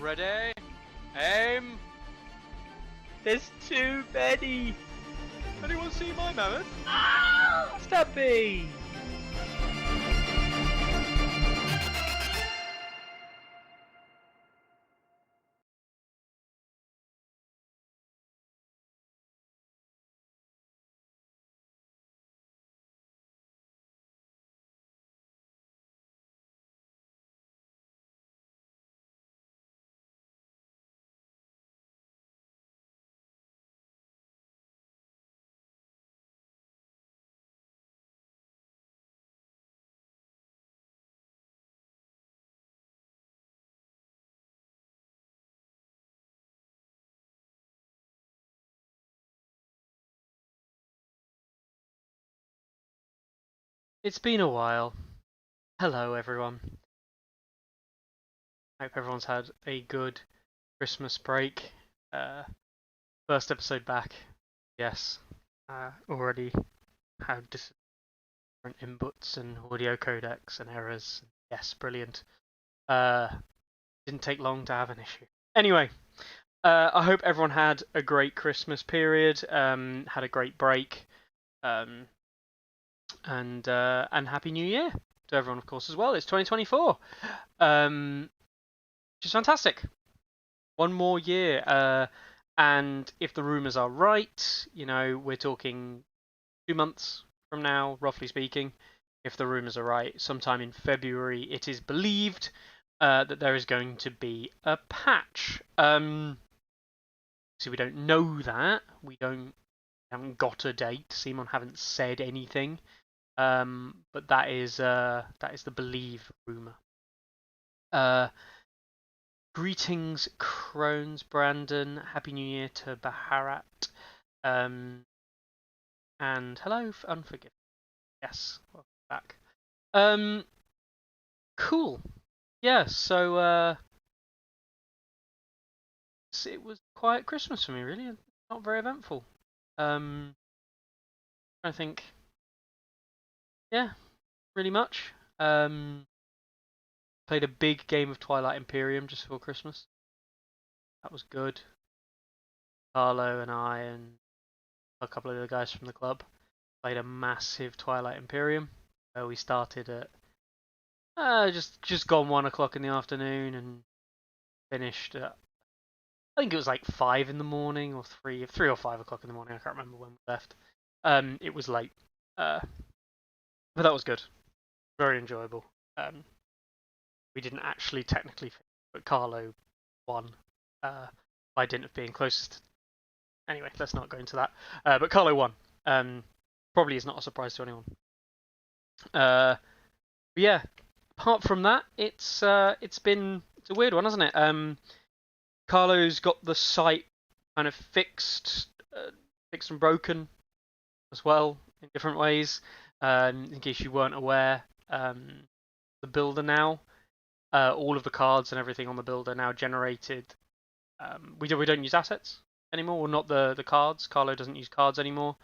Ready? Aim! There's too many! Anyone see my mammoth? Stubby! It's been a while. Hello everyone. Hope everyone's had a good Christmas break. First episode back. Yes. Already had different inputs and audio codecs and errors. Yes, brilliant. Didn't take long to have an issue. Anyway, I hope everyone had a great Christmas period, had a great break, and Happy New Year to everyone, of course, as well. It's 2024, which is fantastic. One more year, and if the rumours are right, you know, we're talking 2 months from now, roughly speaking. If the rumours are right, sometime in February, it is believed that there is going to be a patch. So we don't know that. We haven't got a date. CMON haven't said anything. But that is the believe rumor. Greetings, Crohn's, Brandon. Happy New Year to Baharat. And hello, Unforgiven. Yes, welcome back. Cool. Yeah, so it was quiet Christmas for me, really. Not very eventful. I think, yeah, really much. Played a big game of Twilight Imperium just before Christmas. That was good. Carlo and I and a couple of the guys from the club played a massive Twilight Imperium. We started at just gone 1 o'clock in the afternoon and finished at, I think it was like 5 in the morning or 3 or 5 o'clock in the morning. I can't remember when we left. It was late, but that was good. Very enjoyable. We didn't actually technically finish, but Carlo won by dint of being closest. Anyway, let's not go into that. But Carlo won. Probably is not a surprise to anyone. But yeah, apart from that, it's a weird one, hasn't it? Carlo's got the site kind of fixed and broken as well in different ways. In case you weren't aware, the builder now, all of the cards and everything on the builder now generated. We don't use assets anymore, or not the cards. Carlo doesn't use cards anymore.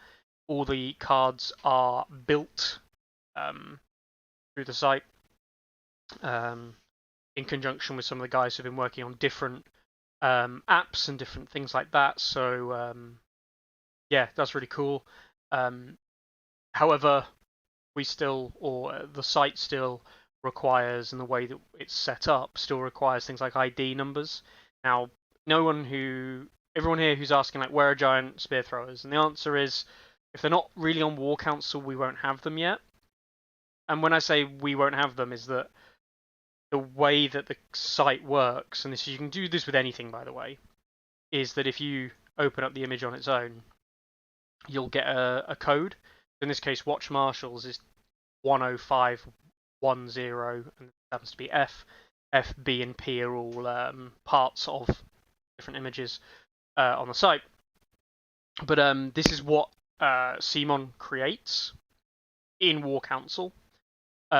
All the cards are built through the site in conjunction with some of the guys who've been working on different apps and different things like that. So yeah, that's really cool. However, the site still requires, and the way that it's set up still requires things like ID numbers. Now, everyone here who's asking like, where are giant spear throwers? And the answer is, if they're not really on War Council, we won't have them yet. And when I say we won't have them, is that the way that the site works, and you can do this with anything, by the way, is that if you open up the image on its own, you'll get a code. In this case, Watch Marshals is 10510, and it happens to be F, B, and P are all parts of different images on the site. But this is what CMON creates in War Council. We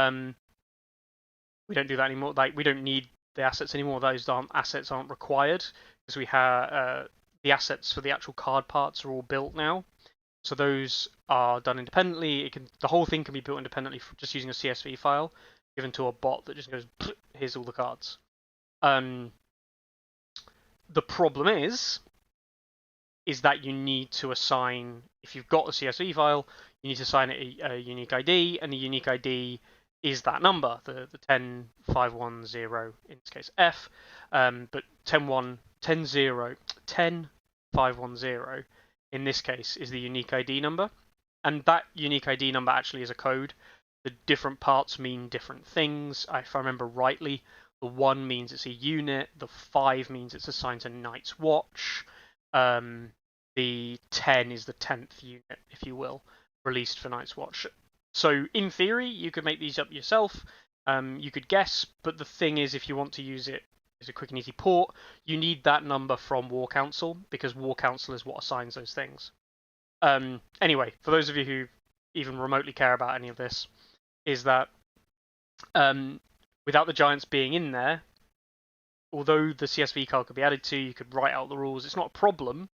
don't do that anymore. Like, we don't need the assets anymore. Those assets aren't required because we have the assets for the actual card parts are all built now. So those are done independently. The whole thing can be built independently just using a CSV file given to a bot that just goes, here's all the cards. The problem is that you need to assign, if you've got a CSV file, you need to assign it a unique ID, and the unique ID is that number, the 10510, in this case F, but 10510 in this case is the unique ID number, and that unique ID number actually is a code. The different parts mean different things. If I remember rightly, the 1 means it's a unit, the 5 means it's assigned to Night's Watch, the 10 is the 10th unit, if you will, released for Night's Watch. So in theory, you could make these up yourself. You could guess, but the thing is, if you want to use it as a quick and easy port, you need that number from War Council, because War Council is what assigns those things. Anyway, for those of you who even remotely care about any of this, is that without the giants being in there, although the CSV card could be added to, you could write out the rules, it's not a problem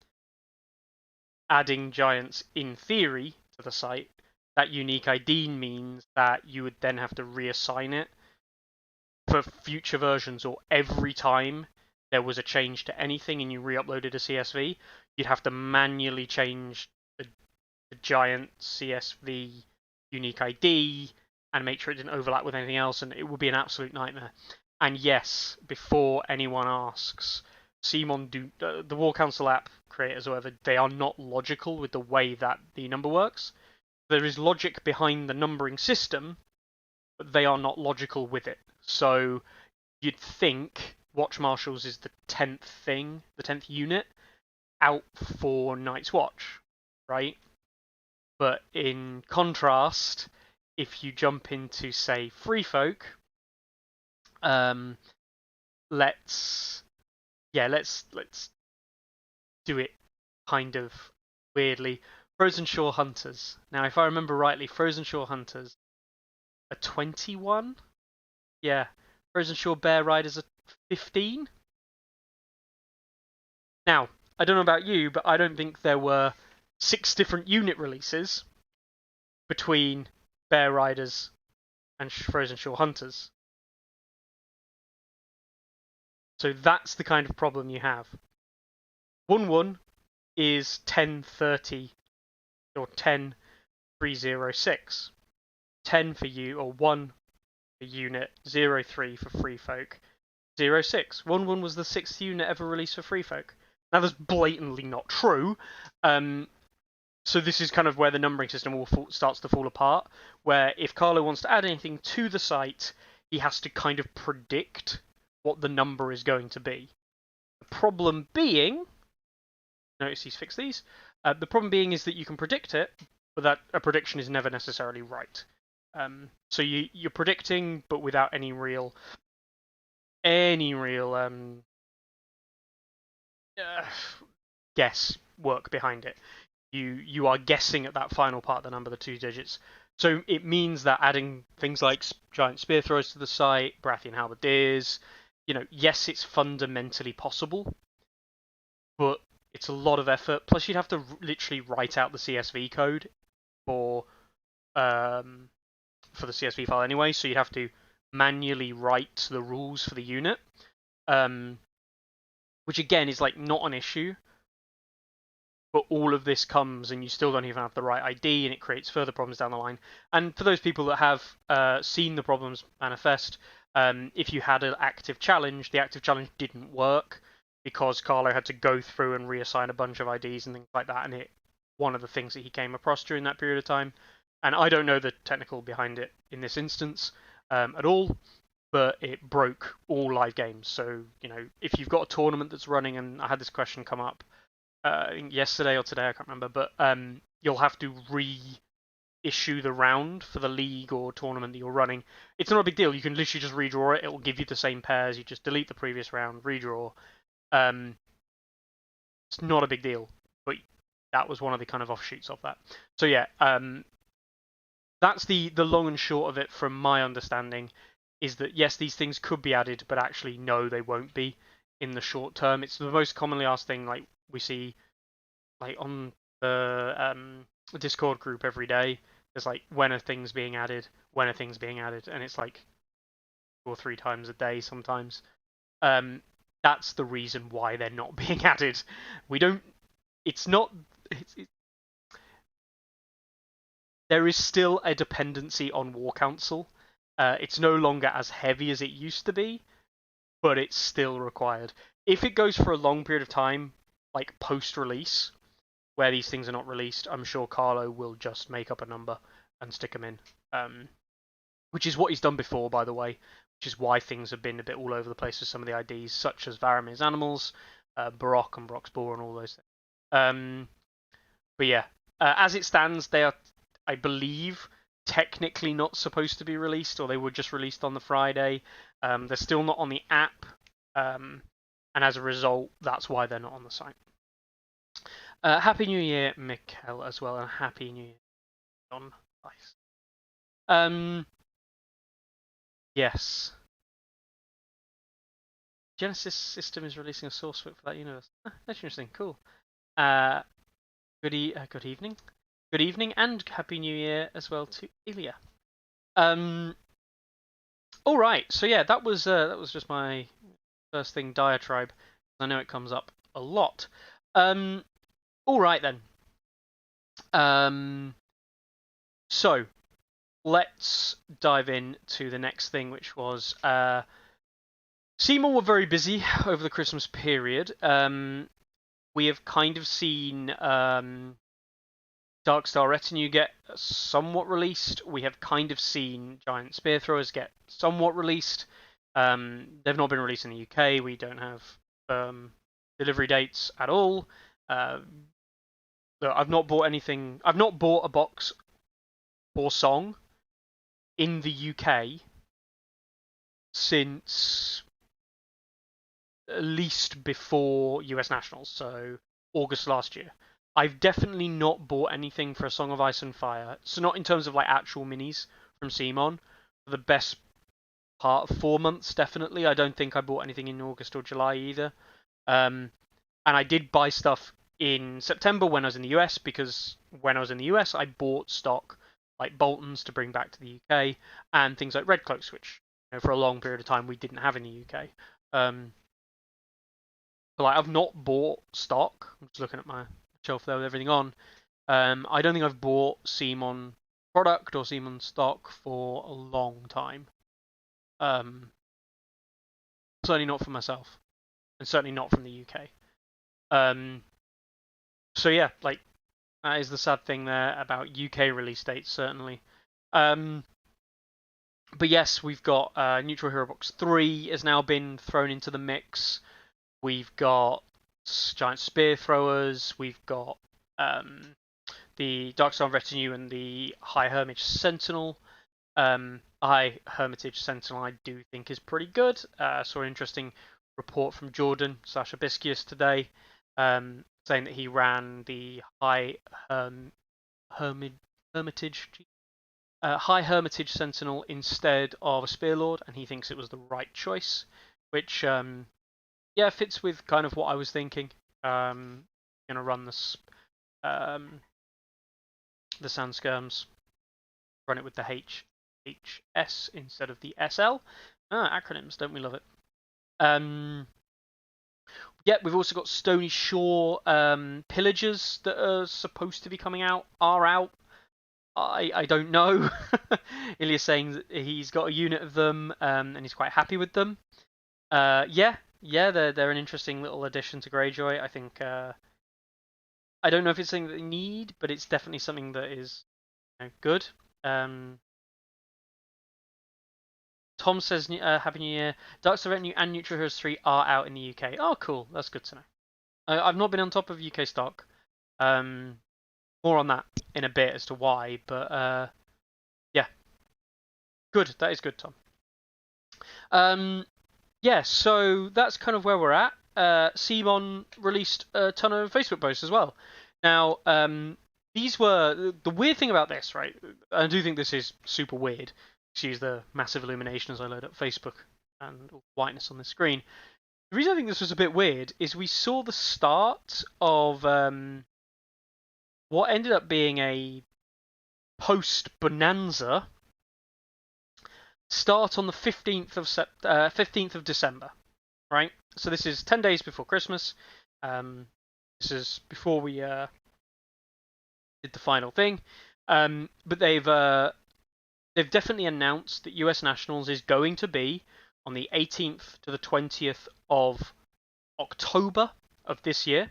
adding giants in theory to the site. That unique ID means that you would then have to reassign it for future versions, or every time there was a change to anything and you re-uploaded a CSV, you'd have to manually change the giant CSV unique ID and make sure it didn't overlap with anything else, and it would be an absolute nightmare. And yes, before anyone asks, CMON the War Council app creators, or whatever, they are not logical with the way that the number works. There is logic behind the numbering system, but they are not logical with it. So you'd think Watch Marshals is the 10th thing, the 10th unit out for Night's Watch, right? But in contrast, if you jump into, say, Free Folk, let's do it kind of weirdly. Frozen Shore Hunters. Now, if I remember rightly, Frozen Shore Hunters are 21. Yeah, Frozen Shore Bear Riders are 15. Now, I don't know about you, but I don't think there were 6 different unit releases between Bear Riders and Frozen Shore Hunters. So that's the kind of problem you have. 1-1 is 1030 or 10306. 10 for you, or 1 for unit, 03 for Free Folk, 06. 1-1 was the 6th unit ever released for Free Folk. Now that's blatantly not true. So this is kind of where the numbering system starts to fall apart, where if Carlo wants to add anything to the site, he has to kind of predict what the number is going to be. The problem being, notice he's fixed these, the problem being is that you can predict it, but that a prediction is never necessarily right. So you're predicting, but without any real guess work behind it. You are guessing at that final part, the number, the 2 digits. So it means that adding things like giant spear throws to the site, Baratheon halberdiers, yes, it's fundamentally possible, but it's a lot of effort. Plus, you'd have to literally write out the CSV code for the CSV file anyway, so you'd have to manually write the rules for the unit, which again is like not an issue. But all of this comes, and you still don't even have the right ID, and it creates further problems down the line. And for those people that have seen the problems manifest, if you had an active challenge, the active challenge didn't work because Carlo had to go through and reassign a bunch of IDs and things like that, and one of the things that he came across during that period of time. And I don't know the technical behind it in this instance at all, but it broke all live games. So, if you've got a tournament that's running, and I had this question come up, I think yesterday or today, I can't remember, but you'll have to reissue the round for the league or tournament that you're running. It's not a big deal. You can literally just redraw it. It will give you the same pairs. You just delete the previous round, redraw. It's not a big deal, but that was one of the kind of offshoots of that. So yeah, that's the long and short of it from my understanding, is that yes, these things could be added, but actually no, they won't be in the short term. It's the most commonly asked thing, like we see like on the Discord group every day. There's like, when are things being added? When are things being added? And it's like 2 or 3 times a day sometimes. That's the reason why they're not being added. We don't. It's not. There is still a dependency on War Council. It's no longer as heavy as it used to be, but it's still required. If it goes for a long period of time, like post-release, where these things are not released, I'm sure Carlo will just make up a number and stick them in. Which is what he's done before, by the way, which is why things have been a bit all over the place with some of the IDs, such as Varamir's Animals, Baroque and Brock's Boar and all those things. But yeah, as it stands, they are, I believe, technically not supposed to be released, or they were just released on the Friday. They're still not on the app, and as a result, that's why they're not on the site. Happy New Year, Mikkel, as well, and Happy New Year, John Weiss. Yes. Genesis System is releasing a source book for that universe. That's interesting. Cool. Good evening. Good evening, and Happy New Year as well to Ilya. All right. So yeah, that was just my first thing diatribe. I know it comes up a lot. All right then. So let's dive in to the next thing, which was CMON were very busy over the Christmas period. We have kind of seen Darkstar Retinue get somewhat released. We have kind of seen Giant Spear Throwers get somewhat released. They've not been released in the UK. We don't have delivery dates at all. I've not bought anything. I've not bought a box or song in the UK since at least before US Nationals, so August last year. I've definitely not bought anything for A Song of Ice and Fire, so not in terms of like actual minis from CMON. For the best part of 4 months, definitely. I don't think I bought anything in August or July either. And I did buy stuff in September when I was in the US, because when I was in the US, I bought stock like Boltons to bring back to the UK, and things like Red Cloaks, which for a long period of time we didn't have in the UK. But like, I've not bought stock. I'm just looking at my shelf there with everything on. I don't think I've bought CMON product or CMON stock for a long time. Certainly not for myself, and certainly not from the UK. So yeah, like that is the sad thing there about UK release dates, certainly. But yes, we've got Neutral Hero Box 3 has now been thrown into the mix. We've got Giant Spear Throwers. We've got the Darkstar Retinue and the High Hermitage Sentinel. High Hermitage Sentinel I do think is pretty good. Saw an interesting report from Jordan / Abiscius today, saying that he ran the High Hermitage Sentinel instead of a Spearlord, and he thinks it was the right choice, which yeah, fits with kind of what I was thinking. Gonna run this the Sandskirms, run it with the HS instead of the SL. Acronyms, don't we love it? Yeah, we've also got Stony Shore Pillagers that are supposed to be coming out, are out. I don't know. Ilya's saying that he's got a unit of them and he's quite happy with them. Yeah, they're an interesting little addition to Greyjoy. I think I don't know if it's something that they need, but it's definitely something that is good. Tom says, Happy New Year. Darkstar Retinue and Neutral Heroes 3 are out in the UK. Oh, cool. That's good to know. I've not been on top of UK stock. More on that in a bit as to why, but yeah. Good. That is good, Tom. Yeah, so that's kind of where we're at. CMON released a ton of Facebook posts as well. Now, these were the weird thing about this, right? I do think this is super weird. Excuse the massive illumination as I load up Facebook and whiteness on the screen. The reason I think this was a bit weird is we saw the start of what ended up being a post bonanza start on the 15th of December, right? So this is 10 days before Christmas. This is before we did the final thing. But they've definitely announced that US Nationals is going to be on the 18th to the 20th of October of this year.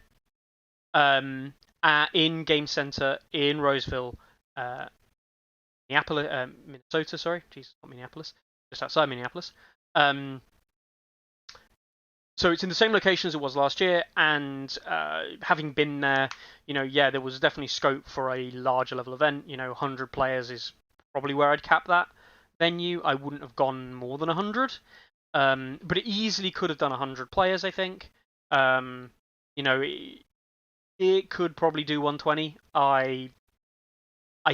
In Game Center in Roseville, Minnesota. Sorry, Jesus, not Minneapolis, just outside Minneapolis. So it's in the same location as it was last year, and having been there, there was definitely scope for a larger level event. 100 players is probably where I'd cap that venue. I wouldn't have gone more than 100, but it easily could have done 100 players, I think. It could probably do 120. I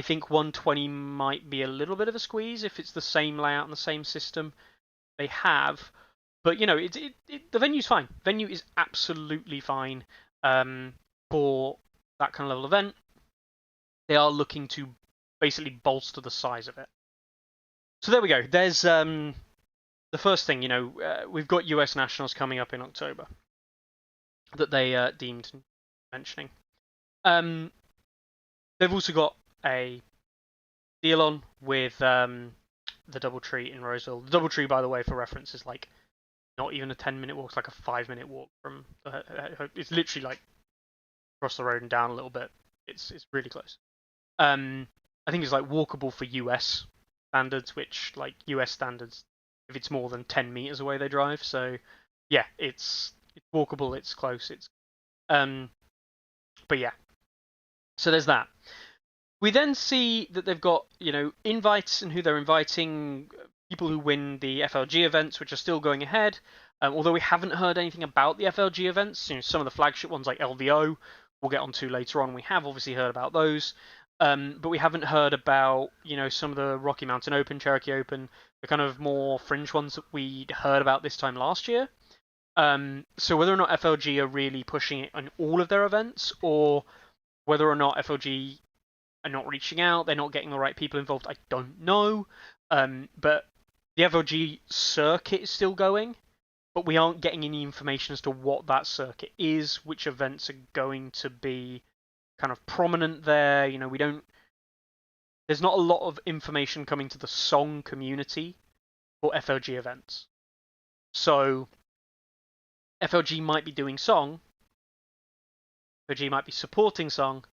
think 120 might be a little bit of a squeeze if it's the same layout and the same system they have. But the venue's fine. Venue is absolutely fine for that kind of level event. They are looking to basically bolster the size of it. So there we go. There's the first thing. We've got US Nationals coming up in October that they deemed mentioning. They've also got a deal on with the DoubleTree in Roseville. The DoubleTree, by the way, for reference, is like not even a 10-minute walk. It's like a 5-minute walk from. It's literally like across the road and down a little bit. It's really close. I think it's like walkable for US standards, which like US standards, if it's more than 10 meters away, they drive. So yeah, it's walkable. It's close. But yeah. So there's that. We then see that they've got invites and who they're inviting. People who win the FLG events, which are still going ahead. Although we haven't heard anything about the FLG events, some of the flagship ones like LVO, we'll get onto later on. We have obviously heard about those, but we haven't heard about some of the Rocky Mountain Open, Cherokee Open, the kind of more fringe ones that we'd heard about this time last year. So whether or not FLG are really pushing it on all of their events, or whether or not FLG are not reaching out, they're not getting the right people involved, I don't know. But the FLG circuit is still going, but we aren't getting any information as to what that circuit is, which events are going to be kind of prominent there. There's not a lot of information coming to the song community for FLG events. So FLG might be doing song, FLG might be supporting song,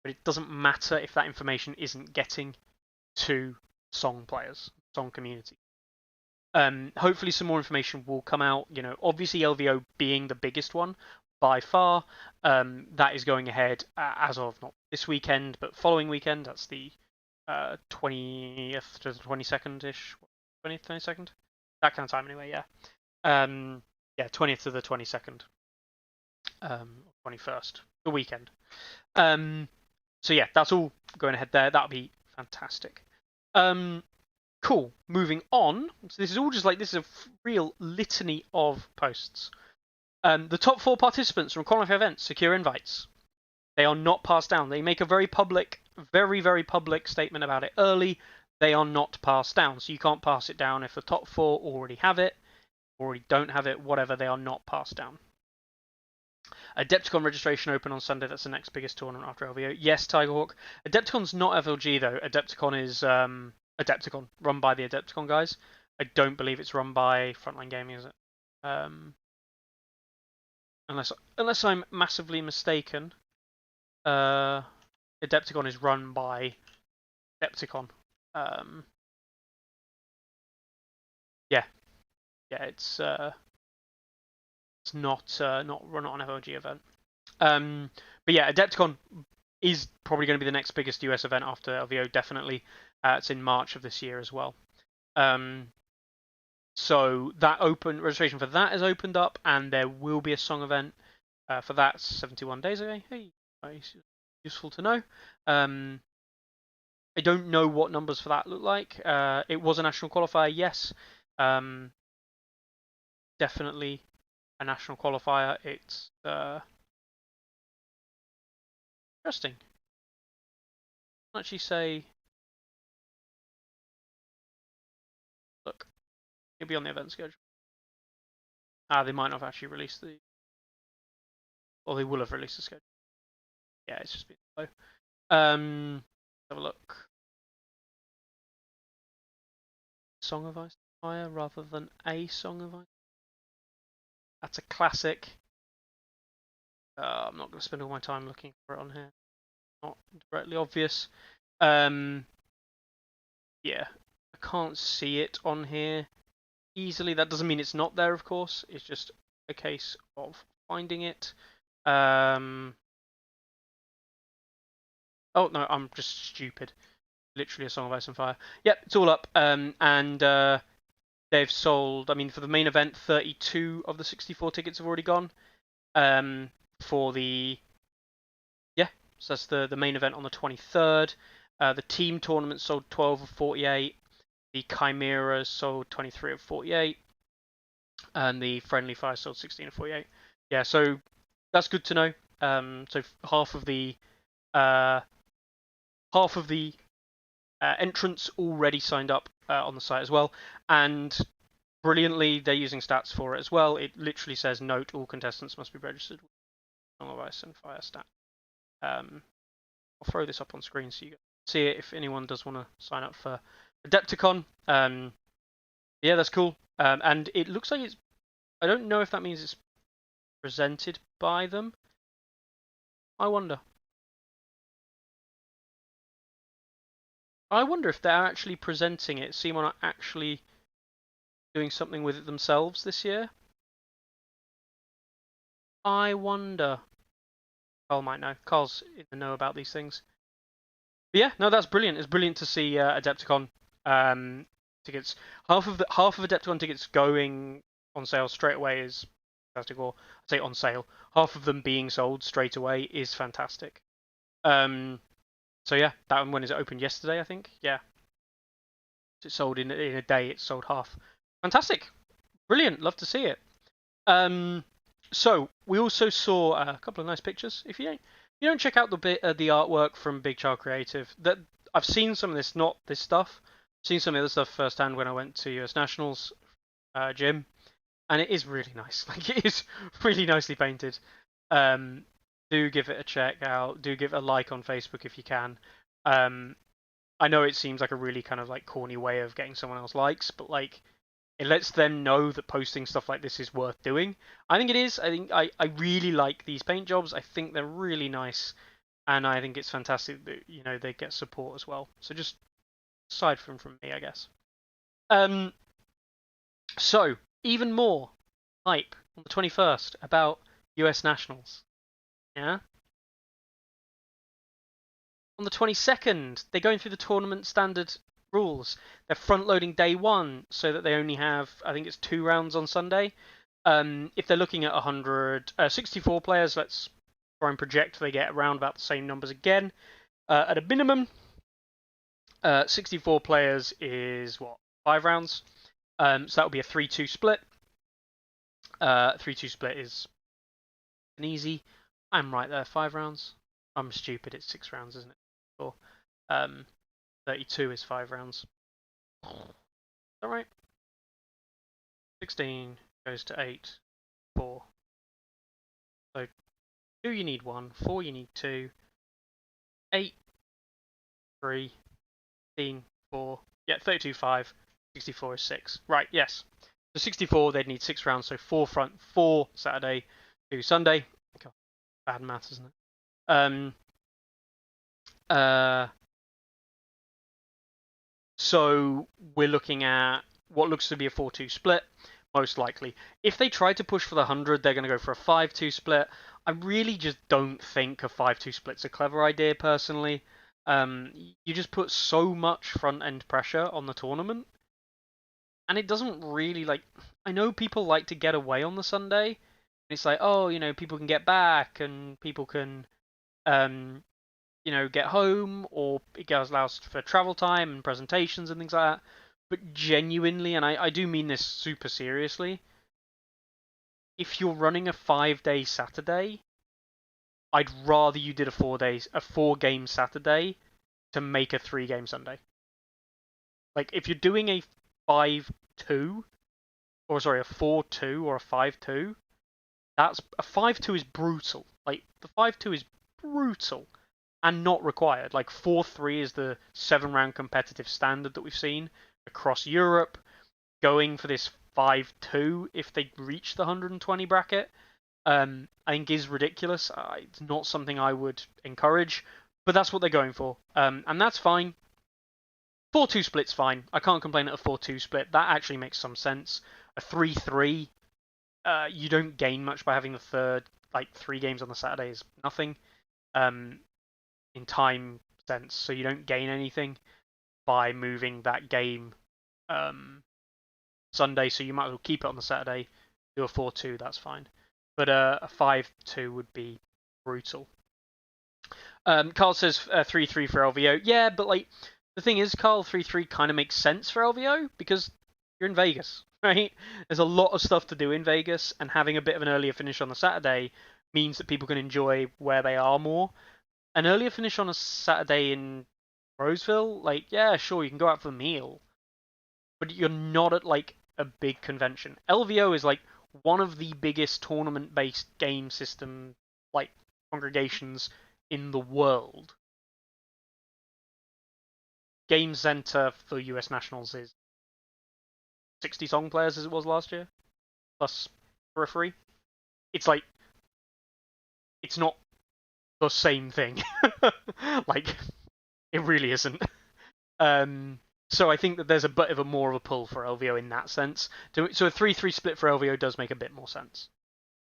but it doesn't matter if that information isn't getting to song players, song community. Hopefully some more information will come out. Obviously LVO being the biggest one by far, that is going ahead as of not this weekend, but following weekend. That's the 20th to the 22nd-ish, 20th, 22nd, that kind of time anyway. Yeah, 20th to the 22nd, 21st, the weekend. So yeah, that's all going ahead there. That'll be fantastic. Cool. Moving on. So this is all just like, this is a real litany of posts. The top 4 participants from qualifying events secure invites. They are not passed down. They make a very public, very, very public statement about it early. They are not passed down. So you can't pass it down if the top 4 already have it, already don't have it, whatever. They are not passed down. Adepticon registration open on Sunday. That's the next biggest tournament after LVO. Yes, Tigerhawk. Adepticon's not FLG though. Adepticon is Adepticon, run by the Adepticon guys. I don't believe it's run by Frontline Gaming, is it? Unless I'm massively mistaken. Adepticon is run by Adepticon. Yeah, it's not an FLG event. But yeah, Adepticon is probably going to be the next biggest US event after LVO, definitely. It's in March of this year as well. So that registration for that has opened up, and there will be a song event for that 71 days away. Hey, useful to know. I don't know what numbers for that look like. It was a national qualifier, yes. Definitely a national qualifier. It's interesting. I'll actually say, look, it'll be on the event schedule. They might not have actually released the, or they will have released the schedule. Yeah, it's just been slow. Have a look. Song of Ice and Fire rather than a Song of Ice. That's a classic. I'm not going to spend all my time looking for it on here. Not directly obvious. Yeah, I can't see it on here easily. That doesn't mean it's not there, of course. It's just a case of finding it. Oh no, I'm just stupid. Literally a Song of Ice and Fire. Yep, it's all up. And they've sold. I mean, for the main event, 32 of the 64 tickets have already gone. For the so that's the main event on the 23rd. The team tournament sold 12 of 48. The Chimeras sold 23 of 48. And the Friendly Fire sold 16 of 48. Yeah, so that's good to know. So half of the entrants already signed up on the site as well, and brilliantly they're using stats for it as well. It literally says, "Note: all contestants must be registered with Song of Ice and Fire stat." I'll throw this up on screen so you can see it if anyone does want to sign up for Adepticon. Yeah, that's cool. And it looks like it's. I don't know if that means it's presented by them. I wonder. I wonder if they're actually presenting it. CMON are actually doing something with it themselves this year. I wonder. Carl might know. Carl's in the know about these things. But yeah, no, that's brilliant. It's brilliant to see Adepticon tickets. Half of Adepticon tickets going on sale straight away is fantastic. Or I say on sale. Half of them being sold straight away is fantastic. So yeah, that one, when is it opened yesterday? I think. Yeah. It sold in a day. It sold half. Fantastic. Brilliant. Love to see it. So we also saw a couple of nice pictures. If you don't check out the artwork from Big Child Creative, that I've seen some of this, not this stuff. I've seen some of the other stuff firsthand when I went to US Nationals gym, and it is really nice. Like, it is really nicely painted. Do give it a check out. Do give it a like on Facebook if you can. I know it seems like a really kind of like corny way of getting someone else likes, but like, it lets them know that posting stuff like this is worth doing. I think it is. I think I really like these paint jobs. I think they're really nice, and I think it's fantastic that they get support as well. So just aside from me, I guess. So even more hype on the 21st about US Nationals. Yeah. On the 22nd, they're going through the tournament standard rules. They're front-loading day one so that they only have, I think it's 2 rounds on Sunday. If they're looking at 64 players, let's try and project they get around about the same numbers again. At a minimum, 64 players is, 5 rounds? So that would be a 3-2 split. 3-2 split is an easy. I'm right there, 5 rounds. I'm stupid, it's 6 rounds, isn't it? 32 is 5 rounds. Is that right? 16 goes to 8, 4. So 2 you need 1, 4 you need 2, 8, 3, 15, 4. Yeah, 32, 5. 64 is 6. Right, yes. So 64, they'd need 6 rounds, so 4 Saturday, 2 Sunday. God, bad maths, isn't it? So we're looking at what looks to be a 4-2 split, most likely. If they try to push for the 100, they're going to go for a 5-2 split. I really just don't think a 5-2 split's a clever idea, personally. You just put so much front-end pressure on the tournament, and it doesn't really, like... I know people like to get away on the Sunday. It's like, oh, people can get back, and people can... get home, or it allows for travel time and presentations and things like that. But genuinely, and I do mean this super seriously, if you're running a 5-day Saturday, I'd rather you did a 4-game Saturday to make a 3-game Sunday. Like, if you're doing a 5-2 or sorry, a 4-2 or a 5-2. That's a 5-2 is brutal. Like the 5-2 is brutal and not required. Like 4-3 is the 7-round competitive standard that we've seen across Europe. Going for this 5-2 if they reach the 120 bracket, I think is ridiculous. It's not something I would encourage, but that's what they're going for, and that's fine. 4-2 split's fine. I can't complain at a 4-2 split. That actually makes some sense. A 3-3, you don't gain much by having the third, like 3 games on the Saturday is nothing, in time sense. So you don't gain anything by moving that game Sunday. So you might as well keep it on the Saturday. Do a 4-2, that's fine. But a 5-2 would be brutal. Carl says 3-3 for LVO. Yeah, but like the thing is, Carl, 3-3 kind of makes sense for LVO because you're in Vegas, right? There's a lot of stuff to do in Vegas, and having a bit of an earlier finish on the Saturday means that people can enjoy where they are more. An earlier finish on a Saturday in Roseville, like, yeah, sure, you can go out for a meal, but you're not at like a big convention. LVO is like one of the biggest tournament-based game system like congregations in the world. Game Center for US Nationals is 60 song players as it was last year, plus periphery. It's like, it's not the same thing. Like, it really isn't. So I think that there's a bit of a more of a pull for LVO in that sense. So a 3-3 split for LVO does make a bit more sense.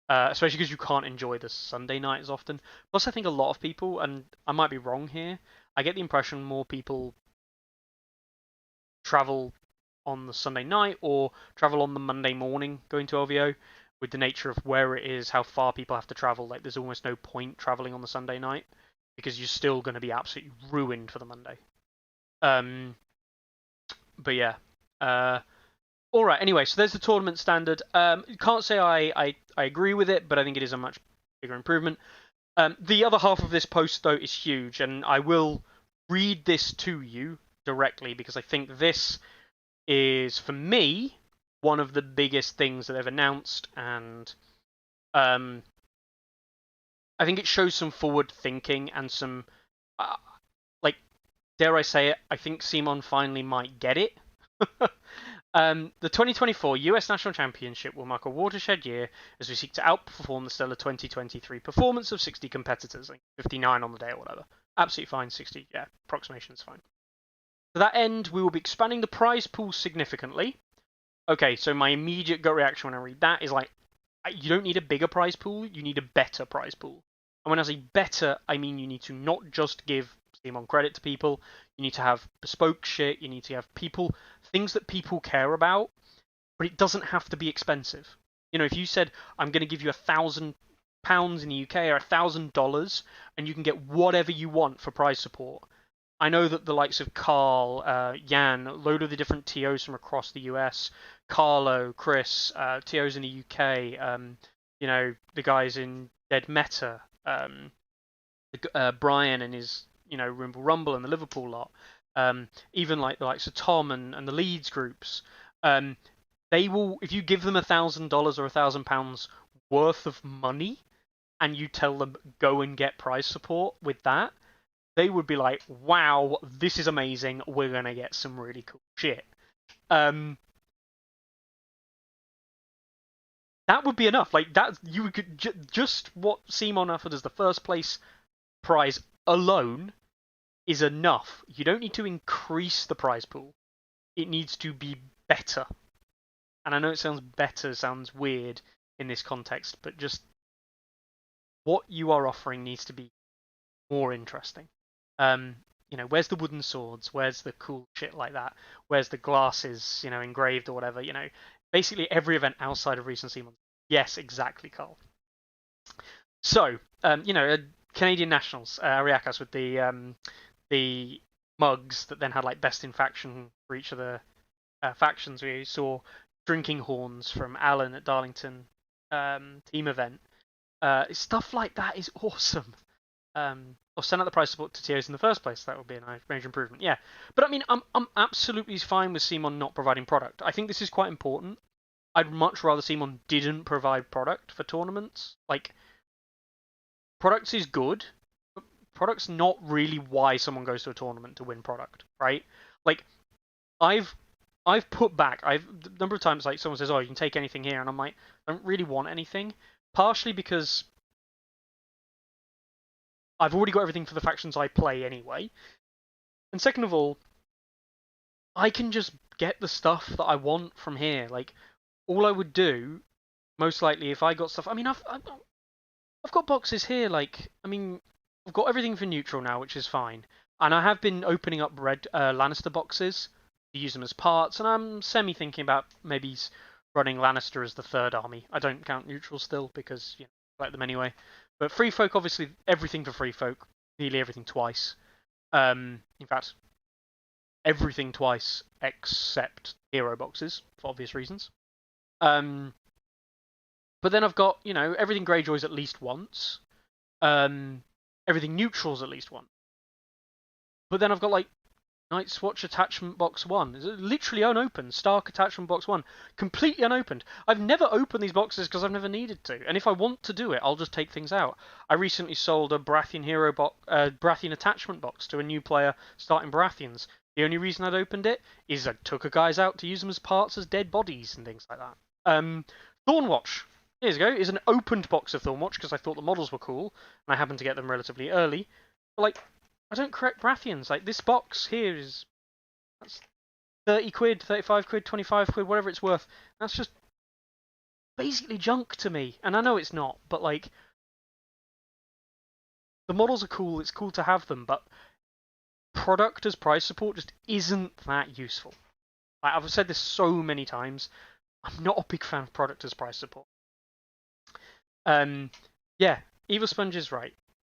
Especially because you can't enjoy the Sunday night as often. Plus, I think a lot of people, and I might be wrong here, I get the impression more people travel on the Sunday night or travel on the Monday morning going to LVO, with the nature of where it is, how far people have to travel. Like, there's almost no point traveling on the Sunday night because you're still going to be absolutely ruined for the Monday. But yeah. All right. Anyway, so there's the tournament standard. Can't say I agree with it, but I think it is a much bigger improvement. The other half of this post though is huge, and I will read this to you directly because I think this is, for me, one of the biggest things that they've announced, and I think it shows some forward thinking and some, like, dare I say it, I think CMON finally might get it. The 2024 US National Championship will mark a watershed year as we seek to outperform the stellar 2023 performance of 60 competitors, like 59 on the day or whatever. Absolutely fine, 60, yeah, approximation is fine. To that end, we will be expanding the prize pool significantly. Okay, so my immediate gut reaction when I read that is like, you don't need a bigger prize pool, you need a better prize pool. And when I say better, I mean you need to not just give CMON credit to people, you need to have bespoke shit, you need to have things that people care about, but it doesn't have to be expensive. You know, if you said, I'm going to give you £1,000 in the UK or $1,000 and you can get whatever you want for prize support. I know that the likes of Carl, Jan, a load of the different TOs from across the US, Carlo, Chris, TOs in the UK, you know, the guys in Dead Meta, Brian and his, you know, Rumble and the Liverpool lot, even like the likes of Tom and the Leeds groups, they will, if you give them $1,000 or £1,000 worth of money and you tell them go and get prize support with that, they would be like, wow, this is amazing, we're going to get some really cool shit. That would be enough. Like, that, you could just what CMON offered as the first place prize alone is enough. You don't need to increase the prize pool. It needs to be better. And I know it sounds weird in this context, but just what you are offering needs to be more interesting. You know, where's the wooden swords? Where's the cool shit like that? Where's the glasses, you know, engraved or whatever? You know, basically every event outside of recent CMON. Yes, exactly, Carl. So, you know, Canadian Nationals, Ariakas with the mugs that then had like best in faction for each of the factions. We saw drinking horns from Alan at Darlington team event. Stuff like that is awesome. Or send out the prize support to TOs in the first place. That would be a nice major improvement. Yeah, but I mean, I'm absolutely fine with CMON not providing product. I think this is quite important. I'd much rather CMON didn't provide product for tournaments. Like, products is good, but product's not really why someone goes to a tournament to win product, right? Like, I've put back. The number of times like someone says, "Oh, you can take anything here," and I'm like, I don't really want anything. Partially because I've already got everything for the factions I play anyway, and second of all, I can just get the stuff that I want from here. Like, all I would do, most likely, if I got stuff. I mean, I've got boxes here. Like, I mean, I've got everything for neutral now, which is fine, and I have been opening up red Lannister boxes to use them as parts, and I'm semi thinking about maybe running Lannister as the third army. I don't count neutral still because I like them anyway. But free folk, obviously, everything for free folk, nearly everything twice. In fact, everything twice except hero boxes for obvious reasons. But then I've got everything Greyjoy's at least once. Everything neutral's at least once. But then I've got like Night's Watch Attachment Box 1. It's literally unopened. Stark Attachment Box 1. Completely unopened. I've never opened these boxes because I've never needed to. And if I want to do it, I'll just take things out. I recently sold a Baratheon Baratheon Attachment Box to a new player starting Baratheons. The only reason I'd opened it is I took a guys out to use them as parts as dead bodies and things like that. Thornwatch. Here you go. Is an opened box of Thornwatch because I thought the models were cool and I happened to get them relatively early. But like, I don't correct Baratheons. Like, this box here that's 30 quid, 35 quid, 25 quid, whatever it's worth. That's just basically junk to me. And I know it's not, but like, the models are cool. It's cool to have them, but product as price support just isn't that useful. Like, I've said this so many times. I'm not a big fan of product as price support. Yeah, Evil Sponge is right.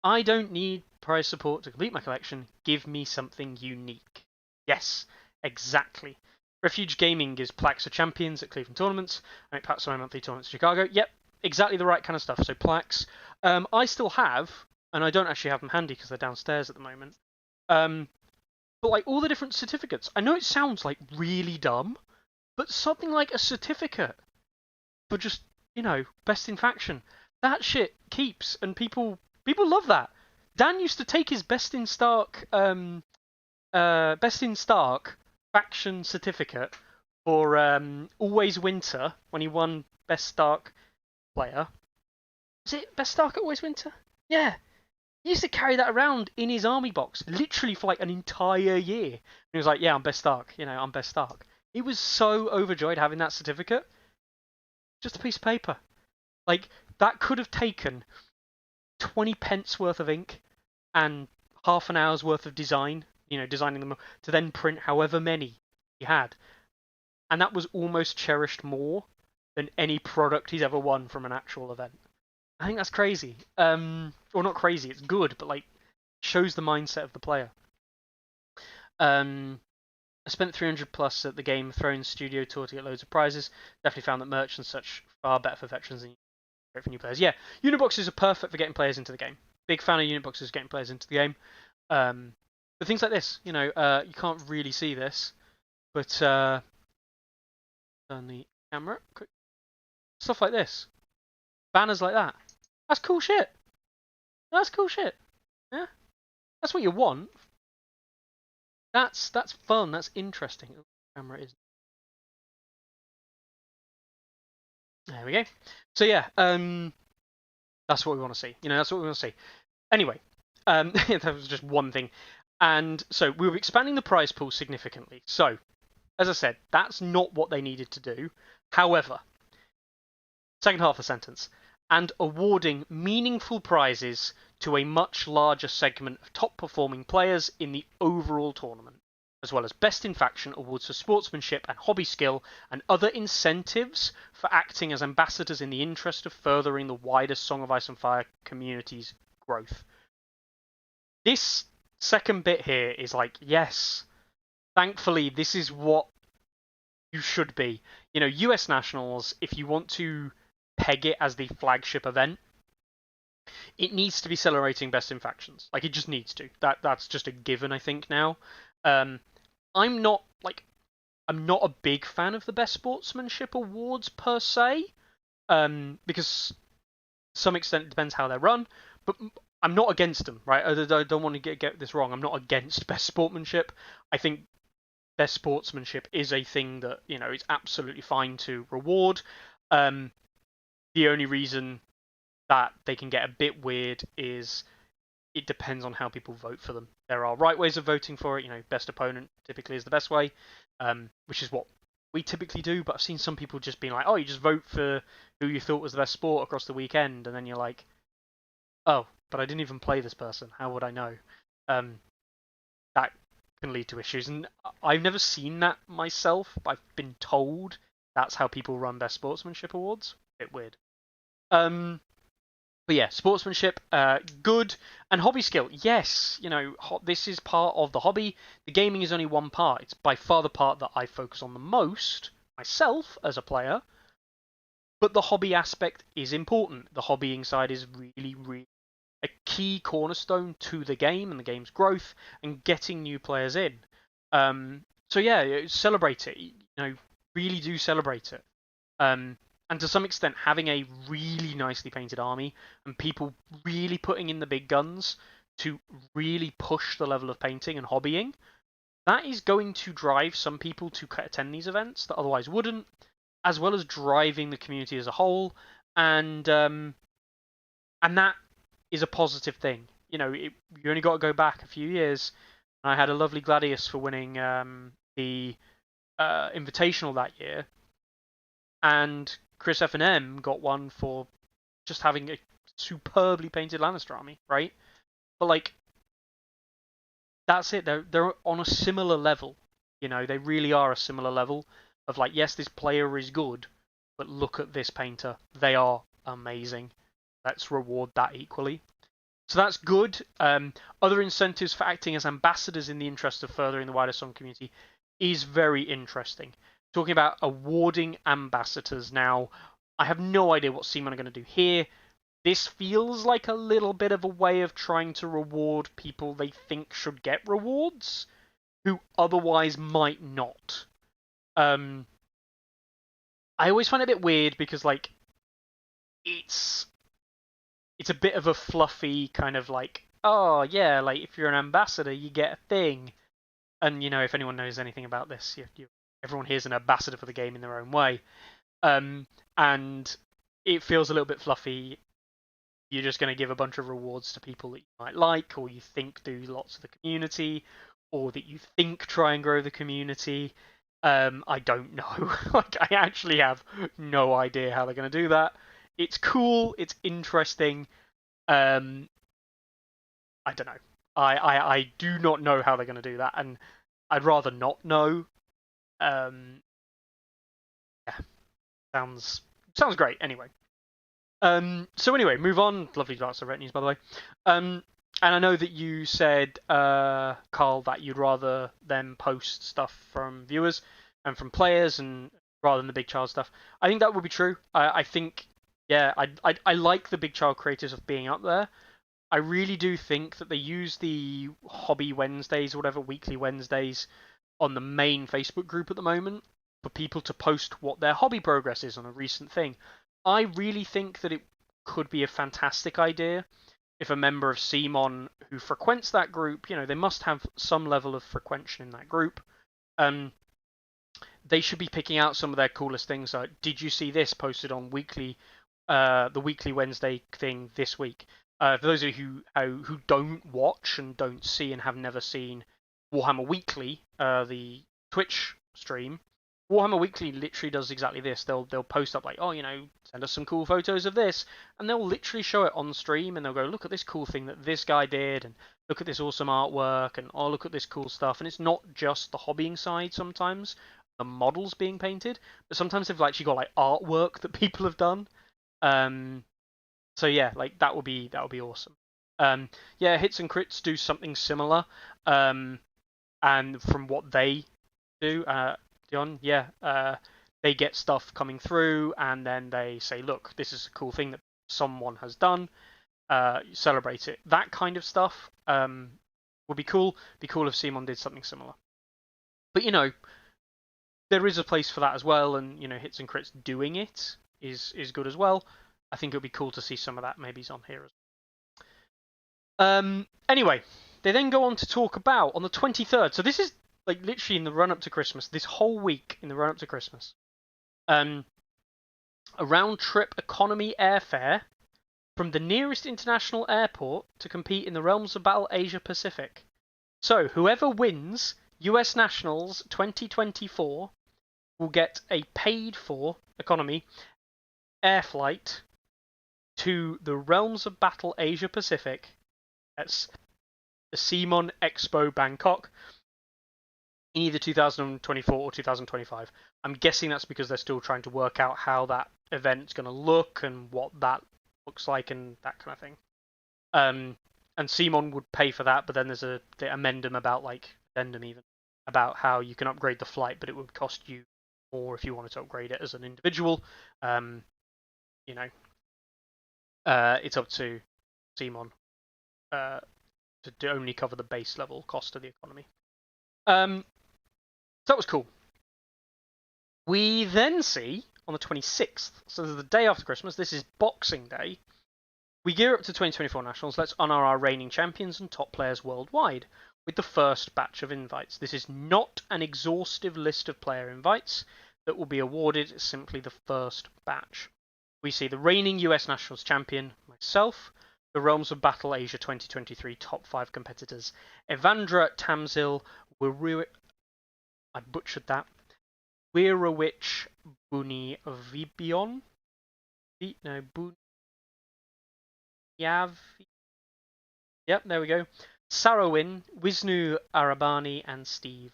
I don't need prize support to complete my collection. Give me something unique. Yes, exactly. Refuge Gaming gives plaques for champions at Cleveland tournaments. I make packs for my monthly tournaments in Chicago. Yep, exactly the right kind of stuff. So plaques. I still have, and I don't actually have them handy because they're downstairs at the moment. But like all the different certificates. I know it sounds like really dumb, but something like a certificate for just best in faction. That shit keeps, and people love that. Dan used to take his best in Stark faction certificate for Always Winter when he won Best Stark player. Was it Best Stark at Always Winter? Yeah. He used to carry that around in his army box, literally for like an entire year. And he was like, "Yeah, I'm Best Stark. I'm Best Stark." He was so overjoyed having that certificate. Just a piece of paper. Like, that could have taken 20 pence worth of ink and half an hour's worth of design, designing them to then print however many he had. And that was almost cherished more than any product he's ever won from an actual event. I think that's crazy. Or not crazy, it's good, but like, shows the mindset of the player. I spent 300 plus at the Game of Thrones studio tour to get loads of prizes. Definitely found that merch and such far better for veterans than great for new players. Yeah, unit boxes are perfect for getting players into the game. Big fan of unit boxes getting players into the game. But things like this, you can't really see this, but turn the camera. Quick. Stuff like this, banners like that. That's cool shit. That's cool shit. Yeah, that's what you want. That's fun. That's interesting. Oh, camera is. There we go. So yeah, that's what we want to see. That's what we want to see. Anyway, that was just one thing. And so we were expanding the prize pool significantly. So, as I said, that's not what they needed to do. However, second half of the sentence, and awarding meaningful prizes to a much larger segment of top performing players in the overall tournament, as well as best in faction awards for sportsmanship and hobby skill, and other incentives for acting as ambassadors in the interest of furthering the wider Song of Ice and Fire community's growth. This second bit here is like, yes, thankfully this is what you should be. US Nationals, if you want to peg it as the flagship event, it needs to be celebrating best in factions. Like, it just needs to. That's just a given, I think, now. I'm not, like, I'm not a big fan of the best sportsmanship awards per se, because to some extent it depends how they're run, but I'm not against them, right? I don't want to get this wrong. I'm not against best sportsmanship. I think best sportsmanship is a thing that, you know, is absolutely fine to reward. The only reason that they can get a bit weird is it depends on how people vote for them. There are right ways of voting for it. You know, best opponent typically is the best way, which is what we typically do. But I've seen some people just being like, oh, you just vote for who you thought was the best sport across the weekend, and then you're like, oh, but I didn't even play this person. How would I know? That can lead to issues, and I've never seen that myself. I've been told that's how people run best sportsmanship awards. A bit weird. But yeah, sportsmanship, good, and hobby skill. Yes, you know, this is part of the hobby. The gaming is only one part. It's by far the part that I focus on the most myself as a player. But the hobby aspect is important. The hobbying side is really, really a key cornerstone to the game and the game's growth and getting new players in. So yeah, celebrate it. You know, really do celebrate it. And to some extent, having a really nicely painted army and people really putting in the big guns to really push the level of painting and hobbying, that is going to drive some people to attend these events that otherwise wouldn't, as well as driving the community as a whole, and that is a positive thing. You know, you only got to go back a few years. I had a lovely Gladius for winning the Invitational that year, and Chris F&M got one for just having a superbly painted Lannister army, right? But like, that's it. They're on a similar level. You know, they really are a similar level of like, yes, this player is good, but look at this painter. They are amazing. Let's reward that equally. So that's good. Other incentives for acting as ambassadors in the interest of furthering the wider Song community is very interesting. Talking about awarding ambassadors now, I have no idea what CMON are going to do here. This feels like a little bit of a way of trying to reward people they think should get rewards, who otherwise might not. I always find it a bit weird because, like, it's a bit of a fluffy kind of like, oh yeah, like if you're an ambassador, you get a thing. And you know, if anyone knows anything about this, everyone here's an ambassador for the game in their own way. And it feels a little bit fluffy. You're just going to give a bunch of rewards to people that you might like, or you think do lots of the community, or that you think try and grow the community. I don't know. Like, I actually have no idea how they're going to do that. It's cool. It's interesting. I don't know. I do not know how they're going to do that, and I'd rather not know. Yeah, sounds great. Anyway. So anyway, move on. Lovely Dark Red news, by the way. And I know that you said, Carl, that you'd rather them post stuff from viewers and from players, and rather than the big child stuff. I think that would be true. I think, yeah, I like the big child creators of being up there. I really do think that they use the Hobby Wednesdays or whatever, weekly Wednesdays, on the main Facebook group at the moment for people to post what their hobby progress is on a recent thing. I really think that it could be a fantastic idea if a member of CMON who frequents that group, you know, they must have some level of frequention in that group. They should be picking out some of their coolest things. Like, did you see this posted on the weekly Wednesday thing this week? For those of you who don't watch and don't see and have never seen Warhammer Weekly, the Twitch stream, Warhammer Weekly literally does exactly this. They'll post up like, oh, you know, send us some cool photos of this, and they'll literally show it on stream, and they'll go, look at this cool thing that this guy did, and look at this awesome artwork, and oh, look at this cool stuff. And it's not just the hobbying side sometimes, the models being painted, but sometimes they've actually got like artwork that people have done. So yeah, like that would be awesome. Yeah, hits and crits do something similar. And from what they do, Dion, yeah, they get stuff coming through, and then they say, look, this is a cool thing that someone has done. Celebrate it. That kind of stuff would be cool. Be cool if CMON did something similar. But you know, there is a place for that as well, and hits and crits doing it is good as well. I think it would be cool to see some of that maybe on here as well. Anyway, they then go on to talk about on the 23rd. So this is like literally in the run up to Christmas. This whole week in the run up to Christmas. A round trip economy airfare from the nearest international airport to compete in the Realms of Battle Asia Pacific. So whoever wins US Nationals 2024 will get a paid-for economy air flight to the Realms of Battle Asia Pacific at the CMON Expo Bangkok in either 2024 or 2025. I'm guessing that's because they're still trying to work out how that event's going to look and what that looks like and that kind of thing. And CMON would pay for that, but then they amend them about about how you can upgrade the flight, but it would cost you more if you wanted to upgrade it as an individual. It's up to CMON to only cover the base level cost of the economy. So that was cool. We then see on the 26th, so the day after Christmas, this is Boxing Day. We gear up to 2024 Nationals. Let's honour our reigning champions and top players worldwide with the first batch of invites. This is not an exhaustive list of player invites that will be awarded, it's simply the first batch. We see the reigning US Nationals champion, myself, the Realms of Battle Asia 2023 top 5 competitors, Evandra Tamzil, I butchered that, Wirawich Bunivibion, Yep, there we go. Sarawin, Wisnu Arabani, and Steve.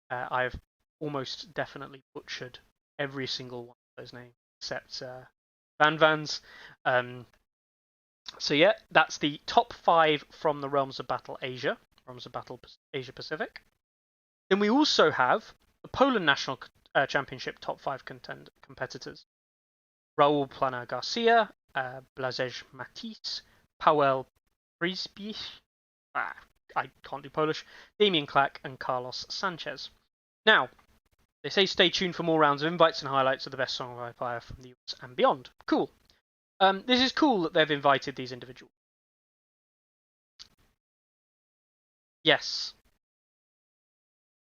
I've almost definitely butchered every single one of those names except Van's. So yeah, that's the top 5 from the Realms of Battle Asia, Realms of Battle Asia Pacific. Then we also have the Poland National Championship top 5 competitors. Raul Plana Garcia, Blazej Matisse, Paweł Przybysz, I can't do Polish, Damian Clack, and Carlos Sanchez. Now, they say stay tuned for more rounds of invites and highlights of the best song player from the US and beyond. Cool. This is cool that they've invited these individuals. Yes.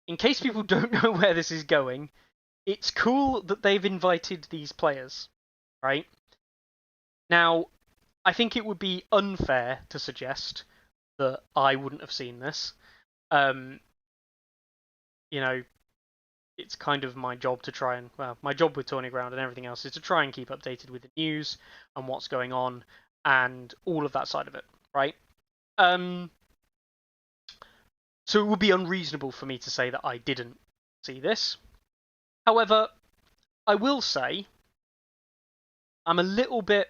In case people don't know where this is going, it's cool that they've invited these players, right? Now, I think it would be unfair to suggest that I wouldn't have seen this. It's kind of my job to try and, my job with Tourney Ground and everything else is to try and keep updated with the news and what's going on and all of that side of it, right? So it would be unreasonable for me to say that I didn't see this. However, I will say I'm a little bit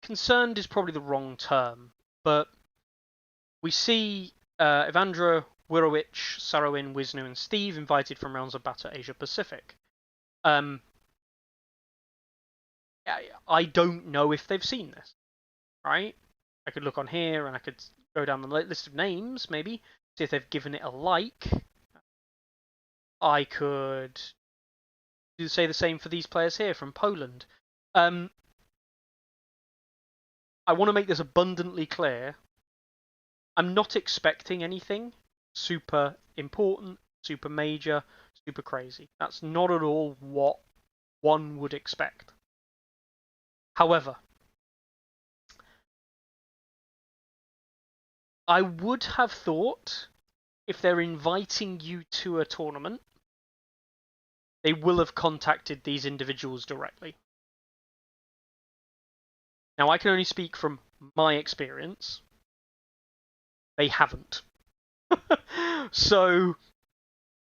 concerned is probably the wrong term, but we see Evandra, Wirawich, Sarawin, Wisnu, and Steve invited from Realms of Battle Asia Pacific. I don't know if they've seen this, right? I could look on here and I could go down the list of names, maybe, see if they've given it a like. I could say the same for these players here from Poland. I want to make this abundantly clear. I'm not expecting anything super important, super major, super crazy. That's not at all what one would expect. However, I would have thought if they're inviting you to a tournament, they will have contacted these individuals directly. Now, I can only speak from my experience. They haven't. So,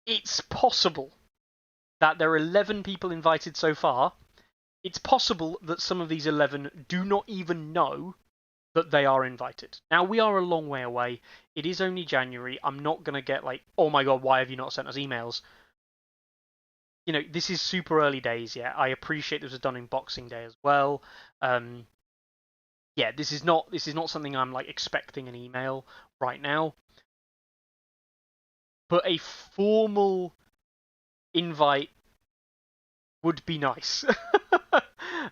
it's possible that there are 11 people invited so far. It's possible that some of these 11 do not even know that they are invited. Now, we are a long way away. It is only January. I'm not going to get like, oh my god, why have you not sent us emails? This is super early days yet. I appreciate this was done in Boxing Day as well. Yeah, this is not something I'm like expecting an email right now. but a formal invite would be nice.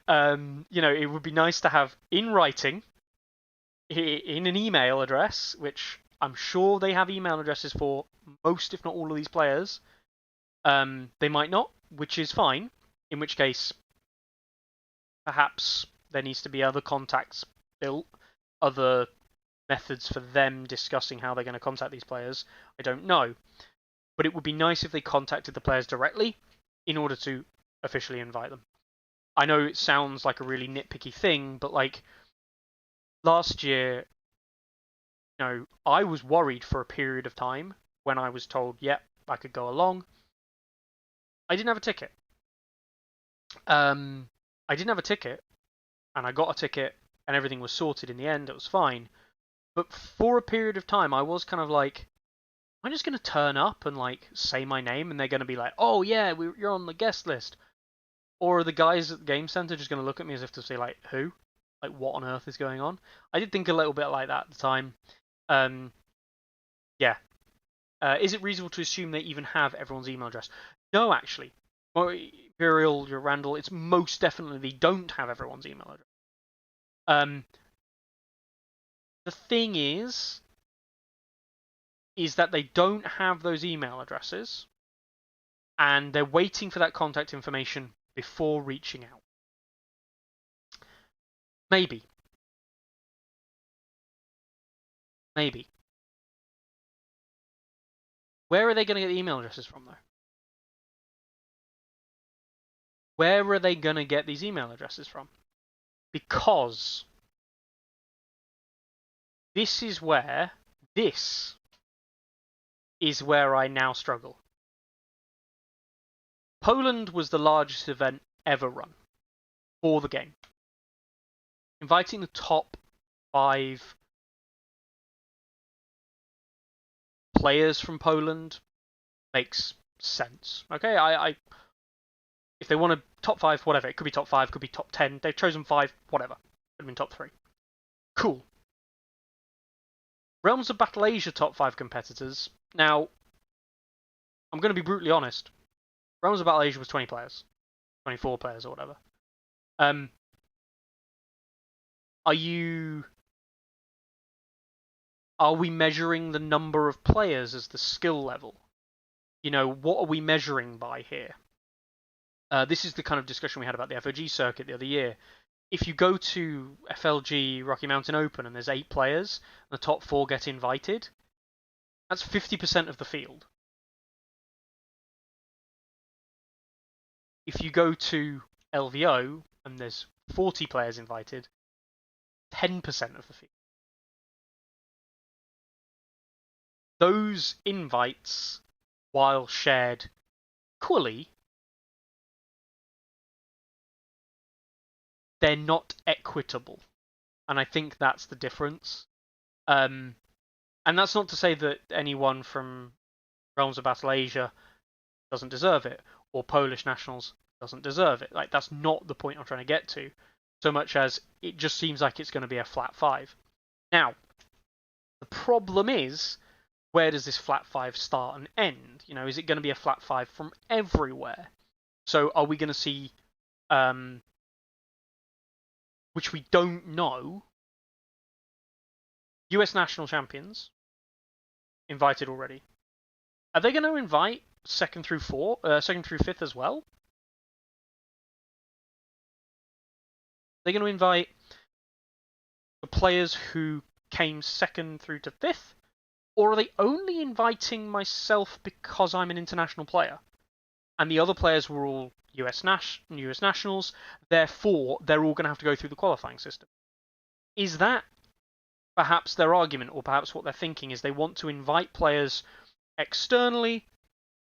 It would be nice to have in writing, in an email address, which I'm sure they have email addresses for most, if not all, of these players. They might not, which is fine. In which case, perhaps there needs to be other contacts built, other methods for them discussing how they're going to contact these players. I don't know. But it would be nice if they contacted the players directly in order to officially invite them. I know it sounds like a really nitpicky thing, but like last year, I was worried for a period of time when I was told, yep, I could go along. I didn't have a ticket. And I got a ticket, and everything was sorted in the end. It was fine. But for a period of time, I was kind of like, am I just going to turn up and like say my name, and they're going to be like, oh yeah, you're on the guest list? Or are the guys at the game center just going to look at me as if to say, like, who? Like, what on earth is going on? I did think a little bit like that at the time. Yeah. Is it reasonable to assume they even have everyone's email address? No, actually. Imperial, Randall, it's most definitely they don't have everyone's email address. The thing is that they don't have those email addresses, and they're waiting for that contact information before reaching out. Maybe. Where are they going to get the email addresses from, though? Where are they going to get these email addresses from? Because this is where I now struggle. Poland was the largest event ever run for the game. Inviting the top 5 players from Poland makes sense. Okay, if they want a top 5, whatever, it could be top 5, could be top 10. They've chosen 5, whatever. Could have been top 3. Cool. Realms of Battle Asia top 5 competitors. Now, I'm going to be brutally honest. Realms of Battle Asia was 20 players. 24 players or whatever. Are we measuring the number of players as the skill level? What are we measuring by here? This is the kind of discussion we had about the FOG circuit the other year. If you go to FLG Rocky Mountain Open and there's 8 players, and the top 4 get invited, that's 50% of the field. If you go to LVO and there's 40 players invited, 10% of the field. Those invites, while shared equally, they're not equitable. And I think that's the difference. And that's not to say that anyone from Realms of Battle Asia doesn't deserve it, or Polish nationals doesn't deserve it. Like, that's not the point I'm trying to get to, so much as it just seems like it's going to be a flat 5. Now, the problem is, where does this flat 5 start and end? Is it going to be a flat 5 from everywhere? So are we going to see, which we don't know, US national champions invited already? Are they going to invite second through 5th as well? They're going to invite the players who came 2nd through to 5th? Or are they only inviting myself because I'm an international player? And the other players were all US nationals, therefore they're all going to have to go through the qualifying system. Is that perhaps their argument, or perhaps what they're thinking is they want to invite players externally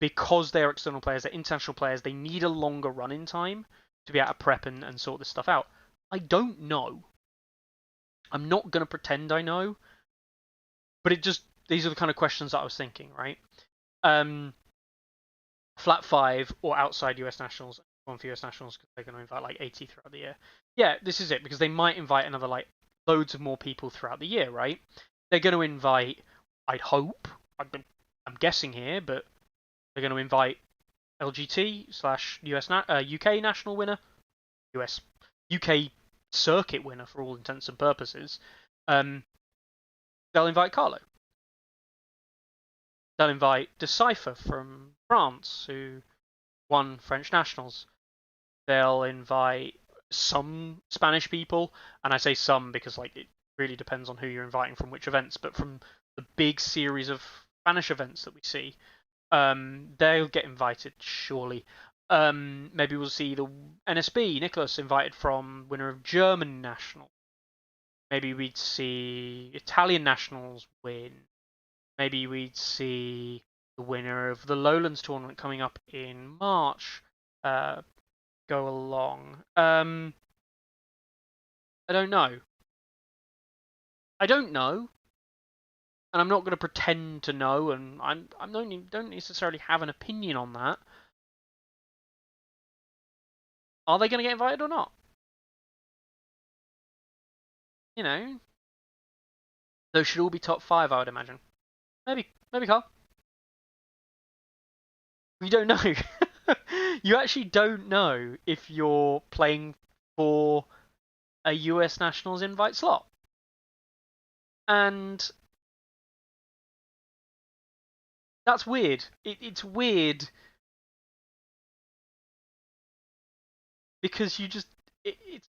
because they're external players, they're international players, they need a longer run-in time to be able to prep and sort this stuff out? I don't know. I'm not going to pretend I know, but these are the kind of questions that I was thinking, right? Flat 5 or outside US nationals, one for US nationals because they're going to invite like 80 throughout the year. Yeah, this is it, because they might invite another like loads of more people throughout the year, right? They're going to invite, I'd hope, I'm guessing here, but they're going to invite LGT/US UK national winner, US UK circuit winner for all intents and purposes. They'll invite Carlo. They'll invite Decipher from France, who won French nationals. They'll invite some Spanish people, and I say some because like it really depends on who you're inviting from which events, but from the big series of Spanish events that we see, they'll get invited surely. Maybe we'll see the NSB Nicholas invited from winner of German national. Maybe we'd see Italian nationals win. Maybe we'd see the winner of the Lowlands tournament coming up in March go along. I don't know. I don't know, and I'm not going to pretend to know, and I don't necessarily have an opinion on that. Are they going to get invited or not? You know, those should all be top 5, I would imagine. Maybe Carl. You don't know. You actually don't know if you're playing for a US Nationals invite slot. And that's weird. It's weird because it's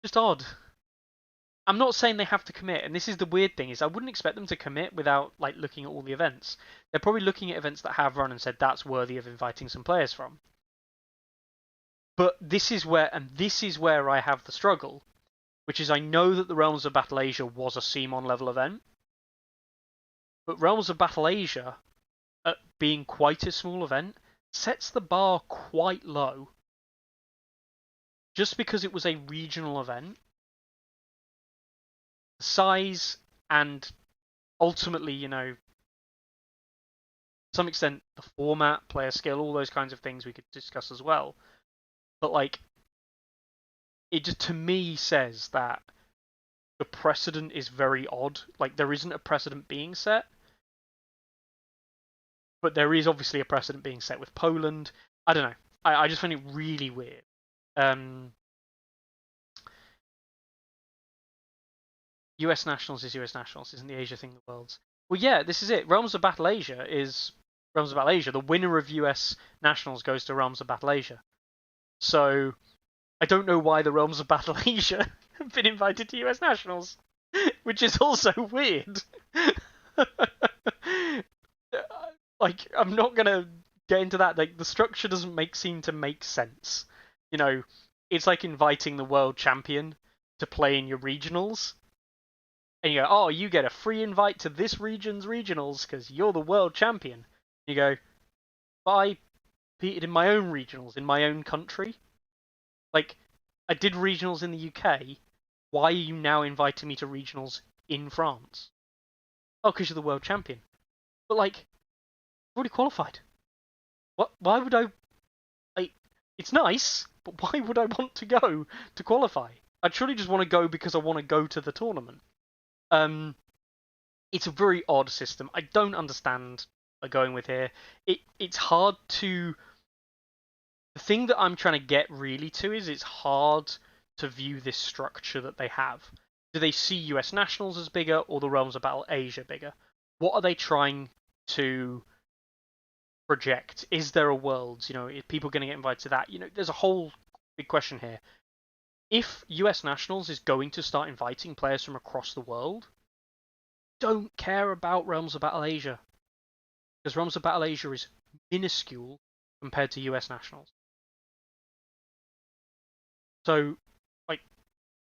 just odd. I'm not saying they have to commit, and this is the weird thing, is I wouldn't expect them to commit without like looking at all the events. They're probably looking at events that have run and said that's worthy of inviting some players from. But this is where I have the struggle, which is I know that the Realms of Battle Asia was a CMON level event, but Realms of Battle Asia, being quite a small event, sets the bar quite low. Just because it was a regional event, size and ultimately, to some extent, the format, player skill, all those kinds of things we could discuss as well. But like, it just to me says that the precedent is very odd. Like, there isn't a precedent being set, but there is obviously a precedent being set with Poland. I don't know. I just find it really weird. US Nationals is US Nationals, isn't the Asia thing the world's? Well, yeah, this is it. Realms of Battle Asia is Realms of Battle Asia. The winner of US Nationals goes to Realms of Battle Asia. So I don't know why the Realms of Battle Asia have been invited to US Nationals, which is also weird. Like, I'm not gonna get into that. Like, the structure doesn't seem to make sense. It's like inviting the world champion to play in your regionals. And you go, oh, you get a free invite to this region's regionals because you're the world champion. You go, but I competed in my own regionals in my own country. Like, I did regionals in the UK. Why are you now inviting me to regionals in France? Oh, because you're the world champion. But like, I've already qualified. What? Why would I? It's nice, but why would I want to go to qualify? I truly just want to go because I want to go to the tournament. It's a very odd system. I don't understand what they're going with here. It's hard to. The thing that I'm trying to get really to is it's hard to view this structure that they have. Do they see US Nationals as bigger or the Realms of Battle Asia bigger? What are they trying to project? Is there a Worlds? Is people going to get invited to that? There's a whole big question here. If US Nationals is going to start inviting players from across the world, don't care about Realms of Battle Asia. Because Realms of Battle Asia is minuscule compared to US Nationals. So, like,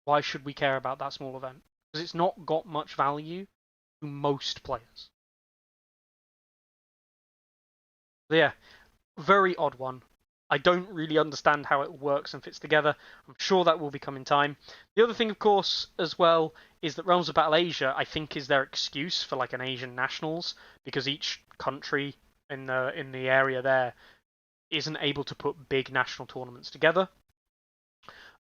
why should we care about that small event? Because it's not got much value to most players. So yeah, very odd one. I don't really understand how it works and fits together. I'm sure that will become in time. The other thing, of course, as well, is that Realms of Battle Asia, I think, is their excuse for like an Asian Nationals, because each country in the area there isn't able to put big national tournaments together.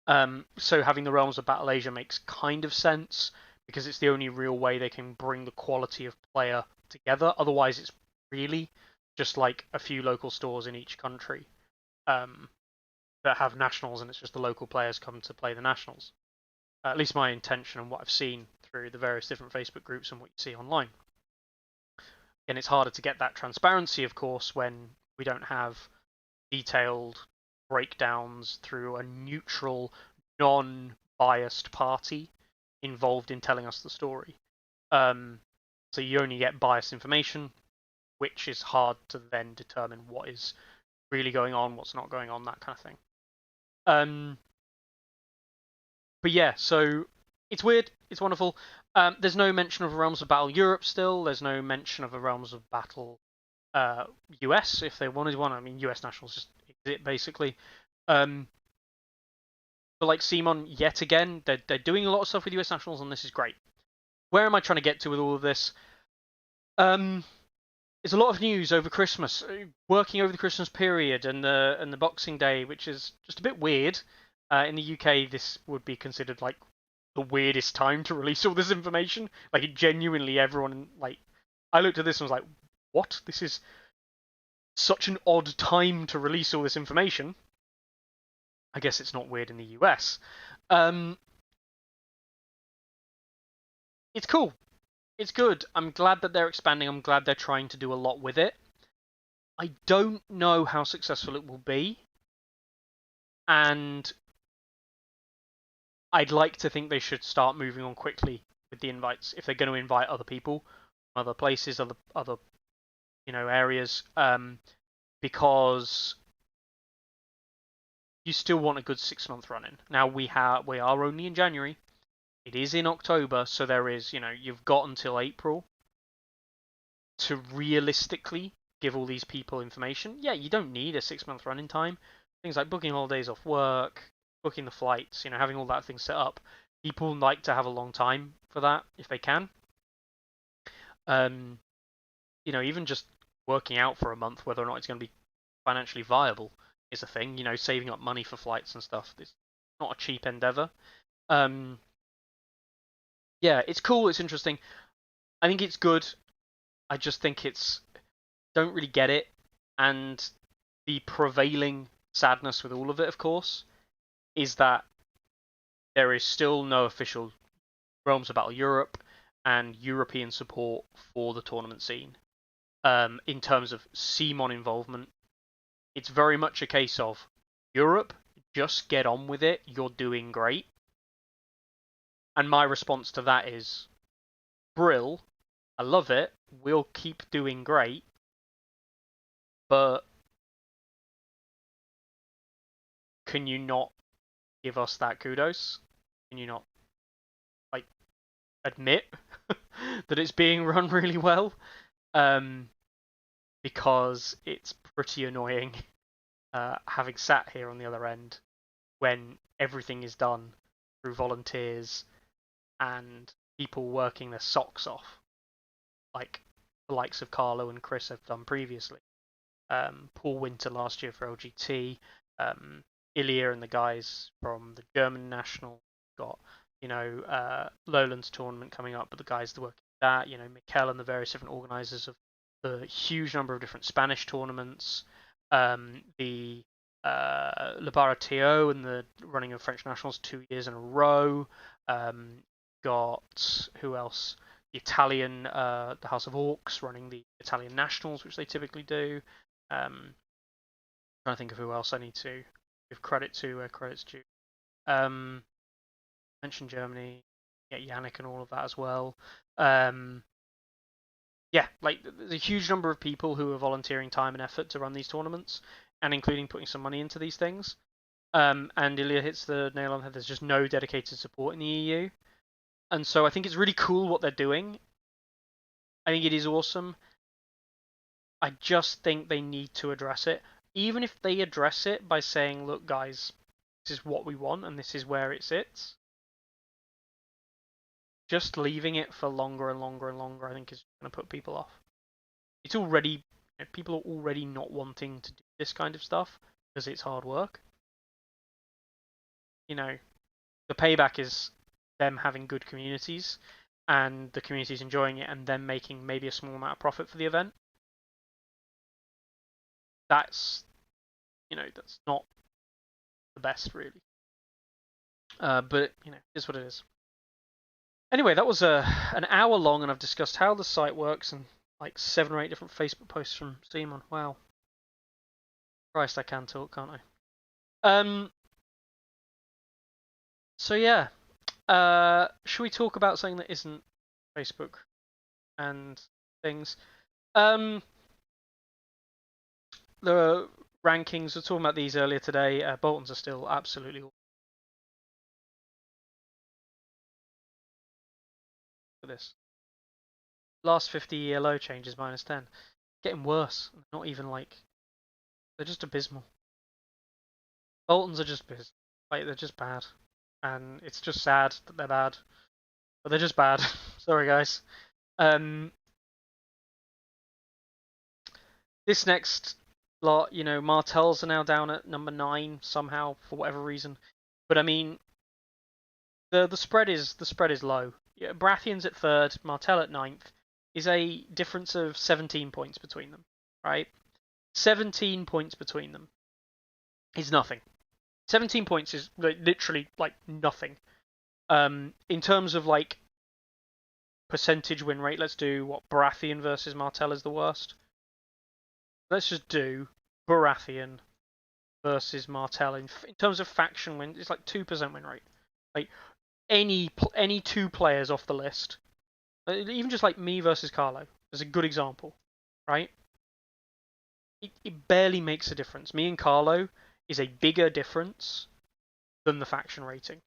So having the Realms of Battle Asia makes kind of sense, because it's the only real way they can bring the quality of player together. Otherwise, it's really just like a few local stores in each country that have nationals, and it's just the local players come to play the nationals. At least my intention and what I've seen through the various different Facebook groups and what you see online. And it's harder to get that transparency, of course, when we don't have detailed breakdowns through a neutral, non-biased party involved in telling us the story. So you only get biased information, which is hard to then determine what is really going on, what's not going on, that kind of thing. But yeah, so it's weird, it's wonderful. There's no mention of a Realms of Battle Europe still. There's no mention of a Realms of Battle US if they wanted one. I mean, US nationals just exist basically. But like CMON, yet again, they're doing a lot of stuff with US nationals, and this is great. Where am I trying to get to with all of this? There's a lot of news over Christmas, working over the Christmas period and the Boxing Day, which is just a bit weird. In the UK, this would be considered like the weirdest time to release all this information. Like, genuinely, everyone like, I looked at this and was like, "What? This is such an odd time to release all this information." I guess it's not weird in the US. It's cool. It's good. I'm glad that they're expanding. I'm glad they're trying to do a lot with it. I don't know how successful it will be, and I'd like to think they should start moving on quickly with the invites if they're going to invite other people, other places, other areas, because you still want a good 6-month run in. Now we are only in January. It is in October, so there is, you've got until April to realistically give all these people information. Yeah, you don't need a 6-month run in time. Things like booking holidays off work, booking the flights, having all that thing set up. People like to have a long time for that if they can. Even just working out for a month, whether or not it's going to be financially viable is a thing. Saving up money for flights and stuff. It's not a cheap endeavor. Yeah, it's cool. It's interesting. I think it's good. I just think don't really get it, and the prevailing sadness with all of it, of course, is that there is still no official Realms of Battle Europe and European support for the tournament scene. In terms of CMON involvement, it's very much a case of Europe, just get on with it, you're doing great. And my response to that is, Brill, I love it, we'll keep doing great, but can you not give us that kudos? Can you not, admit that it's being run really well? Because it's pretty annoying having sat here on the other end when everything is done through volunteers and people working their socks off, like the likes of Carlo and Chris have done previously. Paul Winter last year for LGT, Ilya and the guys from the German national got Lowlands tournament coming up, but the guys that work at that, Mikel and the various different organisers of the huge number of different Spanish tournaments, the Le Barateo and the running of French nationals 2 years in a row. Got who else? The Italian, the House of Orcs running the Italian nationals, which they typically do. Trying to think of who else I need to give credit to where credit's due. Mention Germany, get Yannick and all of that as well. Yeah, there's a huge number of people who are volunteering time and effort to run these tournaments, and including putting some money into these things. And Ilya hits the nail on the head. There's just no dedicated support in the EU, and so I think it's really cool what they're doing. I think it is awesome. I just think they need to address it. Even if they address it by saying, "Look, guys, this is what we want, and this is where it sits." Just leaving it for longer and longer and longer, I think, is going to put people off. It's already people are already not wanting to do this kind of stuff because it's hard work. The payback is them having good communities and the communities enjoying it and them making maybe a small amount of profit for the event. that's, that's not the best really. But it's what it is. Anyway, that was an hour long, and I've discussed how the site works and like 7 or 8 different Facebook posts from CMON. Wow. Christ, I can talk, can't I? So yeah. Should we talk about something that isn't Facebook and things? The rankings, we were talking about these earlier today. Bolton's are still absolutely awful. Look at this. Last 50-year low changes -10. Getting worse. Not even like, they're just abysmal. Bolton's are just like, they're just bad, and it's just sad that they're bad, but they're just bad. Sorry guys. This next lot, Martels are now down at number 9 somehow for whatever reason, but I mean, the spread is low. Yeah, Baratheon's at 3rd, Martell at 9th, is a difference of 17 points between them, right? 17 points between them is nothing. 17 points is literally like nothing. In terms of like percentage win rate, let's do what Baratheon versus Martell is the worst. Let's just do Baratheon versus Martell in terms of faction win. It's like 2% win rate. Like any 2 players off the list, even just like me versus Carlo is a good example, right? It barely makes a difference. Me and Carlo is a bigger difference than the faction rating.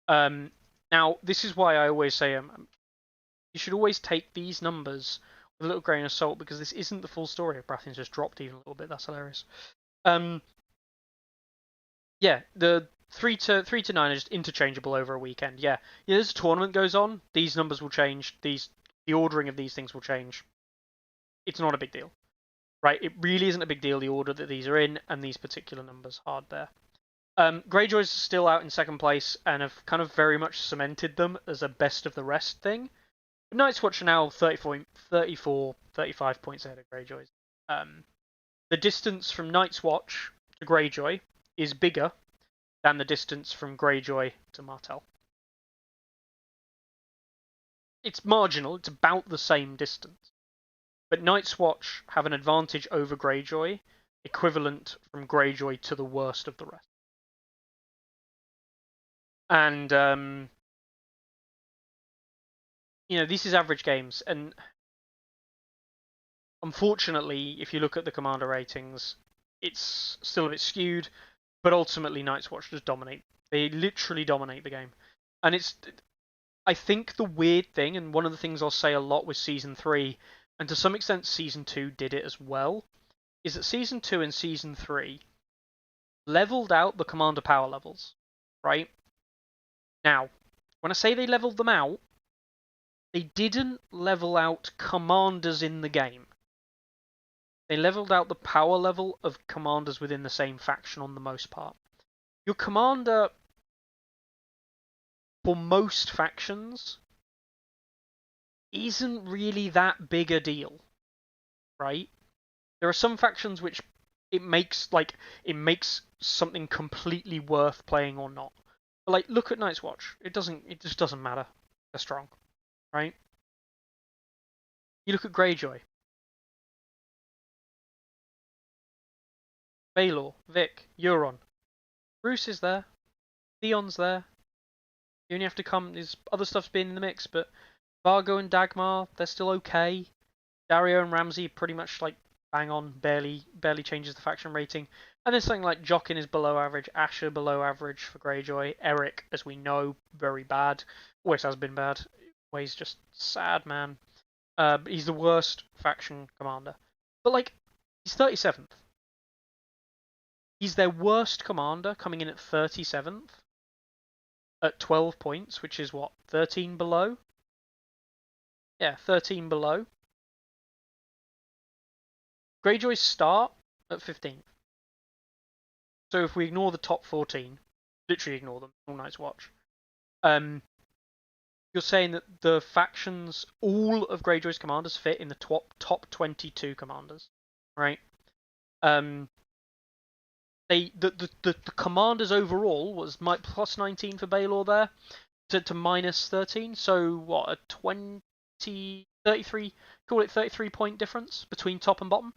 Now, this is why I always say you should always take these numbers with a little grain of salt, because this isn't the full story. Baratheon's just dropped even a little bit. That's hilarious. Yeah, the 3 to 9 are just interchangeable over a weekend. Yeah, as a tournament goes on, these numbers will change. The ordering of these things will change. It's not a big deal, right? It really isn't a big deal, the order that these are in, and these particular numbers hard there. Greyjoys are still out in 2nd place and have kind of very much cemented them as a best of the rest thing. But Night's Watch are now 34, 35 points ahead of Greyjoys. The distance from Night's Watch to Greyjoy is bigger than the distance from Greyjoy to Martell. It's marginal, it's about the same distance. But Night's Watch have an advantage over Greyjoy, equivalent from Greyjoy to the worst of the rest. And, this is average games, and unfortunately, if you look at the commander ratings, it's still a bit skewed, but ultimately Night's Watch just dominate. They literally dominate the game. And I think the weird thing, and one of the things I'll say a lot with Season 3, and to some extent Season 2 did it as well, is that Season 2 and Season 3 leveled out the commander power levels, right? Now, when I say they leveled them out, they didn't level out commanders in the game. They leveled out the power level of commanders within the same faction on the most part. Your commander, for most factions, isn't really that big a deal, right? There are some factions which it makes something completely worth playing or not. But like, look at Night's Watch. It just doesn't matter. They're strong, right? You look at Greyjoy, Baelor, Vic, Euron. Bruce is there. Theon's there. You only have to come. There's other stuff's been in the mix, but Vargo and Dagmar, they're still okay. Dario and Ramsay pretty much like bang on, barely changes the faction rating. And there's something like Jockin is below average, Asher below average for Greyjoy, Eric, as we know, very bad. Always has been bad. Way's just sad, man. He's the worst faction commander. But like, he's 37th. He's their worst commander, coming in at 37th. At 12 points, which is what, 13 below? Yeah, 13 below. Greyjoys start at 15th. So if we ignore the top 14, literally ignore them, all Night's Watch, you're saying that the factions, all of Greyjoy's commanders fit in the top 22 commanders, right? The commanders overall was plus 19 for Baylor there to minus 13. So what, a 33, call it 33 point difference between top and bottom.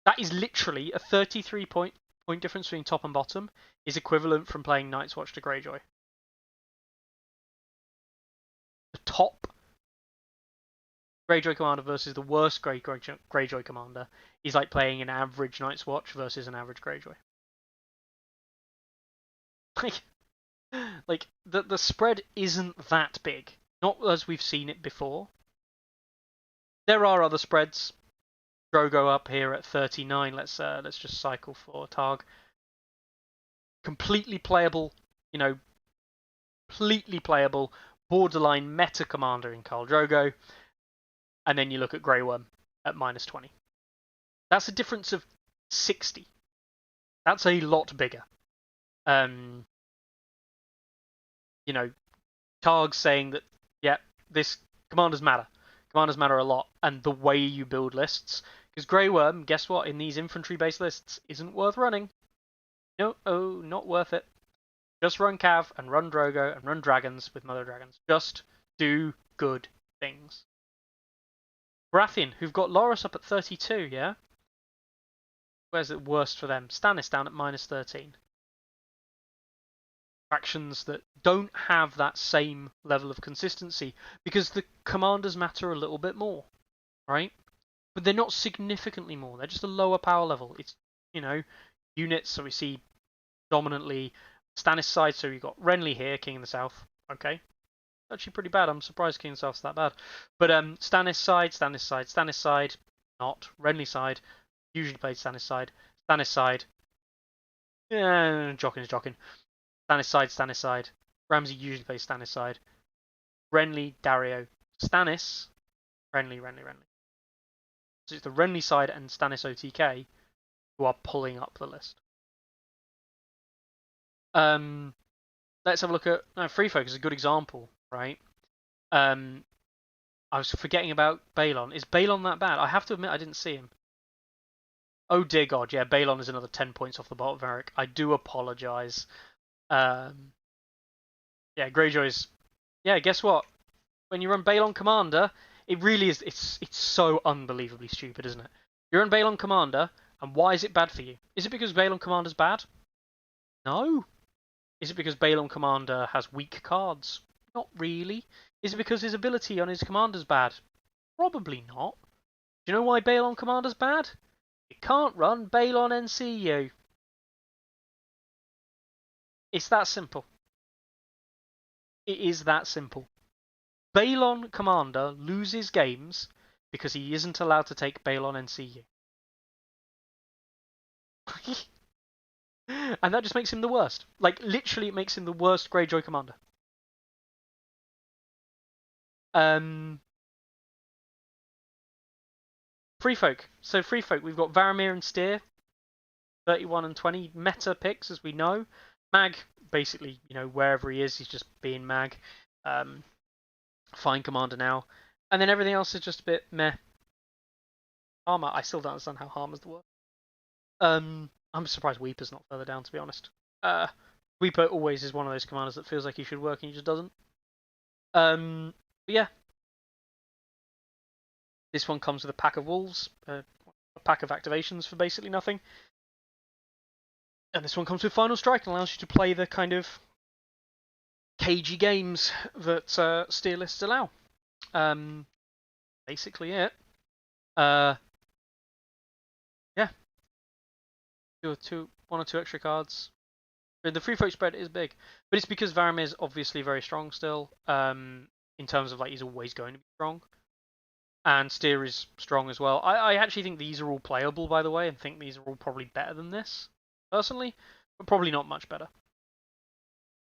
That is literally a 33 point difference between top and bottom is equivalent from playing Night's Watch to Greyjoy. The top Greyjoy commander versus the worst Greyjoy commander is like playing an average Night's Watch versus an average Greyjoy. Like the spread isn't that big, not as we've seen it before. There are other spreads. Drogo up here at 39. Let's just cycle for Targ. Completely playable, completely playable, borderline meta commander in Khal Drogo. And then you look at Grey Worm at minus 20. That's a difference of 60. That's a lot bigger. Targ's saying that, yeah, this commanders matter. Commanders matter a lot, and the way you build lists. Because Grey Worm, guess what? In these infantry-based lists, isn't worth running. No, not worth it. Just run Cav and run Drogo and run Dragons with Mother Dragons. Just do good things. Baratheon, who've got Loras up at 32, yeah? Where's it worst for them? Stannis down at minus 13. Factions that don't have that same level of consistency because the commanders matter a little bit more, right? But they're not significantly more. They're just a lower power level. It's, units. So we see dominantly Stannis side. So you've got Renly here, King in the South. Okay. Actually pretty bad. I'm surprised King in the South's that bad. But Stannis side. Not. Renly side. Usually played Stannis side. Stannis side. Yeah, Jockin is Jockin. Stannis side. Ramsay usually plays Stannis side. Renly, Dario, Stannis, Renly. So it's the Renly side and Stannis OTK who are pulling up the list. Let's have a look at Free Folk is a good example, right? I was forgetting about Balon. Is Balon that bad? I have to admit I didn't see him. Oh dear God, yeah, Balon is another 10 points off the bottom of Eric. I do apologise. Yeah, Greyjoy's. Yeah, guess what? When you run Balon Commander, it really is. It's so unbelievably stupid, isn't it? You're on Balon Commander, and why is it bad for you? Is it because Balon Commander's bad? No. Is it because Balon Commander has weak cards? Not really. Is it because his ability on his commander's bad? Probably not. Do you know why Balon Commander's bad? You can't run Balon NCU. It's that simple. It is that simple. Balon Commander loses games because he isn't allowed to take Balon NCU. And that just makes him the worst. Like, literally, it makes him the worst Greyjoy Commander. Free Folk. So, Free Folk, we've got Varamir and Styr. 31 and 20 meta picks, as we know. Mag, basically, wherever he is, he's just being Mag. Fine commander now. And then everything else is just a bit meh. Harmer, I still don't understand how Harmer's the worst. I'm surprised Weeper's not further down, to be honest. Weeper always is one of those commanders that feels like he should work and he just doesn't. But yeah. This one comes with a pack of wolves, a pack of activations for basically nothing. And this one comes with Final Strike and allows you to play the kind of cagey games that Styr lists allow. Basically it. Yeah. One or two extra cards. The Free Folk spread is big, but it's because Varamir is obviously very strong still. In terms of he's always going to be strong, and Styr is strong as well. I actually think these are all playable, by the way, and think these are all probably better than this, personally, but probably not much better.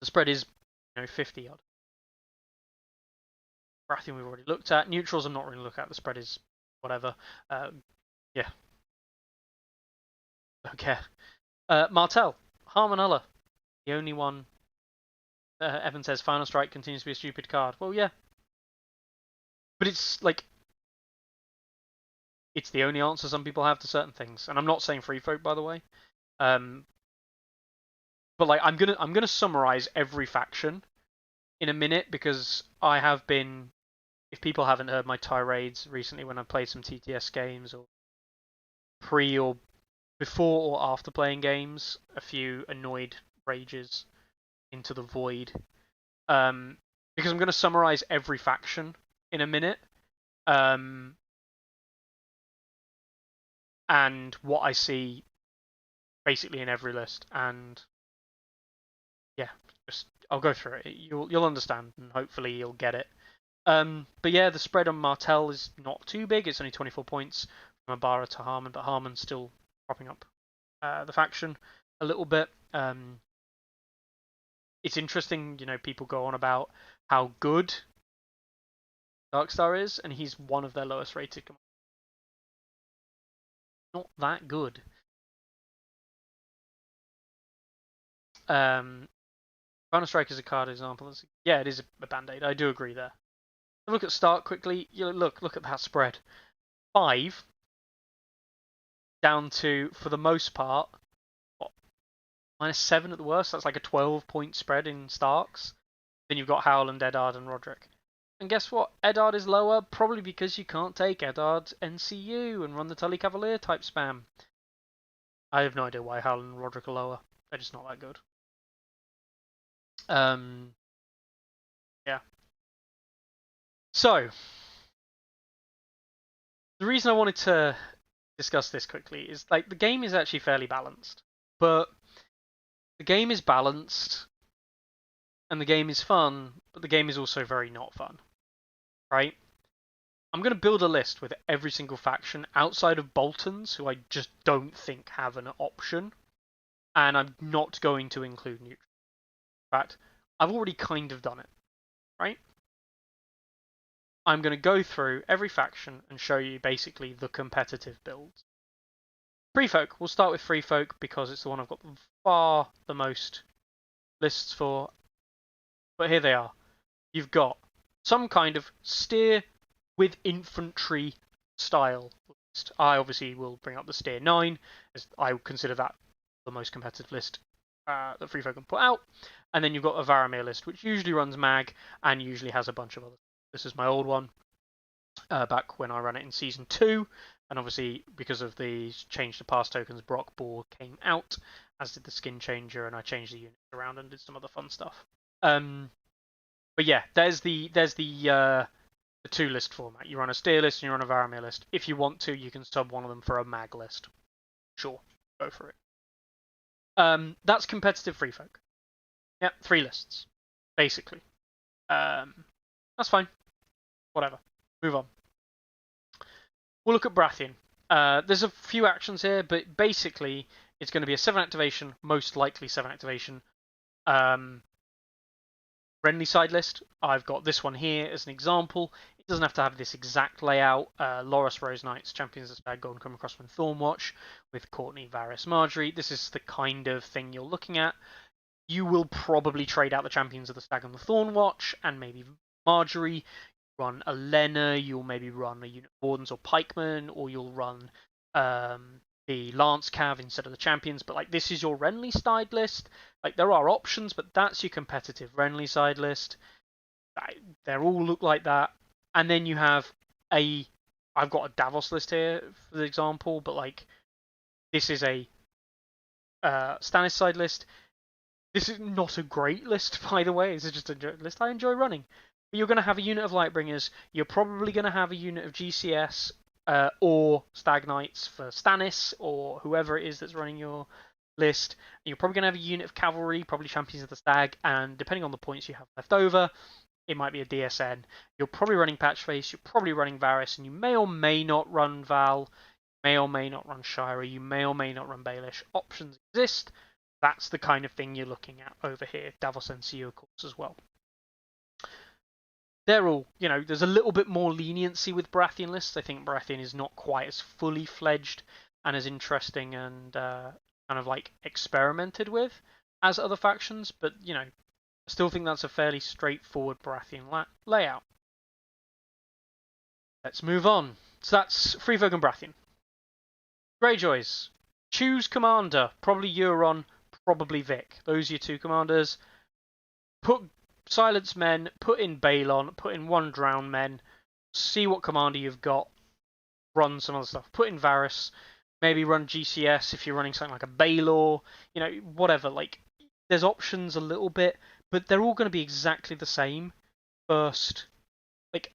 The spread is 50 odd. Baratheon we've already looked at. Neutrals I'm not really looking at. The spread is whatever. Yeah. Don't care. Martell. Harmonulla. The only one. Evan says Final Strike continues to be a stupid card. Well, yeah. But it's like. it's the only answer some people have to certain things. And I'm not saying free folk, by the way. But like I'm gonna summarize every faction in a minute, because I have been, if people haven't heard my tirades recently when I played some TTS games, or pre or before or after playing games, a few annoyed rages into the void. Because I'm going to summarize every faction in a minute, and what I see basically in every list, and yeah, just I'll go through it. You'll understand, and hopefully you'll get it. But yeah, the spread on Martel is not too big. It's only 24 points from Ibarra to Harmon, but Harmon's still propping up the faction a little bit. It's interesting, people go on about how good Darkstar is, and he's one of their lowest rated commanders. Not that good. Counter-Strike is a card example. Yeah, it is a band-aid. I do agree there. Look at Start quickly. Look at that spread. 5 down to, for the most part, what, -7 at the worst. That's like a 12-point spread in Starks. Then you've got Howland, Eddard, and Roderick. And guess what? Eddard is lower, probably because you can't take Eddard NCU and run the Tully Cavalier type spam. I have no idea why Howland and Roderick are lower. They're just not that good. Yeah. So, the reason I wanted to discuss this quickly is, like, the game is actually fairly balanced. But the game is balanced, and the game is fun, but the game is also very not fun. Right? I'm going to build a list with every single faction outside of Boltons, who I just don't think have an option. And I'm not going to include neutral. In fact, I've already kind of done it. Right? I'm going to go through every faction and show you basically the competitive builds. Free Folk, we'll start with Free Folk because it's the one I've got far the most lists for. But here they are. You've got some kind of steer with infantry style list. I obviously will bring up the steer 9, as I consider that the most competitive list that Free Folk can put out. And then you've got a Varamir list, which usually runs mag and usually has a bunch of other. This is my old one, back when I ran it in Season 2. And obviously, because of the change to pass tokens, Brock Ball came out, as did the skin changer, and I changed the units around and did some other fun stuff. But yeah, there's the 2-list format. You run a steer list and you run a Varamir list. If you want to, you can sub one of them for a mag list. Sure, go for it. That's competitive Free Folk. Yeah, 3 lists, basically. That's fine. Whatever. Move on. We'll look at Brathian. There's a few actions here, but basically it's going to be a 7 activation, most likely 7 activation. Friendly side list. I've got this one here as an example. It doesn't have to have this exact layout. Loras Rose Knights, Champions of Stag, Golden Come Across from Thornwatch with Courtney, Varys, Marjorie. This is the kind of thing you're looking at. You will probably trade out the Champions of the Stag and the Thornwatch and maybe Marjorie. Run a Lena, you'll maybe run a unit of Wardens or Pikemen, or you'll run the Lance Cav instead of the Champions. But like, this is your Renly side list. Like, there are options, but that's your competitive Renly side list. They all look like that. And then you have I've got a Davos list here for the example, but like, this is a Stannis side list. This is not a great list, by the way. This is just a list I enjoy running. But you're going to have a unit of Lightbringers. You're probably going to have a unit of GCS or Stag Knights for Stannis or whoever it is that's running your list. And you're probably going to have a unit of Cavalry, probably Champions of the Stag, and depending on the points you have left over, it might be a DSN. You're probably running Patchface, you're probably running Varys, and you may or may not run Val, you may or may not run Shira, you may or may not run Baelish. Options exist. That's the kind of thing you're looking at over here. Davos NCU, of course, as well. They're all, there's a little bit more leniency with Baratheon lists. I think Baratheon is not quite as fully fledged and as interesting and kind of like experimented with as other factions, but I still think that's a fairly straightforward Baratheon layout. Let's move on So that's Free Folk and Brathian. Greyjoys. Choose commander. Probably Euron, probably Vic. Those are your two commanders. Put Silence Men, put in Balon, put in one Drown Men. See what commander you've got. Run some other stuff. Put in Varys. Maybe run GCS if you're running something like a Baelor. You know, whatever. Like, there's options a little bit, but they're all going to be exactly the same. First, like,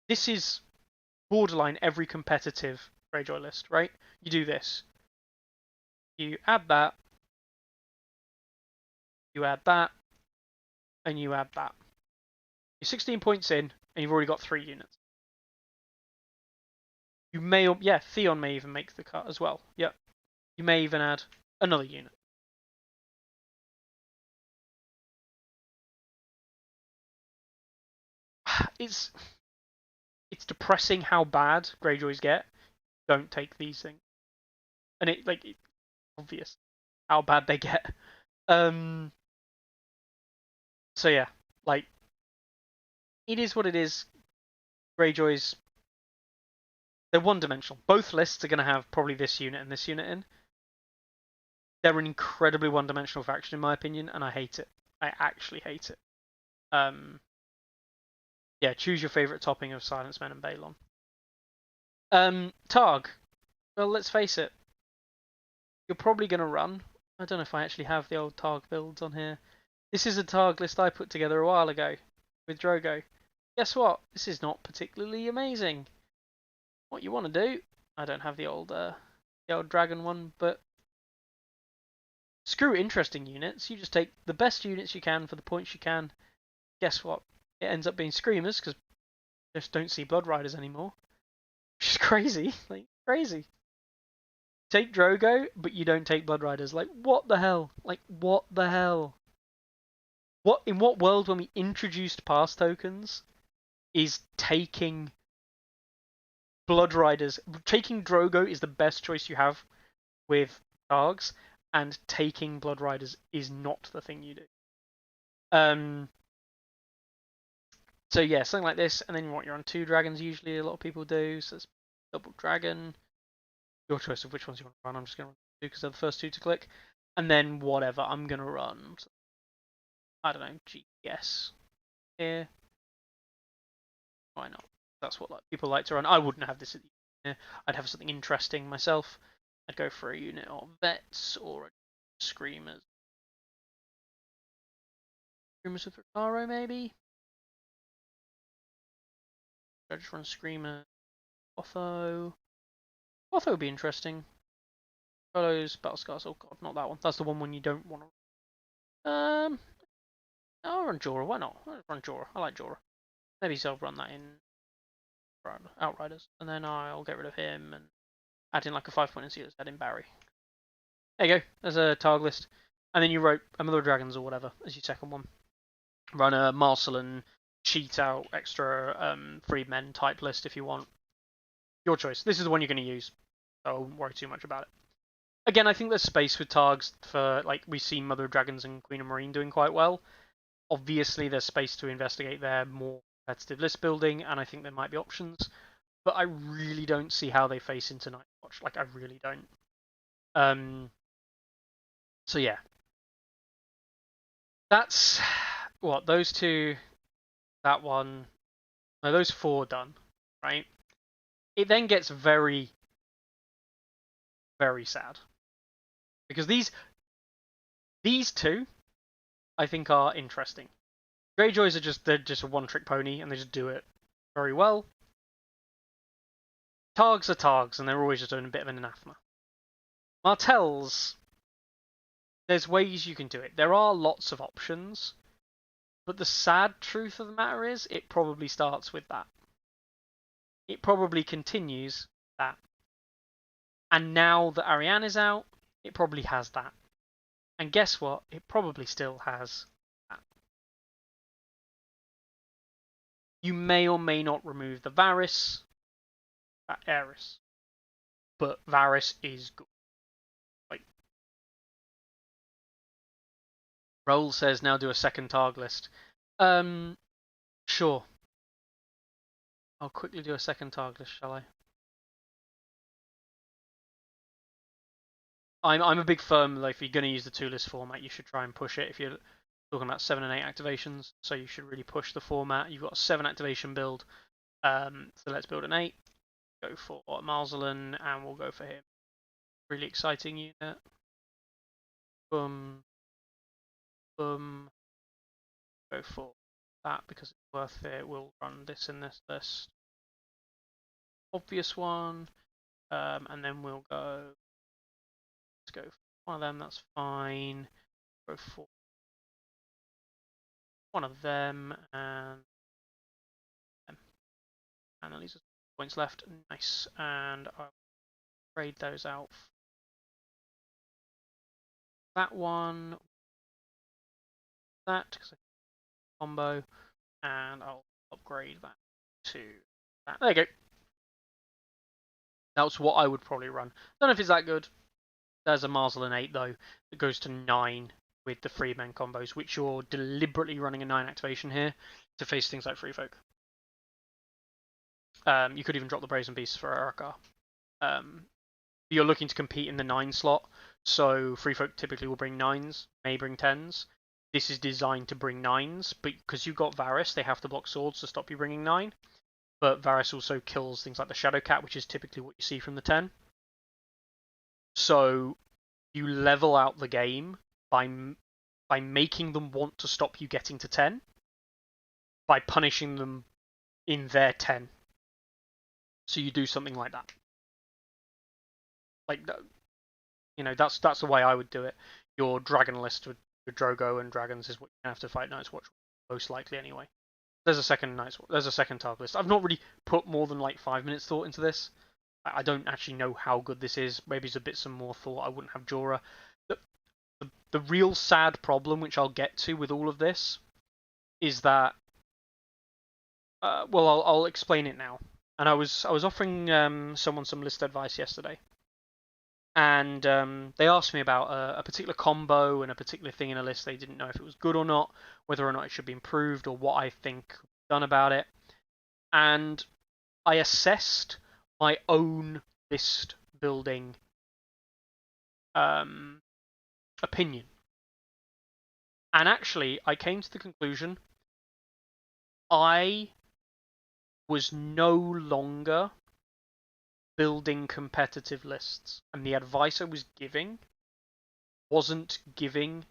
this is borderline every competitive Greyjoy list, right? You do this. You add that. You add that. And you add that. You're 16 points in, and you've already got 3 units. You may, yeah, Theon may even make the cut as well. Yep. You may even add another unit. It's depressing how bad Greyjoys get. Don't take these things, and it's obvious how bad they get. So yeah, like, it is what it is. Greyjoys, they're one-dimensional. Both lists are going to have probably this unit and this unit in. They're an incredibly one-dimensional faction, in my opinion, and I hate it. I actually hate it. Yeah, choose your favourite topping of Silence Men and Balon. Targ. Well, let's face it. You're probably going to run. I don't know if I actually have the old Targ builds on here. This is a Targ list I put together a while ago with Drogo. Guess what? This is not particularly amazing. What you want to do? I don't have the old dragon one, but screw interesting units. You just take the best units you can for the points you can. Guess what? It ends up being Screamers, because I just don't see Blood Riders anymore. Which is crazy. Like, crazy. Take Drogo, but you don't take Blood Riders. Like, what the hell? Like, what the hell? In what world, when we introduced pass tokens, is taking Blood Riders... Taking Drogo is the best choice you have with Targs, and taking Blood Riders is not the thing you do. So yeah, something like this, and then you're on 2 dragons usually, a lot of people do, so it's double dragon. Your choice of which ones you want to run. I'm just going to run 2 because they're the first 2 to click. And then whatever, I'm going to run, I don't know, GS here. Why not? That's what people like to run. I wouldn't have this at the here. I'd have something interesting myself. I'd go for a unit of Vets or Screamers. Screamers with Ricaro, maybe? I'd just run Screamer. Otho. Otho would be interesting. Follows Battle Scars. Oh god, not that one. That's the one when you don't want to. I'll run Jorah. Why not? I'll run Jorah. I like Jorah. Maybe I'll run that in Outriders, and then I'll get rid of him and add in like a 5-point and see let's add in Barry. There you go. There's a Targ list, and then you wrote Mother of Dragons or whatever as your second one. Run a Marcelin cheat out extra freedmen type list if you want. Your choice. This is the one you're going to use, so I won't worry too much about it. Again, I think there's space with Targs for, like, we've seen Mother of Dragons and Queen of Marine doing quite well. Obviously, there's space to investigate there, more competitive list building, and I think there might be options. But I really don't see how they face into Night Watch. Like, I really don't. So yeah. That's what, those 2, that one, no, those 4 done, right? It then gets very, very sad. Because these 2, I think, are interesting. Greyjoys are they're just a one-trick pony, and they just do it very well. Targs are Targs, and they're always just doing a bit of an anathema. Martells, there's ways you can do it. There are lots of options, but the sad truth of the matter is, it probably starts with that. It probably continues that. And now that Ariane is out, it probably has that. And guess what? It probably still has that. You may or may not remove the Varys, that Aerys. But Varys is good. Like, Roll says now do a second Targ list. Sure. I'll quickly do a second target list, shall I? I'm a big firm, though, if you're going to use the 2-list format, you should try and push it if you're talking about 7 and 8 activations. So you should really push the format. You've got a 7 activation build. So let's build an 8. Go for Marzelin, and we'll go for him. Really exciting unit. Boom. Boom. Go for that because it's worth it. We'll run this in this list. Obvious one. And then we'll go. Let's go for one of them. That's fine. Go for one of them and then these are points left. Nice. And I'll trade those out. That one. That because I can combo, and I'll upgrade that to that. There you go. That's what I would probably run. Don't know if it's that good. There's a Marzelin 8 though that goes to 9 with the 3-man combos, which you're deliberately running a 9 activation here to face things like Free Folk. You could even drop the Brazen Beasts for Arakar. You're looking to compete in the 9 slot, so Free Folk typically will bring 9s, may bring 10s. This is designed to bring 9s, but because you've got Varys, they have to block swords to stop you bringing 9. But Varys also kills things like the Shadow Cat, which is typically what you see from the 10. So you level out the game by making them want to stop you getting to 10, by punishing them in their 10. So you do something like that. Like, you know, that's the way I would do it. Your dragon list with Drogo and dragons is what you have to fight Night's Watch most likely anyway. There's a second target list. I've not really put more than like 5 minutes thought into this. I don't actually know how good this is. Maybe it's a bit some more thought. I wouldn't have Jorah. The real sad problem, which I'll get to with all of this, is that well, I'll explain it now. And I was offering someone some list advice yesterday, and they asked me about a particular combo and a particular thing in a list. They didn't know if it was good or not, whether or not it should be improved, or what I think could be done about it. And I assessed my own list building opinion. And actually, I came to the conclusion I was no longer building competitive lists. And the advice I was giving wasn't giving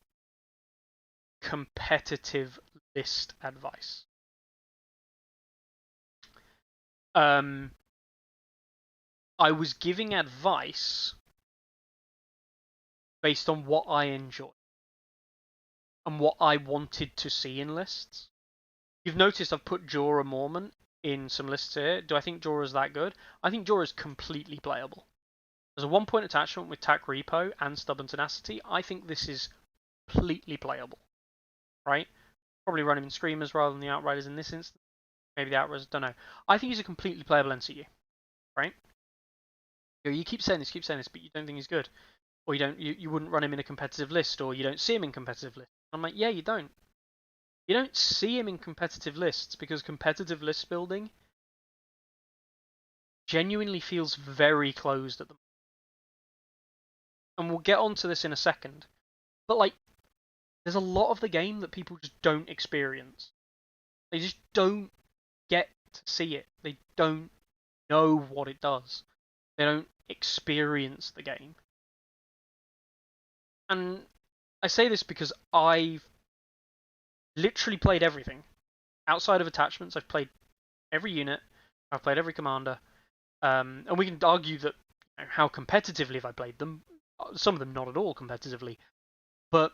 competitive list advice. I was giving advice based on what I enjoy and what I wanted to see in lists. You've noticed I've put Jorah Mormont in some lists here. Do I think Jorah's that good? I think Jorah's completely playable. There's a 1-point attachment with Tac Repo and Stubborn Tenacity. I think this is completely playable. Right? Probably run him in Screamers rather than the Outriders in this instance. Maybe the Outriders, don't know. I think he's a completely playable NCU. Right? You keep saying this, but you don't think he's good. Or you wouldn't run him in a competitive list, or you don't see him in competitive lists. I'm like, yeah, you don't. You don't see him in competitive lists because competitive list building genuinely feels very closed at the moment. And we'll get onto this in a second. But like, there's a lot of the game that people just don't experience. They just don't get to see it. They don't know what it does. They don't experience the game. And I say this because I've literally played everything. Outside of attachments, I've played every unit. I've played every commander. And we can argue that how competitively have I played them. Some of them not at all competitively. But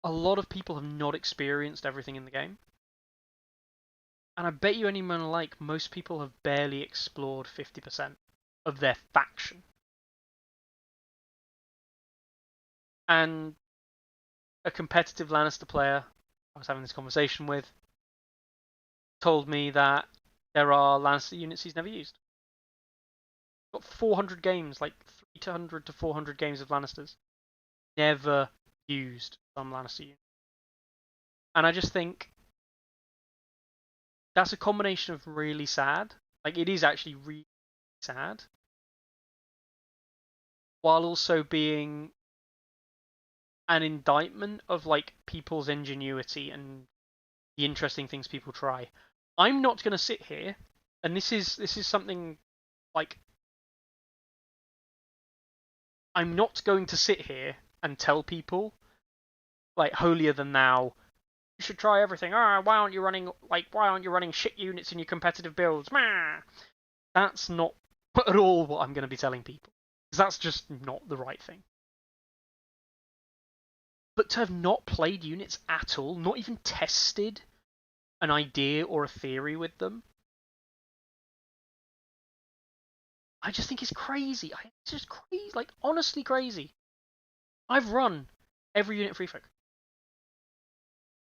a lot of people have not experienced everything in the game. And I bet you anyone alike, most people have barely explored 50% of their faction. And a competitive Lannister player I was having this conversation with told me that there are Lannister units he's never used. Got 400 games, like 300 to 400 games of Lannisters. Never used some Lannister units. And I just think that's a combination of really sad. Like, it is actually really sad, while also being an indictment of like people's ingenuity and the interesting things people try. I'm not going to sit here, and this is something like, I'm not going to sit here and tell people like holier than thou, you should try everything. Why aren't you running shit units in your competitive builds? That's not at all what I'm going to be telling people, because that's just not the right thing. But to have not played units at all, not even tested an idea or a theory with them, I just think it's crazy. It's just crazy, like honestly crazy. I've run every unit Free Folk.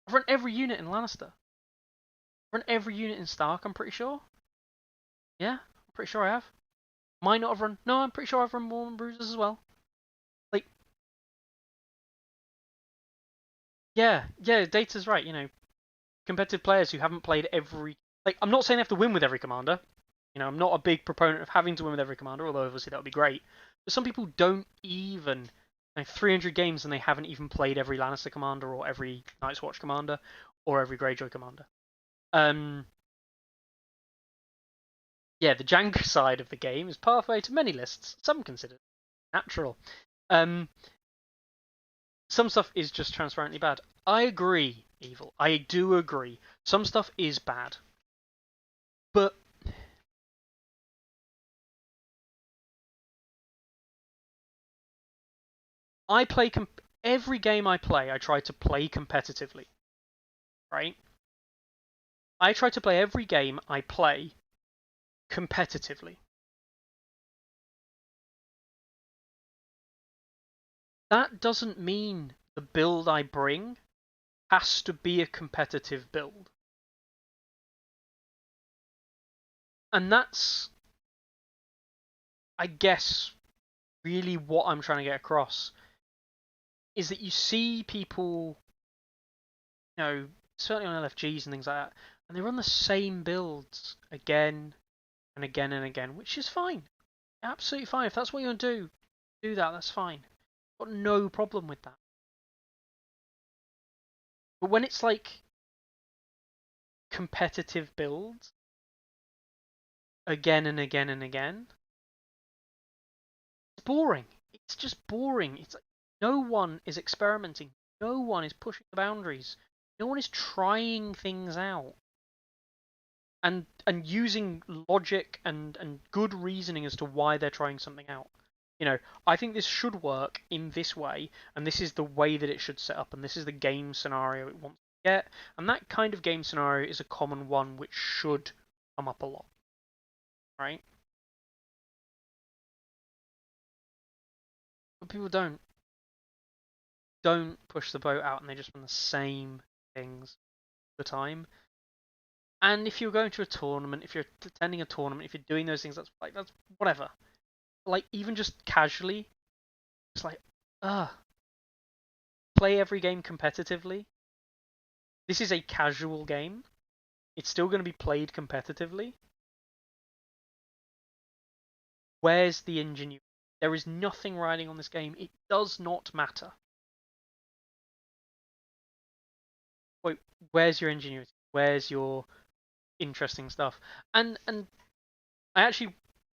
I've run every unit in Lannister. I've run every unit in Stark, I'm pretty sure. Yeah, I'm pretty sure I have. Might not have run. No, I'm pretty sure I've run Maul and Bruisers as well. Like, yeah, Data's right. You know, competitive players who haven't played every. Like, I'm not saying they have to win with every commander. You know, I'm not a big proponent of having to win with every commander, although obviously that would be great. But some people don't even 300 games and they haven't even played every Lannister commander or every Night's Watch commander or every Greyjoy commander. Yeah, the Django side of the game is pathway to many lists. Some consider it natural. Some stuff is just transparently bad. I agree, Evil. I do agree. Some stuff is bad. But I play every game I play, I try to play competitively. Right? I try to play every game I play competitively. That doesn't mean the build I bring has to be a competitive build. And that's, I guess, really what I'm trying to get across. Is that you see people, you know, certainly on LFGs and things like that, and they run the same builds again and again and again, which is fine. Absolutely fine. If that's what you want to do that, that's fine. Got no problem with that. But when it's like competitive builds again and again and again, it's boring. It's just boring. It's like no one is experimenting. No one is pushing the boundaries. No one is trying things out. And using logic and good reasoning as to why they're trying something out. You know, I think this should work in this way, and this is the way that it should set up, and this is the game scenario it wants to get, and that kind of game scenario is a common one which should come up a lot, right? But people don't push the boat out, and they just run the same things all the time. And if you're going to a tournament, if you're attending a tournament, if you're doing those things, that's whatever. Like, even just casually, it's like, play every game competitively. This is a casual game. It's still going to be played competitively. Where's the ingenuity? There is nothing riding on this game. It does not matter. Wait, where's your ingenuity? Where's your interesting stuff? And I actually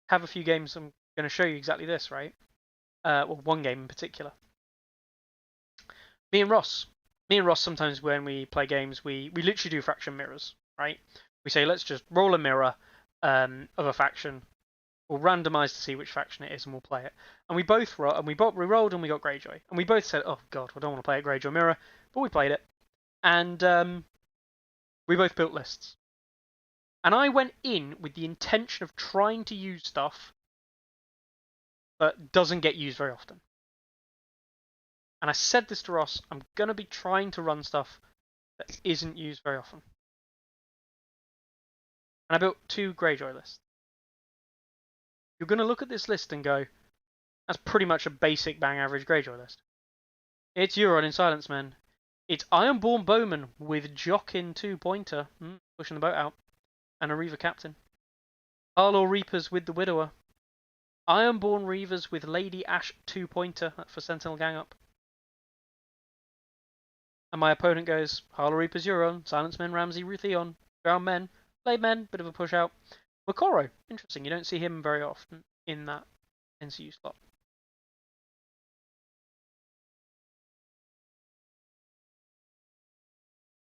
have a few games I'm going to show you exactly this, right? Well, one game in particular. Me and Ross sometimes when we play games, we literally do faction mirrors, right? We say, let's just roll a mirror of a faction. We'll randomize to see which faction it is, and we'll play it. And we rolled and we got Greyjoy, and we both said, "Oh God, I don't want to play a Greyjoy mirror," but we played it, and we both built lists. And I went in with the intention of trying to use stuff that doesn't get used very often. And I said this to Ross, I'm going to be trying to run stuff that isn't used very often. And I built 2 Greyjoy lists. You're going to look at this list and go, that's pretty much a basic bang average Greyjoy list. It's Euron in Silence Men. It's Ironborn Bowman with Jock in 2 pointer, pushing the boat out. and a Reaver captain. Harlaw Reapers with the Widower. Ironborn Reavers with Lady Ash 2-pointer for Sentinel Gang Up. And my opponent goes, Harlaw Reapers Euron, Silence Men, Ramsey, Rutheon, Drowned Men, Blade Men, bit of a push out. Makoro, interesting, you don't see him very often in that NCU slot.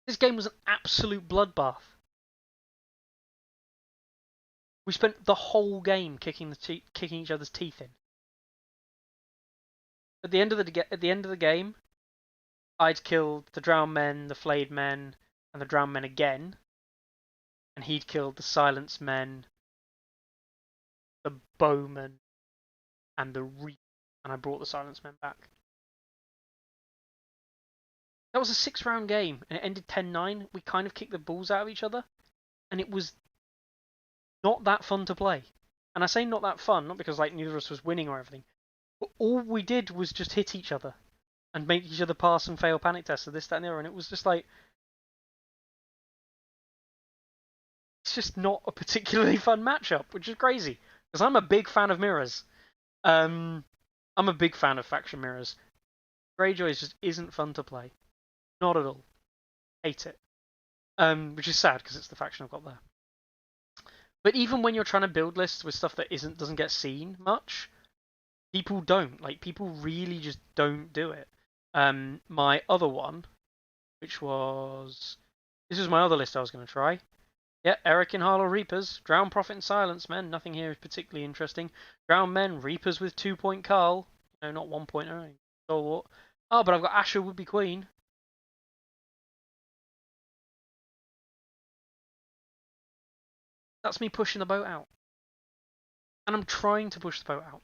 This game was an absolute bloodbath. We spent the whole game kicking each other's teeth in. At the end of the game, I'd killed the Drowned Men, the Flayed Men, and the Drowned Men again, and he'd killed the Silence Men, the Bowmen, and the Reap, and I brought the Silence Men back. That was a 6-round game, and it ended 10-9. We kind of kicked the balls out of each other, and it was not that fun to play. And I say not that fun, not because like neither of us was winning or everything, but all we did was just hit each other and make each other pass and fail panic tests of this, that, and the other, and it was just like, it's just not a particularly fun matchup, which is crazy because I'm a big fan of mirrors. I'm a big fan of faction mirrors. Greyjoy just isn't fun to play. Not at all. Hate it. Which is sad because it's the faction I've got there. But even when you're trying to build lists with stuff that doesn't get seen much, people don't. Like, people really just don't do it. My other one, which was... This was my other list I was going to try. Yeah, Eric in Harlaw Reapers. Drowned Prophet and Silence Men. Nothing here is particularly interesting. Drowned Men. Reapers with 2-point Carl. No, not 1-pointer. Oh, but I've got Asher would be Queen. That's me pushing the boat out. And I'm trying to push the boat out.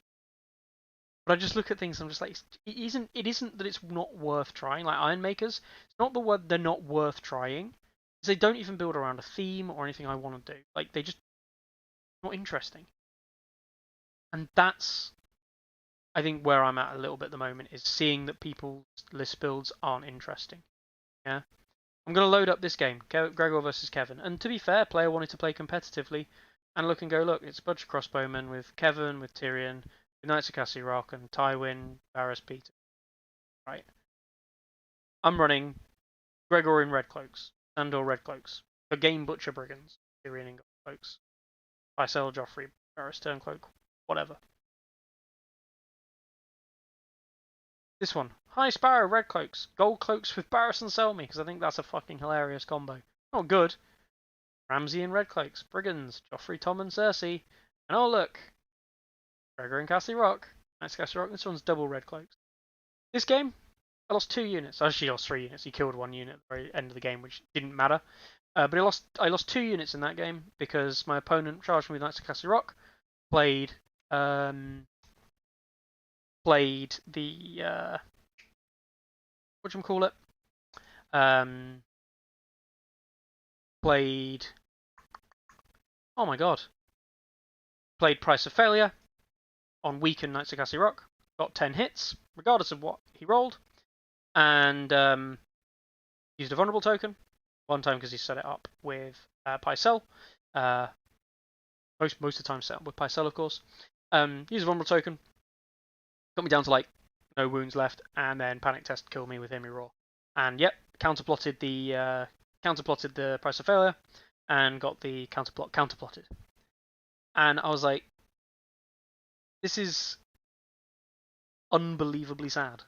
But I just look at things and I'm just like, it isn't that it's not worth trying. Like Ironmakers, it's not the word they're not worth trying. They don't even build around a theme or anything I want to do. Like, they just not interesting. And that's, I think, where I'm at a little bit at the moment, is seeing that people's list builds aren't interesting. Yeah. I'm going to load up this game, Gregor versus Kevin. And to be fair, player wanted to play competitively and look and go, look, it's a bunch of crossbowmen with Kevin, with Tyrion, with Knights of Cassie Rock, and Tywin, Varys, Peter. Right. I'm running Gregor in Red Cloaks, Sandor Red Cloaks, the Game Butcher Brigands, Tyrion in Gold Cloaks, Pycelle, Joffrey, Varys, Turncloak, whatever. This one. High Sparrow, Red Cloaks. Gold Cloaks with Barris and Selmy, because I think that's a fucking hilarious combo. Not good. Ramsey and Red Cloaks. Brigands. Joffrey, Tom and Cersei. And oh look. Gregor and Cassie Rock. Nice Cassie Rock. This one's double Red Cloaks. This game, I lost 2 units. Actually, I lost 3 units. He killed 1 unit at the very end of the game, which didn't matter. But I lost 2 units in that game because my opponent charged me with Knights of Cassie Rock. Played the whatchamacallit? Played, oh my god, played Price of Failure on weakened Knights of Cassie Rock. Got 10 hits, regardless of what he rolled, and used a vulnerable token. One time because he set it up with Pycelle. Most of the time set up with Pycelle, of course. Used a vulnerable token. Got me down to like no wounds left, and then panic test killed me with Hemi Raw. And yep, counterplotted the Price of Failure, and got the counterplotted. And I was like, this is unbelievably sad.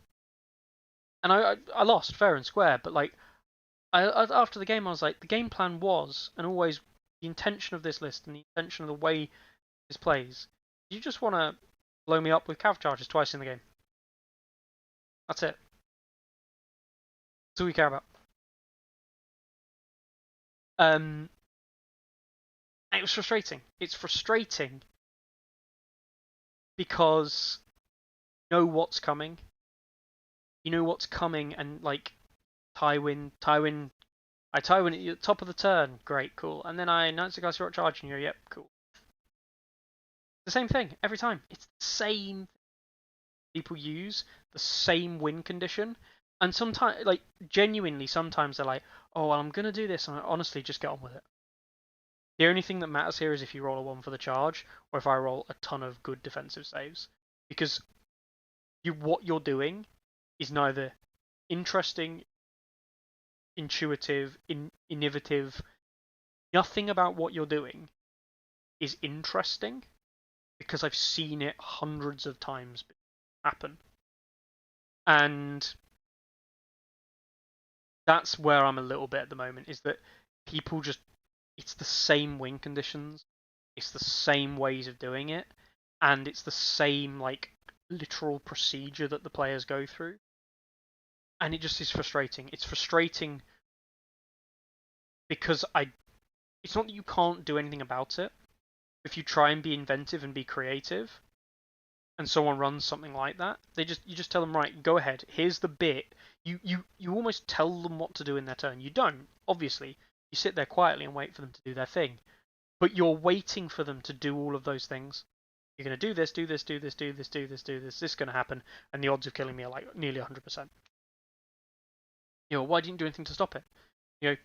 And I lost fair and square, but like, after the game I was like, the game plan was, and always, the intention of this list and the intention of the way this plays. You just want to blow me up with cav charges twice in the game. That's it. That's all we care about. It was frustrating. It's frustrating because you know what's coming. You know what's coming, and like Tywin at the top of the turn, great, cool. And then I Knights of Cassie Rock charging you, yep, cool. The same thing every time. It's the same. People use the same win condition, and sometimes, like, genuinely, sometimes they're like, "Oh, well, I'm gonna do this," and I honestly just get on with it. The only thing that matters here is if you roll a 1 for the charge, or if I roll a ton of good defensive saves. Because what you're doing is neither interesting, intuitive, innovative. Nothing about what you're doing is interesting, because I've seen it hundreds of times happen. And that's where I'm a little bit at the moment, is that people just, it's the same win conditions, it's the same ways of doing it, and it's the same like literal procedure that the players go through. And it just is frustrating. It's frustrating because it's not that you can't do anything about it. If you try and be inventive and be creative, and someone runs something like that, you just tell them, right, go ahead. Here's the bit. You almost tell them what to do in their turn. You don't, obviously. You sit there quietly and wait for them to do their thing, but you're waiting for them to do all of those things. You're going to do this, do this, do this, do this, do this, do this. This is going to happen, and the odds of killing me are like nearly 100%. Why didn't you do anything to stop it? Because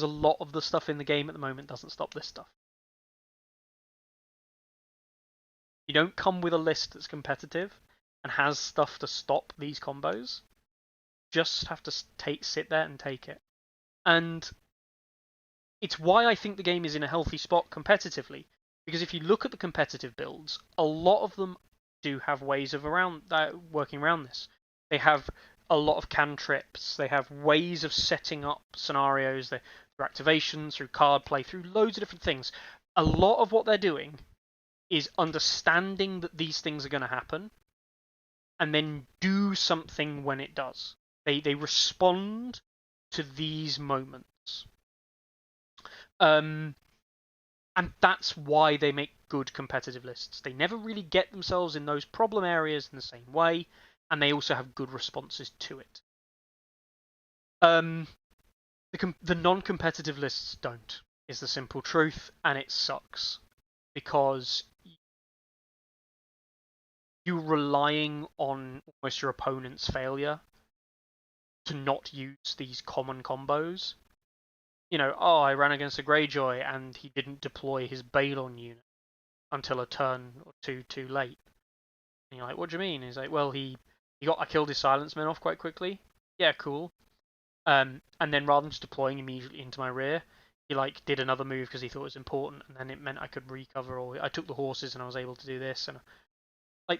a lot of the stuff in the game at the moment doesn't stop this stuff. You don't come with a list that's competitive and has stuff to stop these combos. You just have to sit there and take it. And it's why I think the game is in a healthy spot competitively. Because if you look at the competitive builds, a lot of them do have ways of working around this. They have a lot of cantrips. They have ways of setting up scenarios through activations, through card play, through loads of different things. A lot of what they're doing is understanding that these things are going to happen, and then do something when it does. They respond to these moments. And that's why they make good competitive lists. They never really get themselves in those problem areas in the same way, and they also have good responses to it. The non-competitive lists don't, is the simple truth, and it sucks. Because you're relying on almost your opponent's failure to not use these common combos. I ran against a Greyjoy and he didn't deploy his Balon unit until a turn or two too late. And you're like, what do you mean? He's like, well, I killed his silence men off quite quickly. Yeah, cool. And then rather than just deploying immediately into my rear, he did another move because he thought it was important, and then it meant I could recover, or I took the horses and I was able to do this. And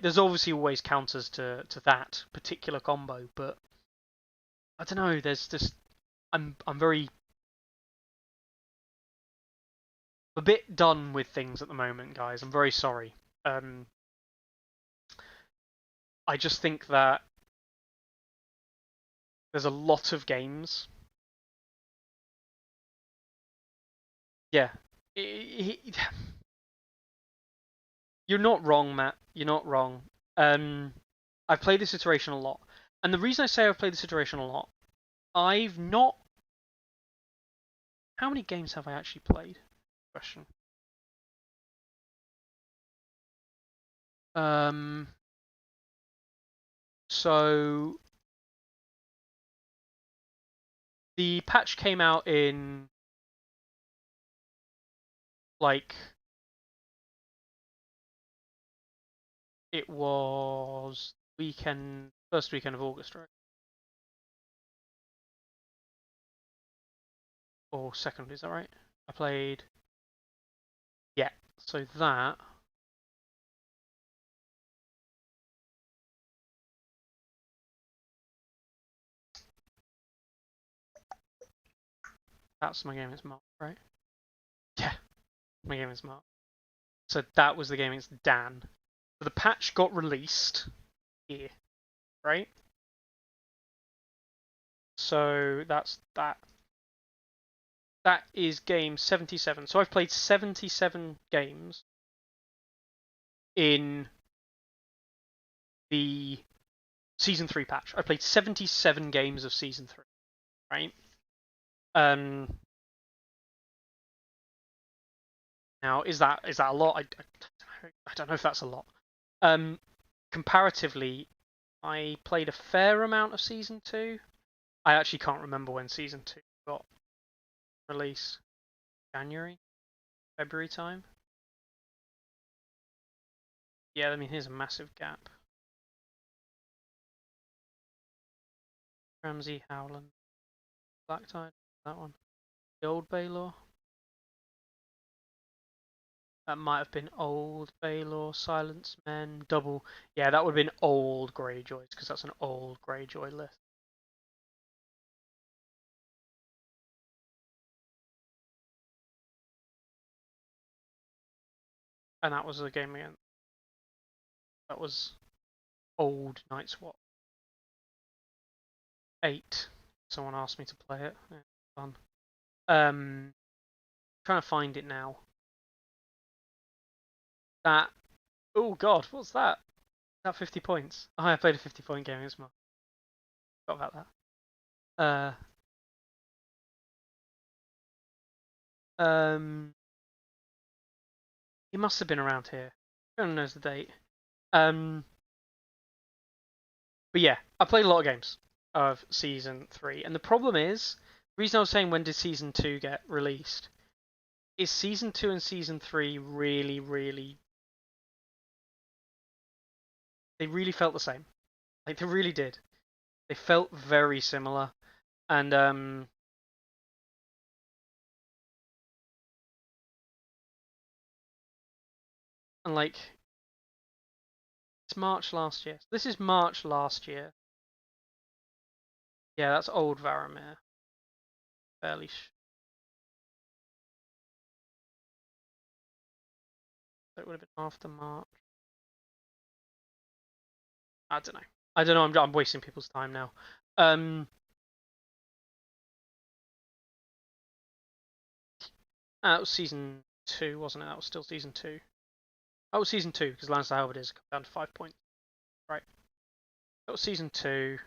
there's obviously always counters to that particular combo, but I don't know. There's just I'm very a bit done with things at the moment, guys. I'm very sorry. I just think that there's a lot of games. Yeah. You're not wrong, Matt. You're not wrong. I've played this iteration a lot. And the reason I say I've played this iteration a lot, I've not... How many games have I actually played? Question. So the patch came out in it was first weekend of August, right? Or second, is that right? I played. Yeah, so that's my game against Mark, right? Yeah, my game against Mark. So that was the game against Dan. So the patch got released here, right? So that's that. That is game 77. So I've played 77 games in the Season 3 patch. I played 77 games of Season 3, right? Now, is that a lot? I don't know if that's a lot. Comparatively, I played a fair amount of Season 2. I actually can't remember when Season 2 got released. January? February time. Yeah, I mean, here's a massive gap. Ramsey, Howland, Black Tide, that one. The old Baylor. That might have been old Baylor, Silence Men, double. Yeah, that would have been old Greyjoys, because that's an old Greyjoy list. And that was a game again. That was old Night's Watch 8. Someone asked me to play it. Yeah, fun. Trying to find it now. That. Oh God, what's that? That 50 points. Oh, I played a 50-point game as well. Forgot about that. He must have been around here. No one knows the date. But yeah, I played a lot of games of season 3, and the problem is, the reason I was saying when did season 2 get released, is season 2 and season 3 really, they really felt the same. Like they really did. They felt very similar, and like it's March last year. This is March last year. Yeah, that's old Varamir. Fairly. It would have been after March. I don't know. I don't know. I'm wasting people's time now. That was season 2, wasn't it? That was still season 2. That was season 2 because Lannister Halberd is down to 5 points. Right. That was season 2.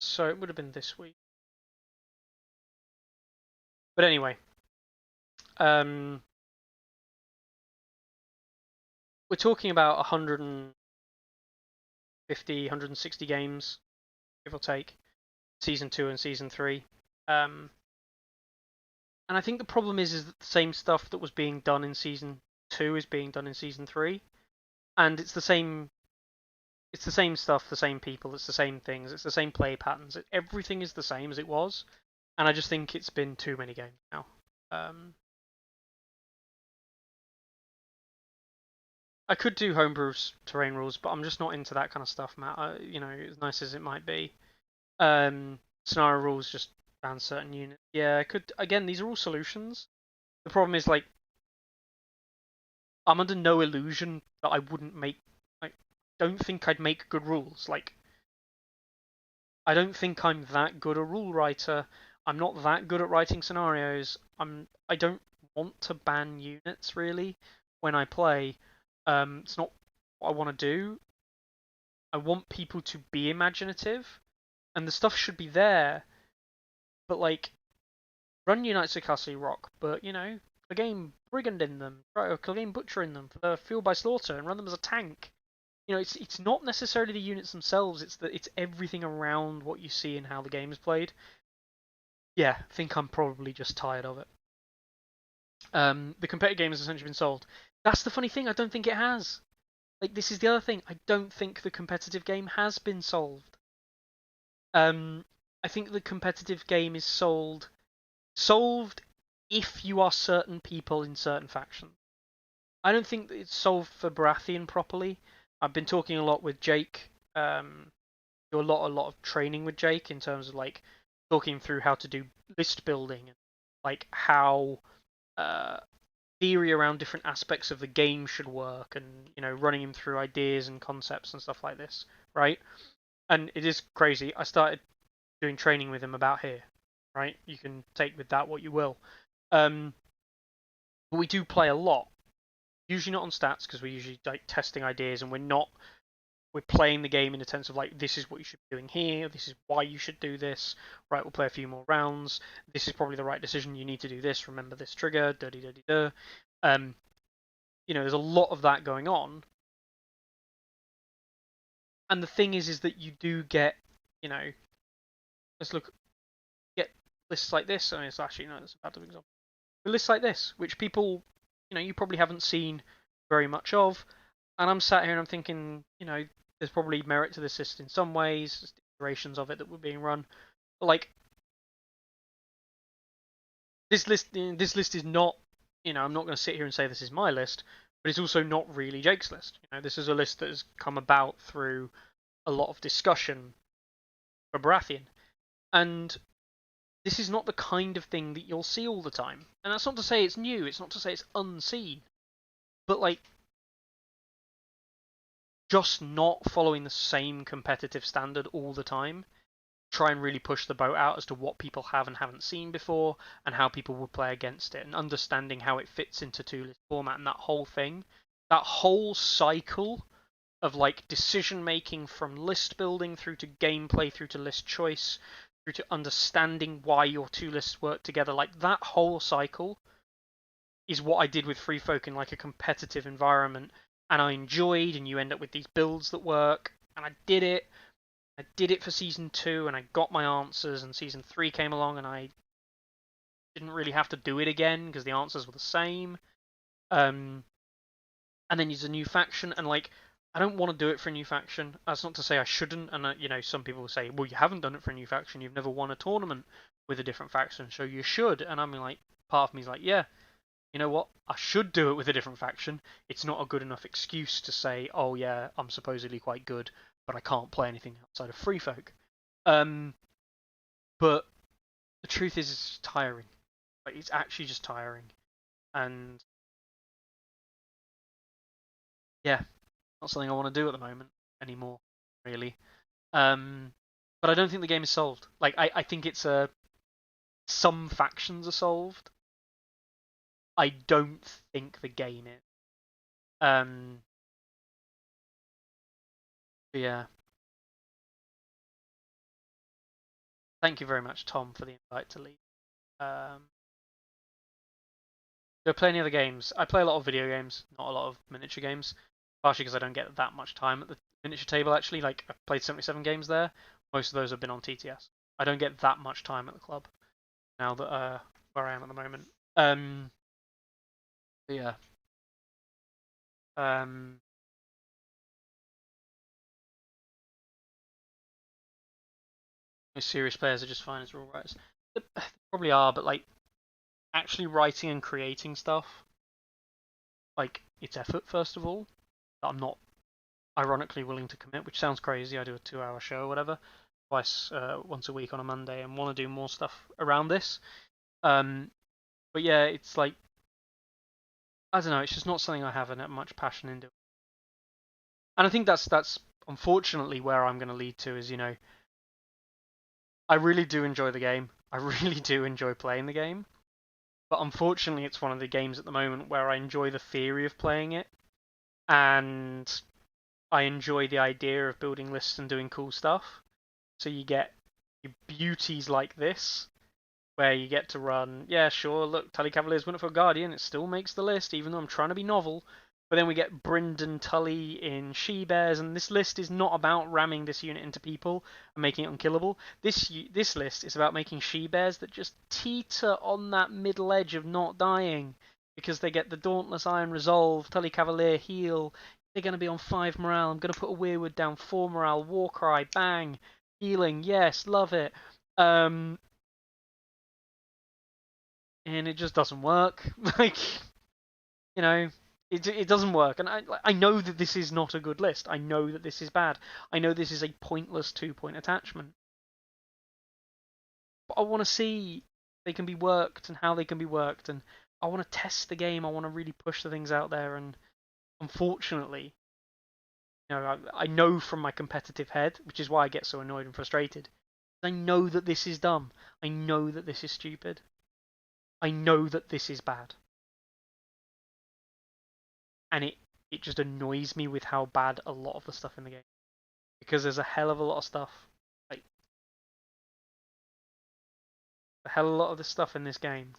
So it would have been this week. But anyway, we're talking about 150, 160 games, give or take, season 2 and season 3. And I think the problem is that the same stuff that was being done in season 2 is being done in season 3, and it's the same stuff, the same people, it's the same things, it's the same play patterns. Everything is the same as it was, and I just think it's been too many games now. I could do homebrew's terrain rules, but I'm just not into that kind of stuff, Matt. As nice as it might be. Scenario rules just ban certain units. Yeah, I could. Again, these are all solutions. The problem is, like, I'm under no illusion that I wouldn't make. Like, don't think I'd make good rules. Like, I don't think I'm that good a rule writer. I'm not that good at writing scenarios. I don't want to ban units really when I play. It's not what I want to do. I want people to be imaginative, and the stuff should be there. But like, run Unites of Castle Rock, but game Brigand in them, or game Butcher in them for the Fuel by Slaughter, and run them as a tank. It's not necessarily the units themselves. It's everything around what you see and how the game is played. Yeah, I think I'm probably just tired of it. The competitive game has essentially been solved. That's the funny thing. I don't think it has. Like, this is the other thing. I don't think the competitive game has been solved. I think the competitive game is solved if you are certain people in certain factions. I don't think that it's solved for Baratheon properly. I've been talking a lot with Jake. Do a lot of training with Jake in terms of like talking through how to do list building and like how theory around different aspects of the game should work, and running him through ideas and concepts and stuff like this, right? And it is crazy. I started doing training with him about here, right? You can take with that what you will. But we do play a lot. Usually not on stats because we're usually like testing ideas, and we're playing the game in the sense of like, this is what you should be doing here, this is why you should do this, right? We'll play a few more rounds. This is probably the right decision. You need to do this. Remember this trigger. Da-de-da-de-da. There's a lot of that going on. And the thing is that you do get, let's get lists like this. I mean, it's actually no, that's a bad example. lists like this, which people, you probably haven't seen very much of. And I'm sat here and I'm thinking, there's probably merit to this list in some ways, iterations of it that were being run. But like, this list is not, I'm not going to sit here and say this is my list, but it's also not really Jake's list. This is a list that has come about through a lot of discussion for Baratheon, and this is not the kind of thing that you'll see all the time. And that's not to say it's new. It's not to say it's unseen, but like, just not following the same competitive standard all the time. Try and really push the boat out as to what people have and haven't seen before and how people would play against it, and understanding how it fits into two-list format and that whole thing. That whole cycle of like decision making from list building through to gameplay, through to list choice, through to understanding why your two lists work together. Like that whole cycle is what I did with Free Folk in like a competitive environment, and I enjoyed, and you end up with these builds that work, and I did it. I did it for season 2 and I got my answers, and season 3 came along and I didn't really have to do it again because the answers were the same. And then there's a new faction, and like, I don't want to do it for a new faction. That's not to say I shouldn't, and some people will say, well, you haven't done it for a new faction, you've never won a tournament with a different faction, so you should. And I'm like, part of me is like, yeah, you know what? I should do it with a different faction. It's not a good enough excuse to say, oh yeah, I'm supposedly quite good, but I can't play anything outside of Free Folk. But the truth is, it's tiring. Like, it's actually just tiring, and yeah, not something I want to do at the moment anymore, really. But I don't think the game is solved. Like, I think it's some factions are solved. I don't think the game is. Yeah. Thank you very much, Tom, for the invite to lead. Do I play any other games? I play a lot of video games, not a lot of miniature games. Partially because I don't get that much time at the miniature table, actually. Like, I've played 77 games there. Most of those have been on TTS. I don't get that much time at the club now that where I am at the moment. But yeah. Most serious players are just fine as rule writers. They probably are, but like, actually writing and creating stuff, like, it's effort, first of all, that I'm not ironically willing to commit, which sounds crazy. I do a 2-hour show or whatever, once a week on a Monday, and want to do more stuff around this. But yeah, it's like, I don't know, it's just not something I have much passion in doing. And I think that's unfortunately where I'm going to lead to is, I really do enjoy the game. I really do enjoy playing the game. But unfortunately, it's one of the games at the moment where I enjoy the theory of playing it, and I enjoy the idea of building lists and doing cool stuff. So you get your beauties like this, where you get to run, yeah, sure, look, Tully Cavaliers went for a Guardian, it still makes the list, even though I'm trying to be novel. But then we get Brynden Tully in She-Bears, and this list is not about ramming this unit into people and making it unkillable. This list is about making She-Bears that just teeter on that middle edge of not dying, because they get the Dauntless Iron Resolve, Tully Cavalier heal, they're going to be on 5 morale, I'm going to put a Weirwood down 4 morale, Warcry, bang, healing, yes, love it. And it just doesn't work. Like, it doesn't work. And I know that this is not a good list. I know that this is bad. I know this is a pointless 2-point attachment. But I want to see they can be worked and how they can be worked, and I want to test the game. I want to really push the things out there, and unfortunately, I know from my competitive head, which is why I get so annoyed and frustrated. I know that this is dumb. I know that this is stupid. I know that this is bad. And it just annoys me with how bad a lot of the stuff in the game. Because there's a hell of a lot of stuff. Like, a hell of a lot of the stuff in this game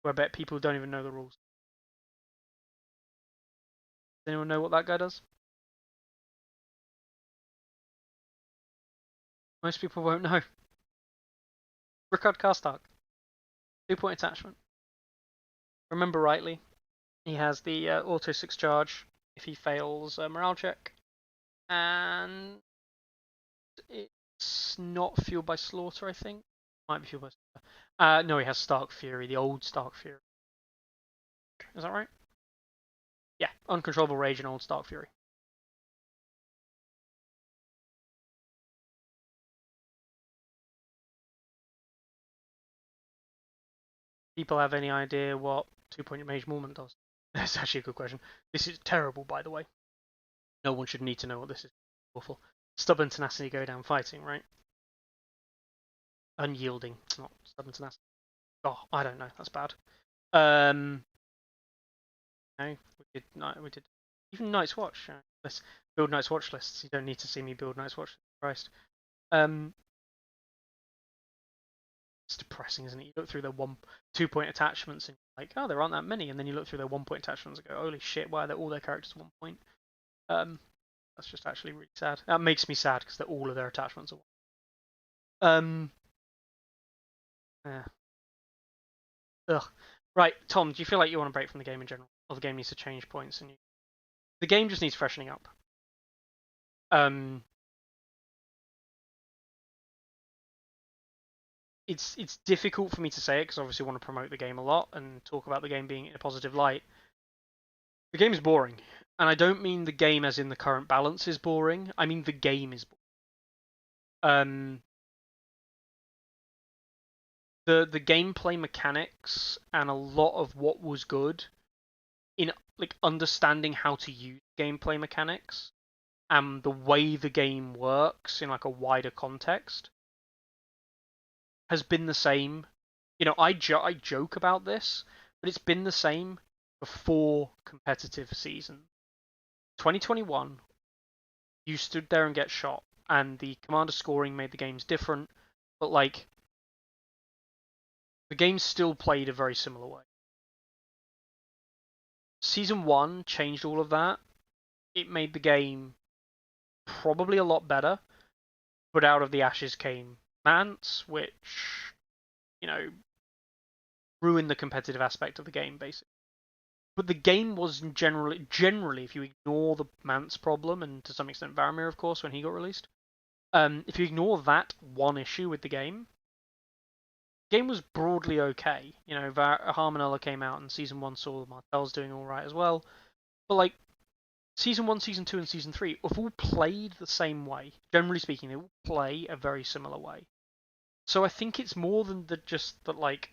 where I bet people don't even know the rules. Does anyone know what that guy does? Most people won't know. Rickard Karstark. 2-point attachment. Remember rightly, he has the auto 6 charge if he fails a morale check, and it's not fueled by slaughter, I think. Might be fueled by slaughter. No, he has Stark Fury, the old Stark Fury. Is that right? Yeah, uncontrollable rage and old Stark Fury. People have any idea what 2-point mage movement does? That's actually a good question. This is terrible, by the way. No one should need to know what this is. Awful. Stubborn tenacity, go down fighting, right? Unyielding, not stubborn tenacity. Oh, I don't know. That's bad. No, we did even Night's Watch. Let's build Night's Watch lists. You don't need to see me build Night's Watch. Christ. It's depressing, isn't it? You look through their 2-point attachments and you're like, oh, there aren't that many, and then you look through their 1-point attachments and go, holy shit, why are all their characters 1 point? That's just actually really sad. That makes me sad because all of their attachments are 1. Yeah. Ugh. Right, Tom, do you feel like you want to break from the game in general, or the game needs to change points? And the game just needs freshening up. It's difficult for me to say it because I obviously want to promote the game a lot and talk about the game being in a positive light. The game is boring, and I don't mean the game as in the current balance is boring. I mean the game is boring. The gameplay mechanics and a lot of what was good in like understanding how to use gameplay mechanics and the way the game works in like a wider context has been the same. You know, I joke about this, but it's been the same for 4 competitive seasons. 2021, you stood there and get shot, and the commander scoring made the games different, but like the game still played a very similar way. Season 1 changed all of that. It made the game probably a lot better, but out of the ashes came Mance, which, you know, ruined the competitive aspect of the game, basically. But the game was generally, if you ignore the Mance problem, and to some extent Varamir, of course, when he got released, if you ignore that one issue with the game was broadly okay. You know, Harmonella came out, and Season 1 saw Martell's doing alright as well. But, like, Season 1, Season 2, and Season 3 have all played the same way. Generally speaking, they all play a very similar way. So I think it's more than just that, like,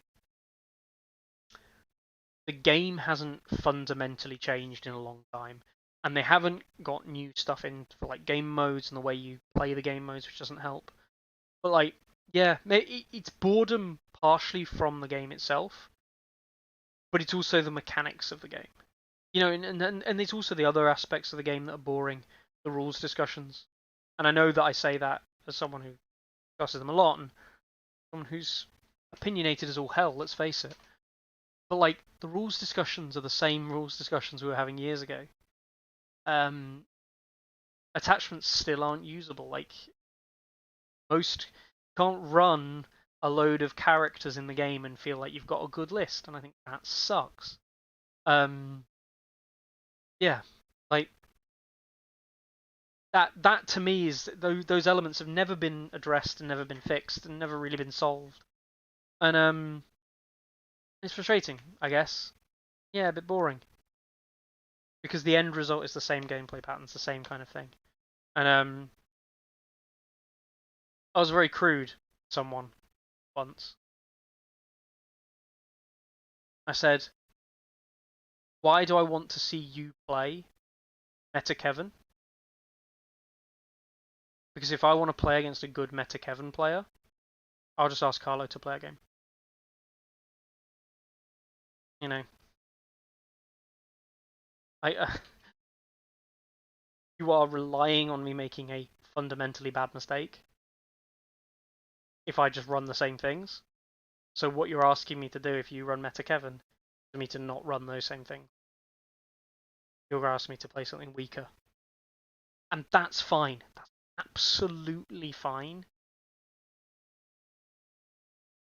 the game hasn't fundamentally changed in a long time. And they haven't got new stuff in for, like, game modes and the way you play the game modes, which doesn't help. But, like, yeah, it's boredom partially from the game itself, but it's also the mechanics of the game. You know, and it's also the other aspects of the game that are boring, the rules discussions. And I know that I say that as someone who discusses them a lot, and someone who's opinionated as all hell, let's face it. But, like, the rules discussions are the same rules discussions we were having years ago. Attachments still aren't usable. Like, most can't run a load of characters in the game and feel like you've got a good list, and I think that sucks. Yeah, like that to me is those elements have never been addressed and never been fixed and never really been solved, and it's frustrating, I guess. Yeah, a bit boring because the end result is the same gameplay patterns, the same kind of thing, and I was very crude. Someone once I said, "Why do I want to see you play Meta Kevin? Because if I want to play against a good Meta Kevin player, I'll just ask Carlo to play a game." You know, I you are relying on me making a fundamentally bad mistake if I just run the same things. So what you're asking me to do if you run Meta Kevin is for me to not run those same things. You're asking me to play something weaker. And that's fine. That's absolutely fine.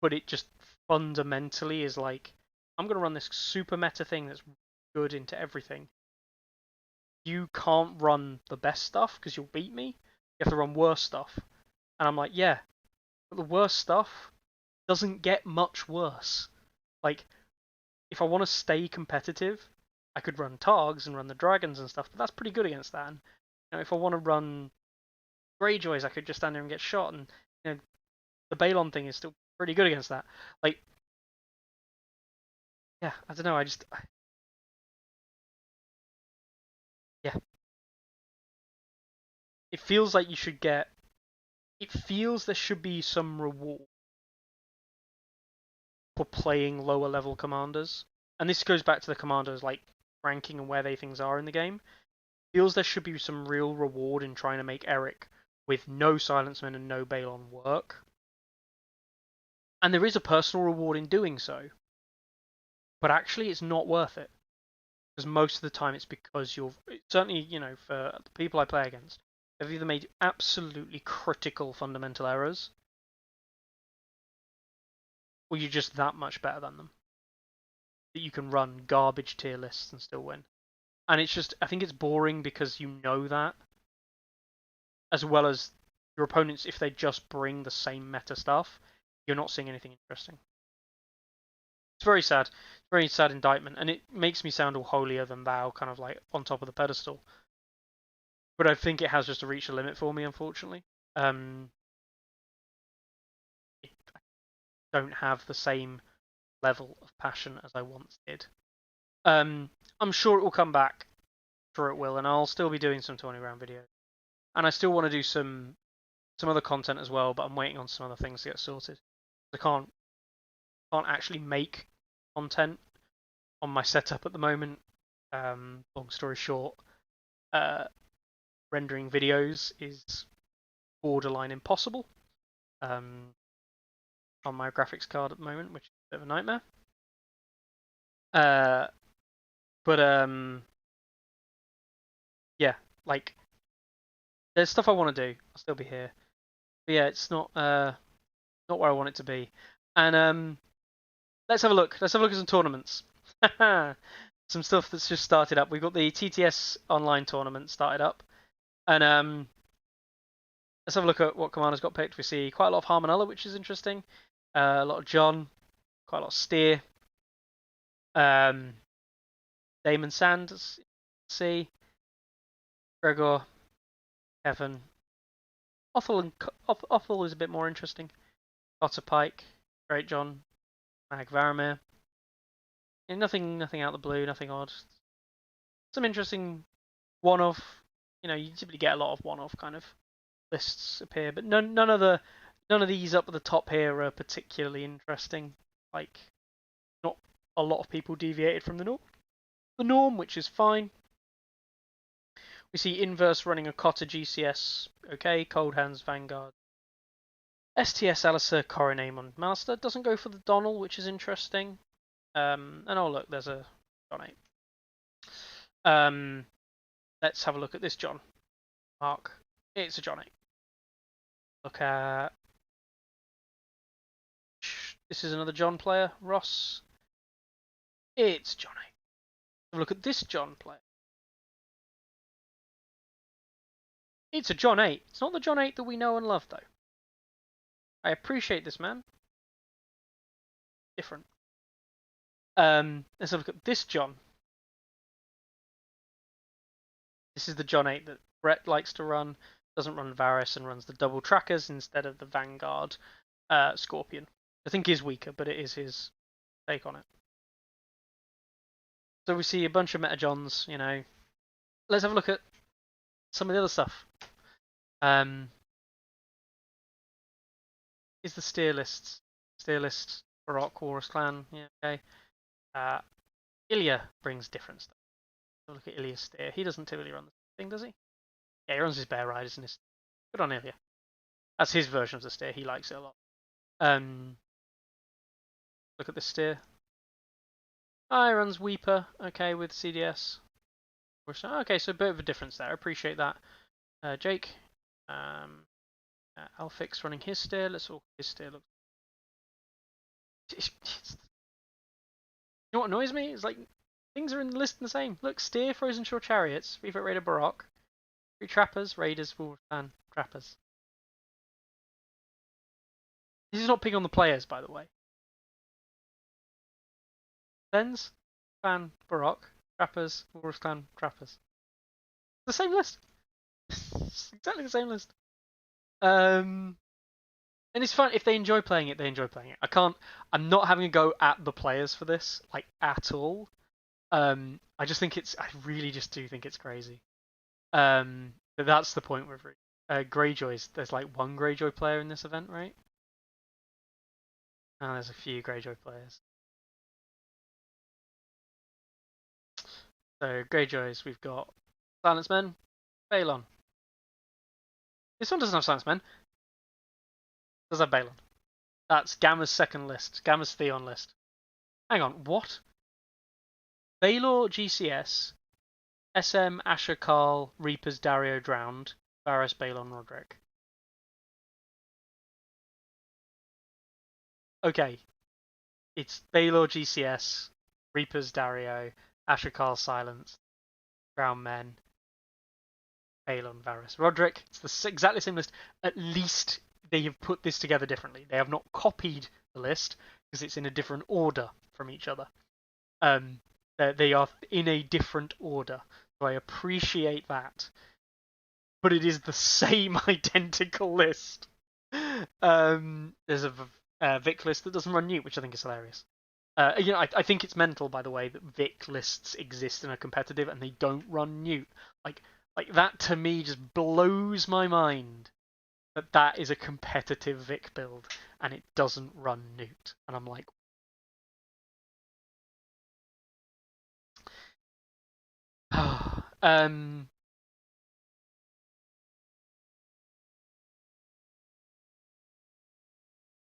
But it just fundamentally is like, I'm going to run this super meta thing that's good into everything. You can't run the best stuff because you'll beat me. You have to run worse stuff. And I'm like, yeah, but the worst stuff doesn't get much worse. Like, if I want to stay competitive, I could run Targs and run the dragons and stuff, but that's pretty good against that. And, if I want to run Greyjoys, I could just stand there and get shot, and the Balon thing is still pretty good against that. Like, yeah, I don't know. Yeah, it feels like you should get. It feels there should be some reward for playing lower level commanders, and this goes back to the commanders like ranking and where things are in the game. Feels there should be some real reward in trying to make Eric with no Silencemen and no Balon work. And there is a personal reward in doing so. But actually it's not worth it. Because most of the time it's because you're certainly, for the people I play against, they've either made absolutely critical fundamental errors, or you're just that much better than them. That you can run garbage tier lists and still win. And it's just, I think it's boring because you know that. As well as your opponents, if they just bring the same meta stuff, you're not seeing anything interesting. It's very sad. It's very sad indictment, and it makes me sound all holier than thou, kind of like on top of the pedestal. But I think it has just reached a limit for me, unfortunately. I don't have the same level of passion as I once did. I'm sure it will come back. Sure it will, and I'll still be doing some Tourney Ground videos. And I still want to do some other content as well, but I'm waiting on some other things to get sorted. I can't actually make content on my setup at the moment. Long story short, rendering videos is borderline impossible on my graphics card at the moment, which is a bit of a nightmare. But yeah, like there's stuff I want to do. I'll still be here. But yeah, it's not where I want it to be. And let's have a look. Let's have a look at some tournaments. Some stuff that's just started up. We've got the TTS online tournament started up, and let's have a look at what commanders got picked. We see quite a lot of Harmonella, which is interesting. A lot of John, quite a lot of Steer. Damon Sanders, see. Gregor, Kevin. Othel is a bit more interesting. Otter Pike, Great John, Mag Varamir. Yeah, nothing out of the blue, nothing odd. Some interesting one-off. You typically get a lot of one-off kind of lists appear, but none of these up at the top here are particularly interesting. Like, not a lot of people deviated from the norm, which is fine. We see Inverse running a Cotter GCS, okay, Cold Hands Vanguard. STS Alistair Coronamon Master doesn't go for the Donnell, which is interesting. And oh look, there's a John 8. Let's have a look at this John. Mark. It's a John 8. Look at... This is another John player. Ross. It's John 8. Have a look at this John player. It's a John 8. It's not the John 8 that we know and love, though. I appreciate this man. Different. Let's have a look at this John. This is the John 8 that Brett likes to run. Doesn't run Varys and runs the double trackers instead of the Vanguard Scorpion. I think is weaker, but it is his take on it. So we see a bunch of Meta Johns, Let's have a look at some of the other stuff. Is the steer list Baroque Horus Clan? Yeah, okay. Ilya brings different stuff. Have a look at Ilya's steer. He doesn't typically run the thing, does he? Yeah, he runs his bear riders and his. Good on Ilya. That's his version of the steer. He likes it a lot. Look at the steer. He runs Weeper. Okay, with CDS. Okay, so a bit of a difference there. I appreciate that. Jake. Alfix running his steer. Let's all his steer look. You know what annoys me? It's like things are in the list the same. Look, Steer, Frozen Shore Chariots, 3-foot Raider Baroque, 3 Trappers, Raiders, Wolfman, Trappers. This is not picking on the players, by the way. Sens, Fan, Baroque, Trappers, Wolves Clan, Trappers. The same list. Exactly the same list. And it's fun if they enjoy playing it. They enjoy playing it. I'm not having a go at the players for this, like at all. I just think I really just do think it's crazy. But that's the point with Greyjoys. There's like one Greyjoy player in this event, right? And there's a few Greyjoy players. So Greyjoys, we've got Silence Men, Balon. This one doesn't have Silence Men. It does have Balon. That's Gamma's second list. Gamma's Theon list. Hang on, what? Baelor GCS, SM Asher Carl, Reapers Dario Drowned, Varys Balon Roderick. Okay. It's Baelor GCS, Reapers Dario, Asher Carl Silence, Drowned Men, Balon Varys Roderick. It's exactly the same list. At least they have put this together differently. They have not copied the list because it's in a different order from each other. They are in a different order, so I appreciate that. But it is the same identical list. There's a Vic list that doesn't run Newt, which I think is hilarious. I think it's mental, by the way, that Vic lists exist and are competitive and they don't run Newt. Like that to me just blows my mind that is a competitive Vic build and it doesn't run Newt. And I'm like,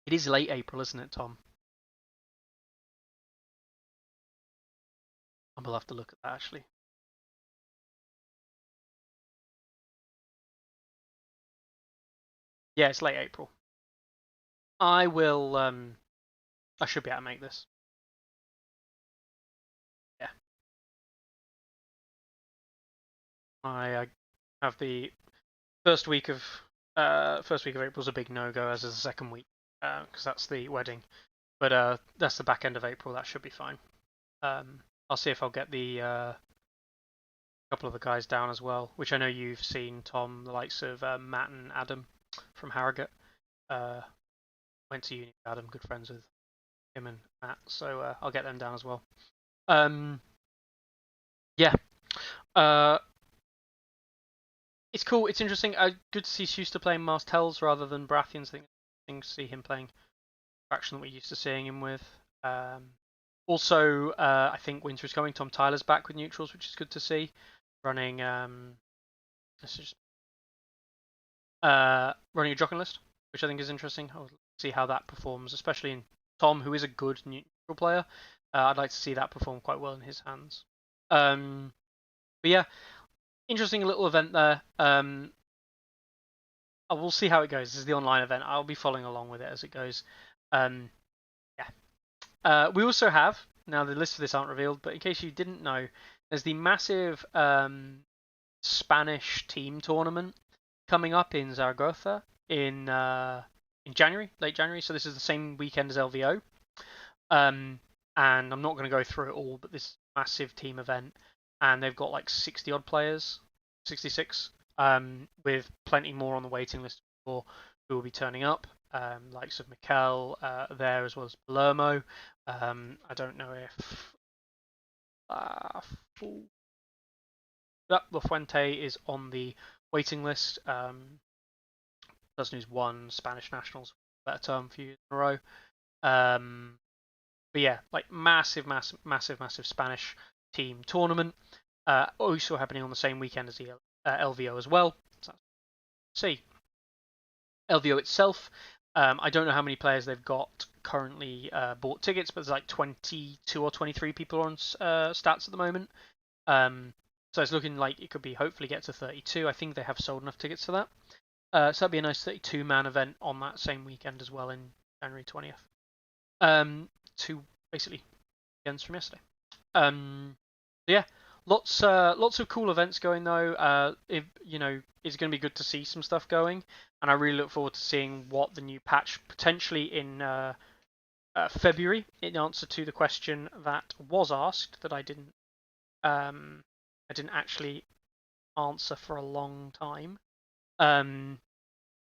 it is late April, isn't it, Tom? I will have to look at that actually. Yeah, it's late April. I will. I should be able to make this. Yeah. I have the first week of April is a big no-go, as is the second week, because that's the wedding. But that's the back end of April. That should be fine. I'll see if I'll get the couple of the guys down as well, which I know you've seen, Tom, the likes of Matt and Adam from Harrogate. Went to uni with Adam, good friends with him and Matt, so I'll get them down as well. Yeah. It's cool. It's interesting. Good to see Schuster playing Martells rather than Baratheons. I think it's interesting to see him playing faction that we're used to seeing him with. Also, I think winter is coming. Tom Tyler's back with neutrals, which is good to see. Running running a Jocken list, which I think is interesting. I'll see how that performs, especially in Tom, who is a good neutral player. I'd like to see that perform quite well in his hands. But yeah, interesting little event there. I will see how it goes. This is the online event. I'll be following along with it as it goes. Yeah. We also have, now the lists for this aren't revealed, but in case you didn't know, there's the massive Spanish team tournament coming up in Zaragoza in January, late January. So this is the same weekend as LVO. And I'm not going to go through it all, but this massive team event, and they've got like 60 odd players, 66, with plenty more on the waiting list for who will be turning up. Likes of Mikel there, as well as Palermo. I don't know if La Fuente is on the waiting list. Person who's won Spanish Nationals, better term, for years in a row. But yeah, like massive Spanish team tournament. Also happening on the same weekend as the LVO as well. So see. LVO itself, I don't know how many players they've got currently bought tickets, but there's like 22 or 23 people on stats at the moment. So it's looking like it could be hopefully get to 32. I think they have sold enough tickets for that. So that'd be a nice 32-man event on that same weekend as well in January 20th. to basically weekends from yesterday. Yeah, lots of cool events going though. If you know, it's going to be good to see some stuff going, and I really look forward to seeing what the new patch potentially in February, in answer to the question that was asked that I didn't actually answer for a long time.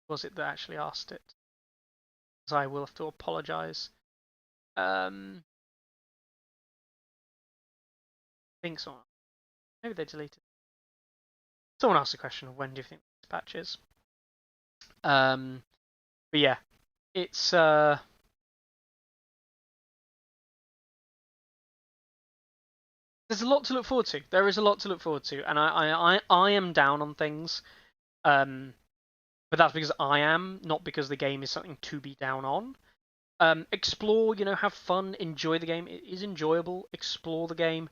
Was it that actually asked it? So I will have to apologise. I think so. Maybe they deleted. Someone asked the question of when do you think this patch is? But yeah, it's there's a lot to look forward to. There is a lot to look forward to, and I am down on things. But that's because I am, not because the game is something to be down on. Explore, have fun, enjoy the game. It is enjoyable. Explore the game.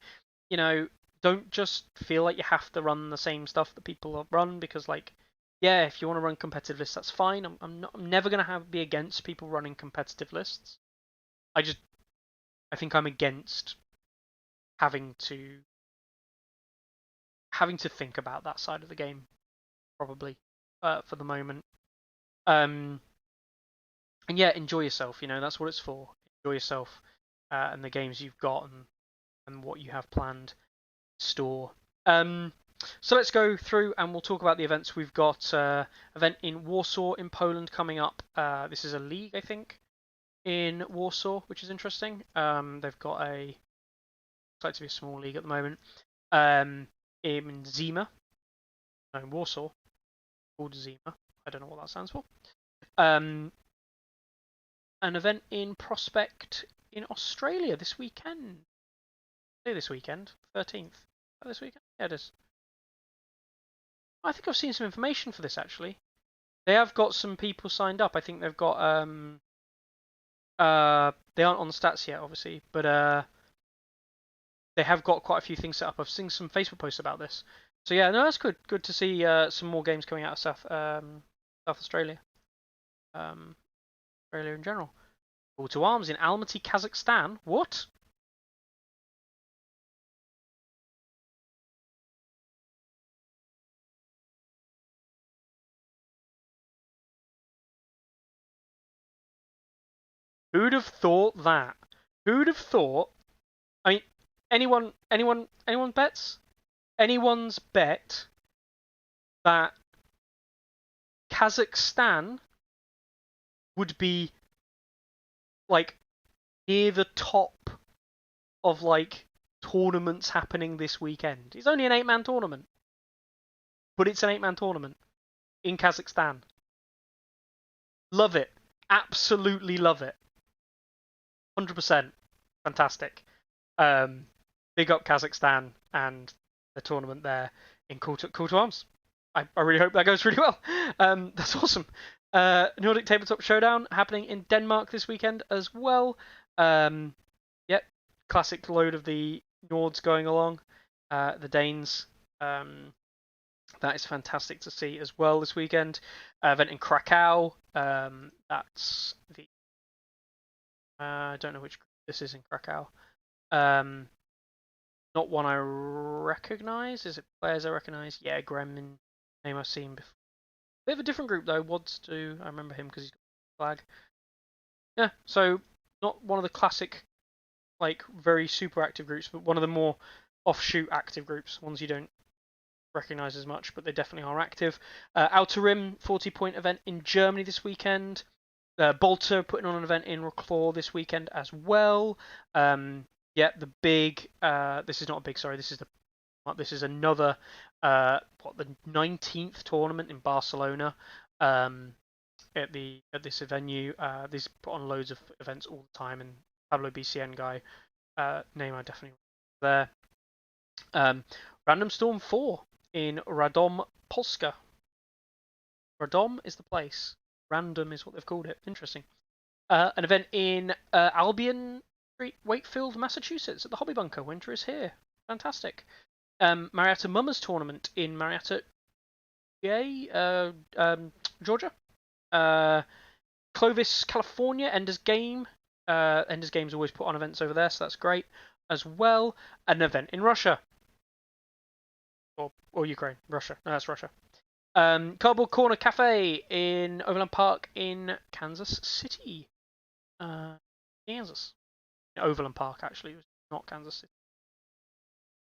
Don't just feel like you have to run the same stuff that people run, because yeah, if you want to run competitive lists, that's fine. I'm never gonna be against people running competitive lists. I think I'm against having to think about that side of the game, probably, for the moment. And yeah, enjoy yourself. That's what it's for. Enjoy yourself, and the games you've got, and what you have planned store. So let's go through and we'll talk about the events. We've got event in Warsaw in Poland coming up. This is a league, I think, in Warsaw, which is interesting. They've got looks like to be a small league at the moment. In Zima, in Warsaw, called Zima. I don't know what that stands for. An event in Prospect in Australia this weekend. This weekend, 13th. This weekend? Yeah, it is. I think I've seen some information for this actually. They have got some people signed up. I think they've got they aren't on the stats yet, obviously, but they have got quite a few things set up. I've seen some Facebook posts about this. So yeah, no, that's good. Good to see some more games coming out of South Australia. Australia in general. Call to arms in Almaty, Kazakhstan. What? Who'd have thought that? Who'd have thought? I mean, anyone bets? Anyone's bet that Kazakhstan would be near the top of tournaments happening this weekend. It's only an 8-man tournament, but it's an 8-man tournament in Kazakhstan. Love it, absolutely love it. 100%, fantastic. Big up Kazakhstan and the tournament there in Call to Arms. I really hope that goes really well. That's awesome. Nordic Tabletop Showdown happening in Denmark this weekend as well. Yep, classic load of the Nords going along. The Danes. That is fantastic to see as well this weekend. Event in Krakow. That's the. I don't know which group this is in Krakow. Not one I recognise. Is it players I recognise? Yeah, Gremlin, name I've seen before. Bit of a different group though. Wads too. I remember him because he's got a flag. Yeah, so not one of the classic, very super active groups, but one of the more offshoot active groups. Ones you don't recognise as much, but they definitely are active. Outer Rim 40-point event in Germany this weekend. Bolter putting on an event in Reclaw this weekend as well. Yeah, the big. This is not a big. Sorry, this is another. The 19th tournament in Barcelona. At this venue. These put on loads of events all the time, and Pablo BCN guy, name I definitely there. Random Storm 4 in Radom, Polska. Radom is the place. Random is what they've called it. Interesting. An event in Albion Street, Wakefield, Massachusetts at the Hobby Bunker. Winter is here. Fantastic. Marietta Mummers tournament in Marietta, Georgia. Clovis, California, Ender's Game Ender's Games always put on events over there, so that's great. As well, an event in Russia. Or Ukraine. Russia. No, that's Russia. Cardboard Corner Cafe in Overland Park in Kansas City. Kansas. Overland Park, actually. It was not Kansas City.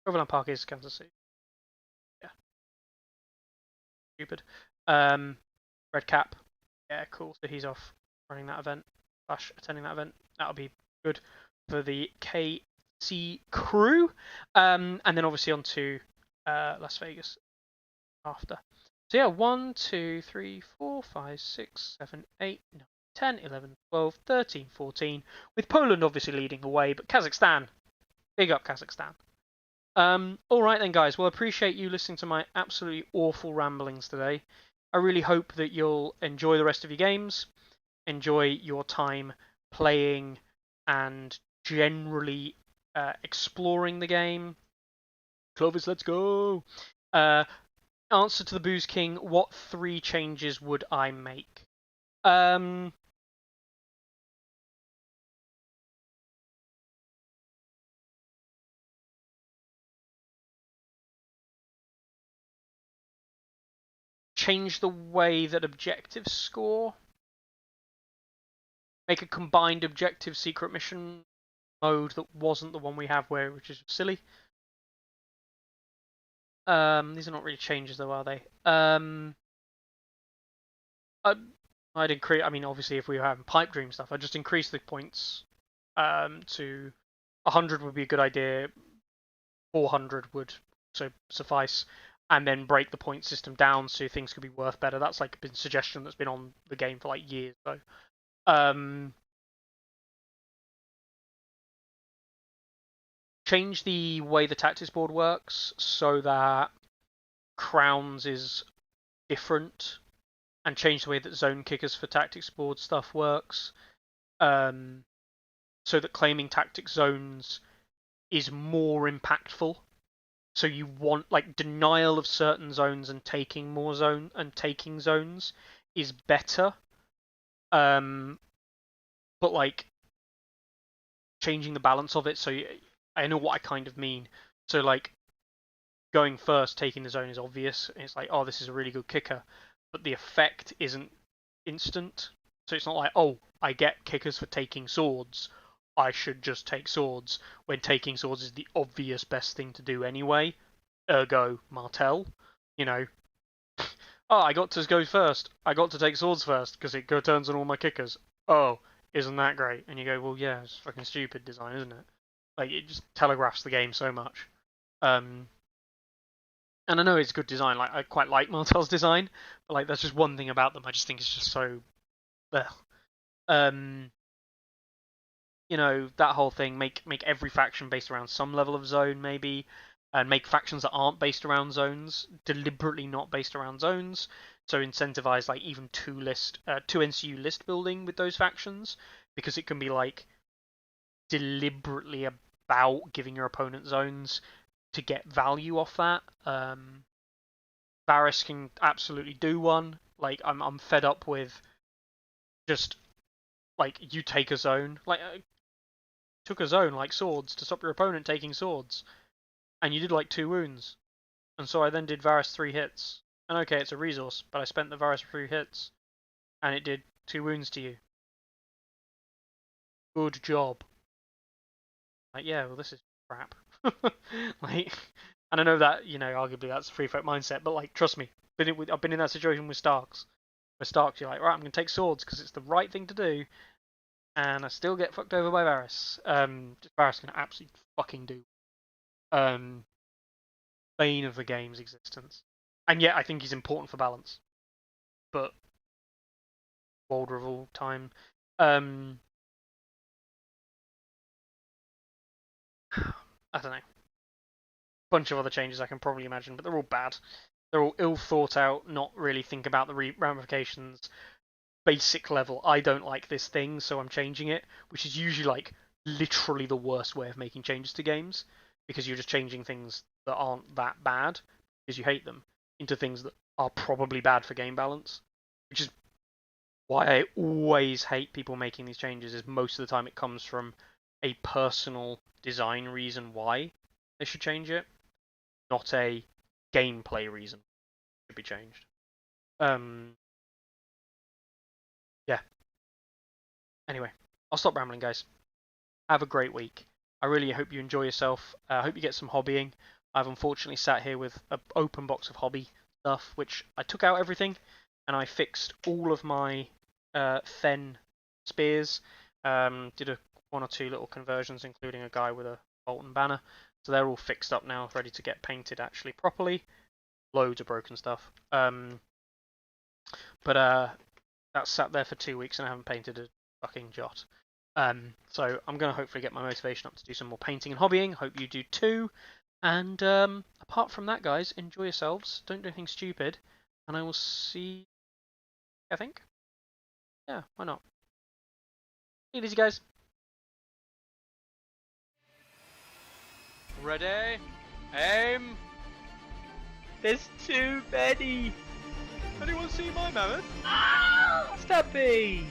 Overland Park is Kansas City. Yeah. Stupid. Red Cap. Yeah, cool. So he's off running that event, / attending that event. That'll be good for the KC crew. And then obviously on to Las Vegas after. So yeah, 1, 2, 3, 4, 5, 6, 7, 8, 9, 10, 11, 12, 13, 14, with Poland obviously leading the way, but Kazakhstan, big up Kazakhstan. All right then, guys. Well, I appreciate you listening to my absolutely awful ramblings today. I really hope that you'll enjoy the rest of your games, enjoy your time playing and generally exploring the game. Clovis, let's go! Answer to the Booze King, what 3 changes would I make? Change the way that objectives score. Make a combined objective secret mission mode that wasn't the one we have, which is silly. These are not really changes though, are they? I'd increase. I mean, obviously, if we were having pipe dream stuff, I'd just increase the points to 100 would be a good idea. 400 would so suffice, and then break the point system down so things could be worth better. That's like been a suggestion that's been on the game for like years. So, change the way the tactics board works so that crowns is different, and change the way that zone kickers for tactics board stuff works, so that claiming tactics zones is more impactful. So you want like denial of certain zones and taking more zones is better. But like changing the balance of it, so I know what I kind of mean. So like going first, taking the zone is obvious. It's like, oh, this is a really good kicker, but the effect isn't instant. So it's not like, oh, I get kickers for taking swords, I should just take swords, when taking swords is the obvious best thing to do anyway. Ergo, Martel. You know, oh, I got to go first. I got to take swords first because it turns on all my kickers. Oh, isn't that great? And you go, well, yeah, it's fucking stupid design, isn't it? Like, it just telegraphs the game so much. And I know it's good design. Like, I quite like Martel's design, but like, that's just one thing about them. I just think it's just so. You know, that whole thing. Make every faction based around some level of zone, maybe, and make factions that aren't based around zones deliberately not based around zones. So incentivize like even two NCU list building with those factions, because it can be like deliberately about giving your opponent zones to get value off that. Varys can absolutely do one. Like I'm fed up with just like you take a zone, like took a zone like swords to stop your opponent taking swords, and you did like 2 wounds, and so I then did Varys 3 hits. And okay, it's a resource, but I spent the Varys 3 hits, and it did 2 wounds to you. Good job. Like, yeah, well, this is crap. Like, and I know that, you know, arguably that's a free folk mindset, but like, trust me, I've been in that situation with Starks. Where Starks, you're like, right, I'm going to take swords because it's the right thing to do, and I still get fucked over by Varys. Varys can absolutely fucking do. Bane of the game's existence. And yet, I think he's important for balance. But World Revolt time. I don't know. Bunch of other changes I can probably imagine, but they're all bad. They're all ill thought out, not really think about the ramifications. Basic level, I don't like this thing, so I'm changing it, which is usually like literally the worst way of making changes to games, because you're just changing things that aren't that bad because you hate them into things that are probably bad for game balance, which is why I always hate people making these changes is most of the time it comes from a personal design reason why they should change it, not a gameplay reason it should be changed. Yeah. Anyway, I'll stop rambling, guys. Have a great week. I really hope you enjoy yourself. I hope you get some hobbying. I've unfortunately sat here with an open box of hobby stuff, which I took out everything, and I fixed all of my Fen spears. Did one or two little conversions, including a guy with a Bolton banner. So they're all fixed up now, ready to get painted actually properly. Loads of broken stuff. But that's sat there for 2 weeks and I haven't painted a fucking jot. So I'm going to hopefully get my motivation up to do some more painting and hobbying. Hope you do too. And apart from that, guys, enjoy yourselves. Don't do anything stupid. And I will see, I think. Yeah, why not? Take it easy, guys. Ready? Aim! There's too many! Anyone see my mammoth? Stubby!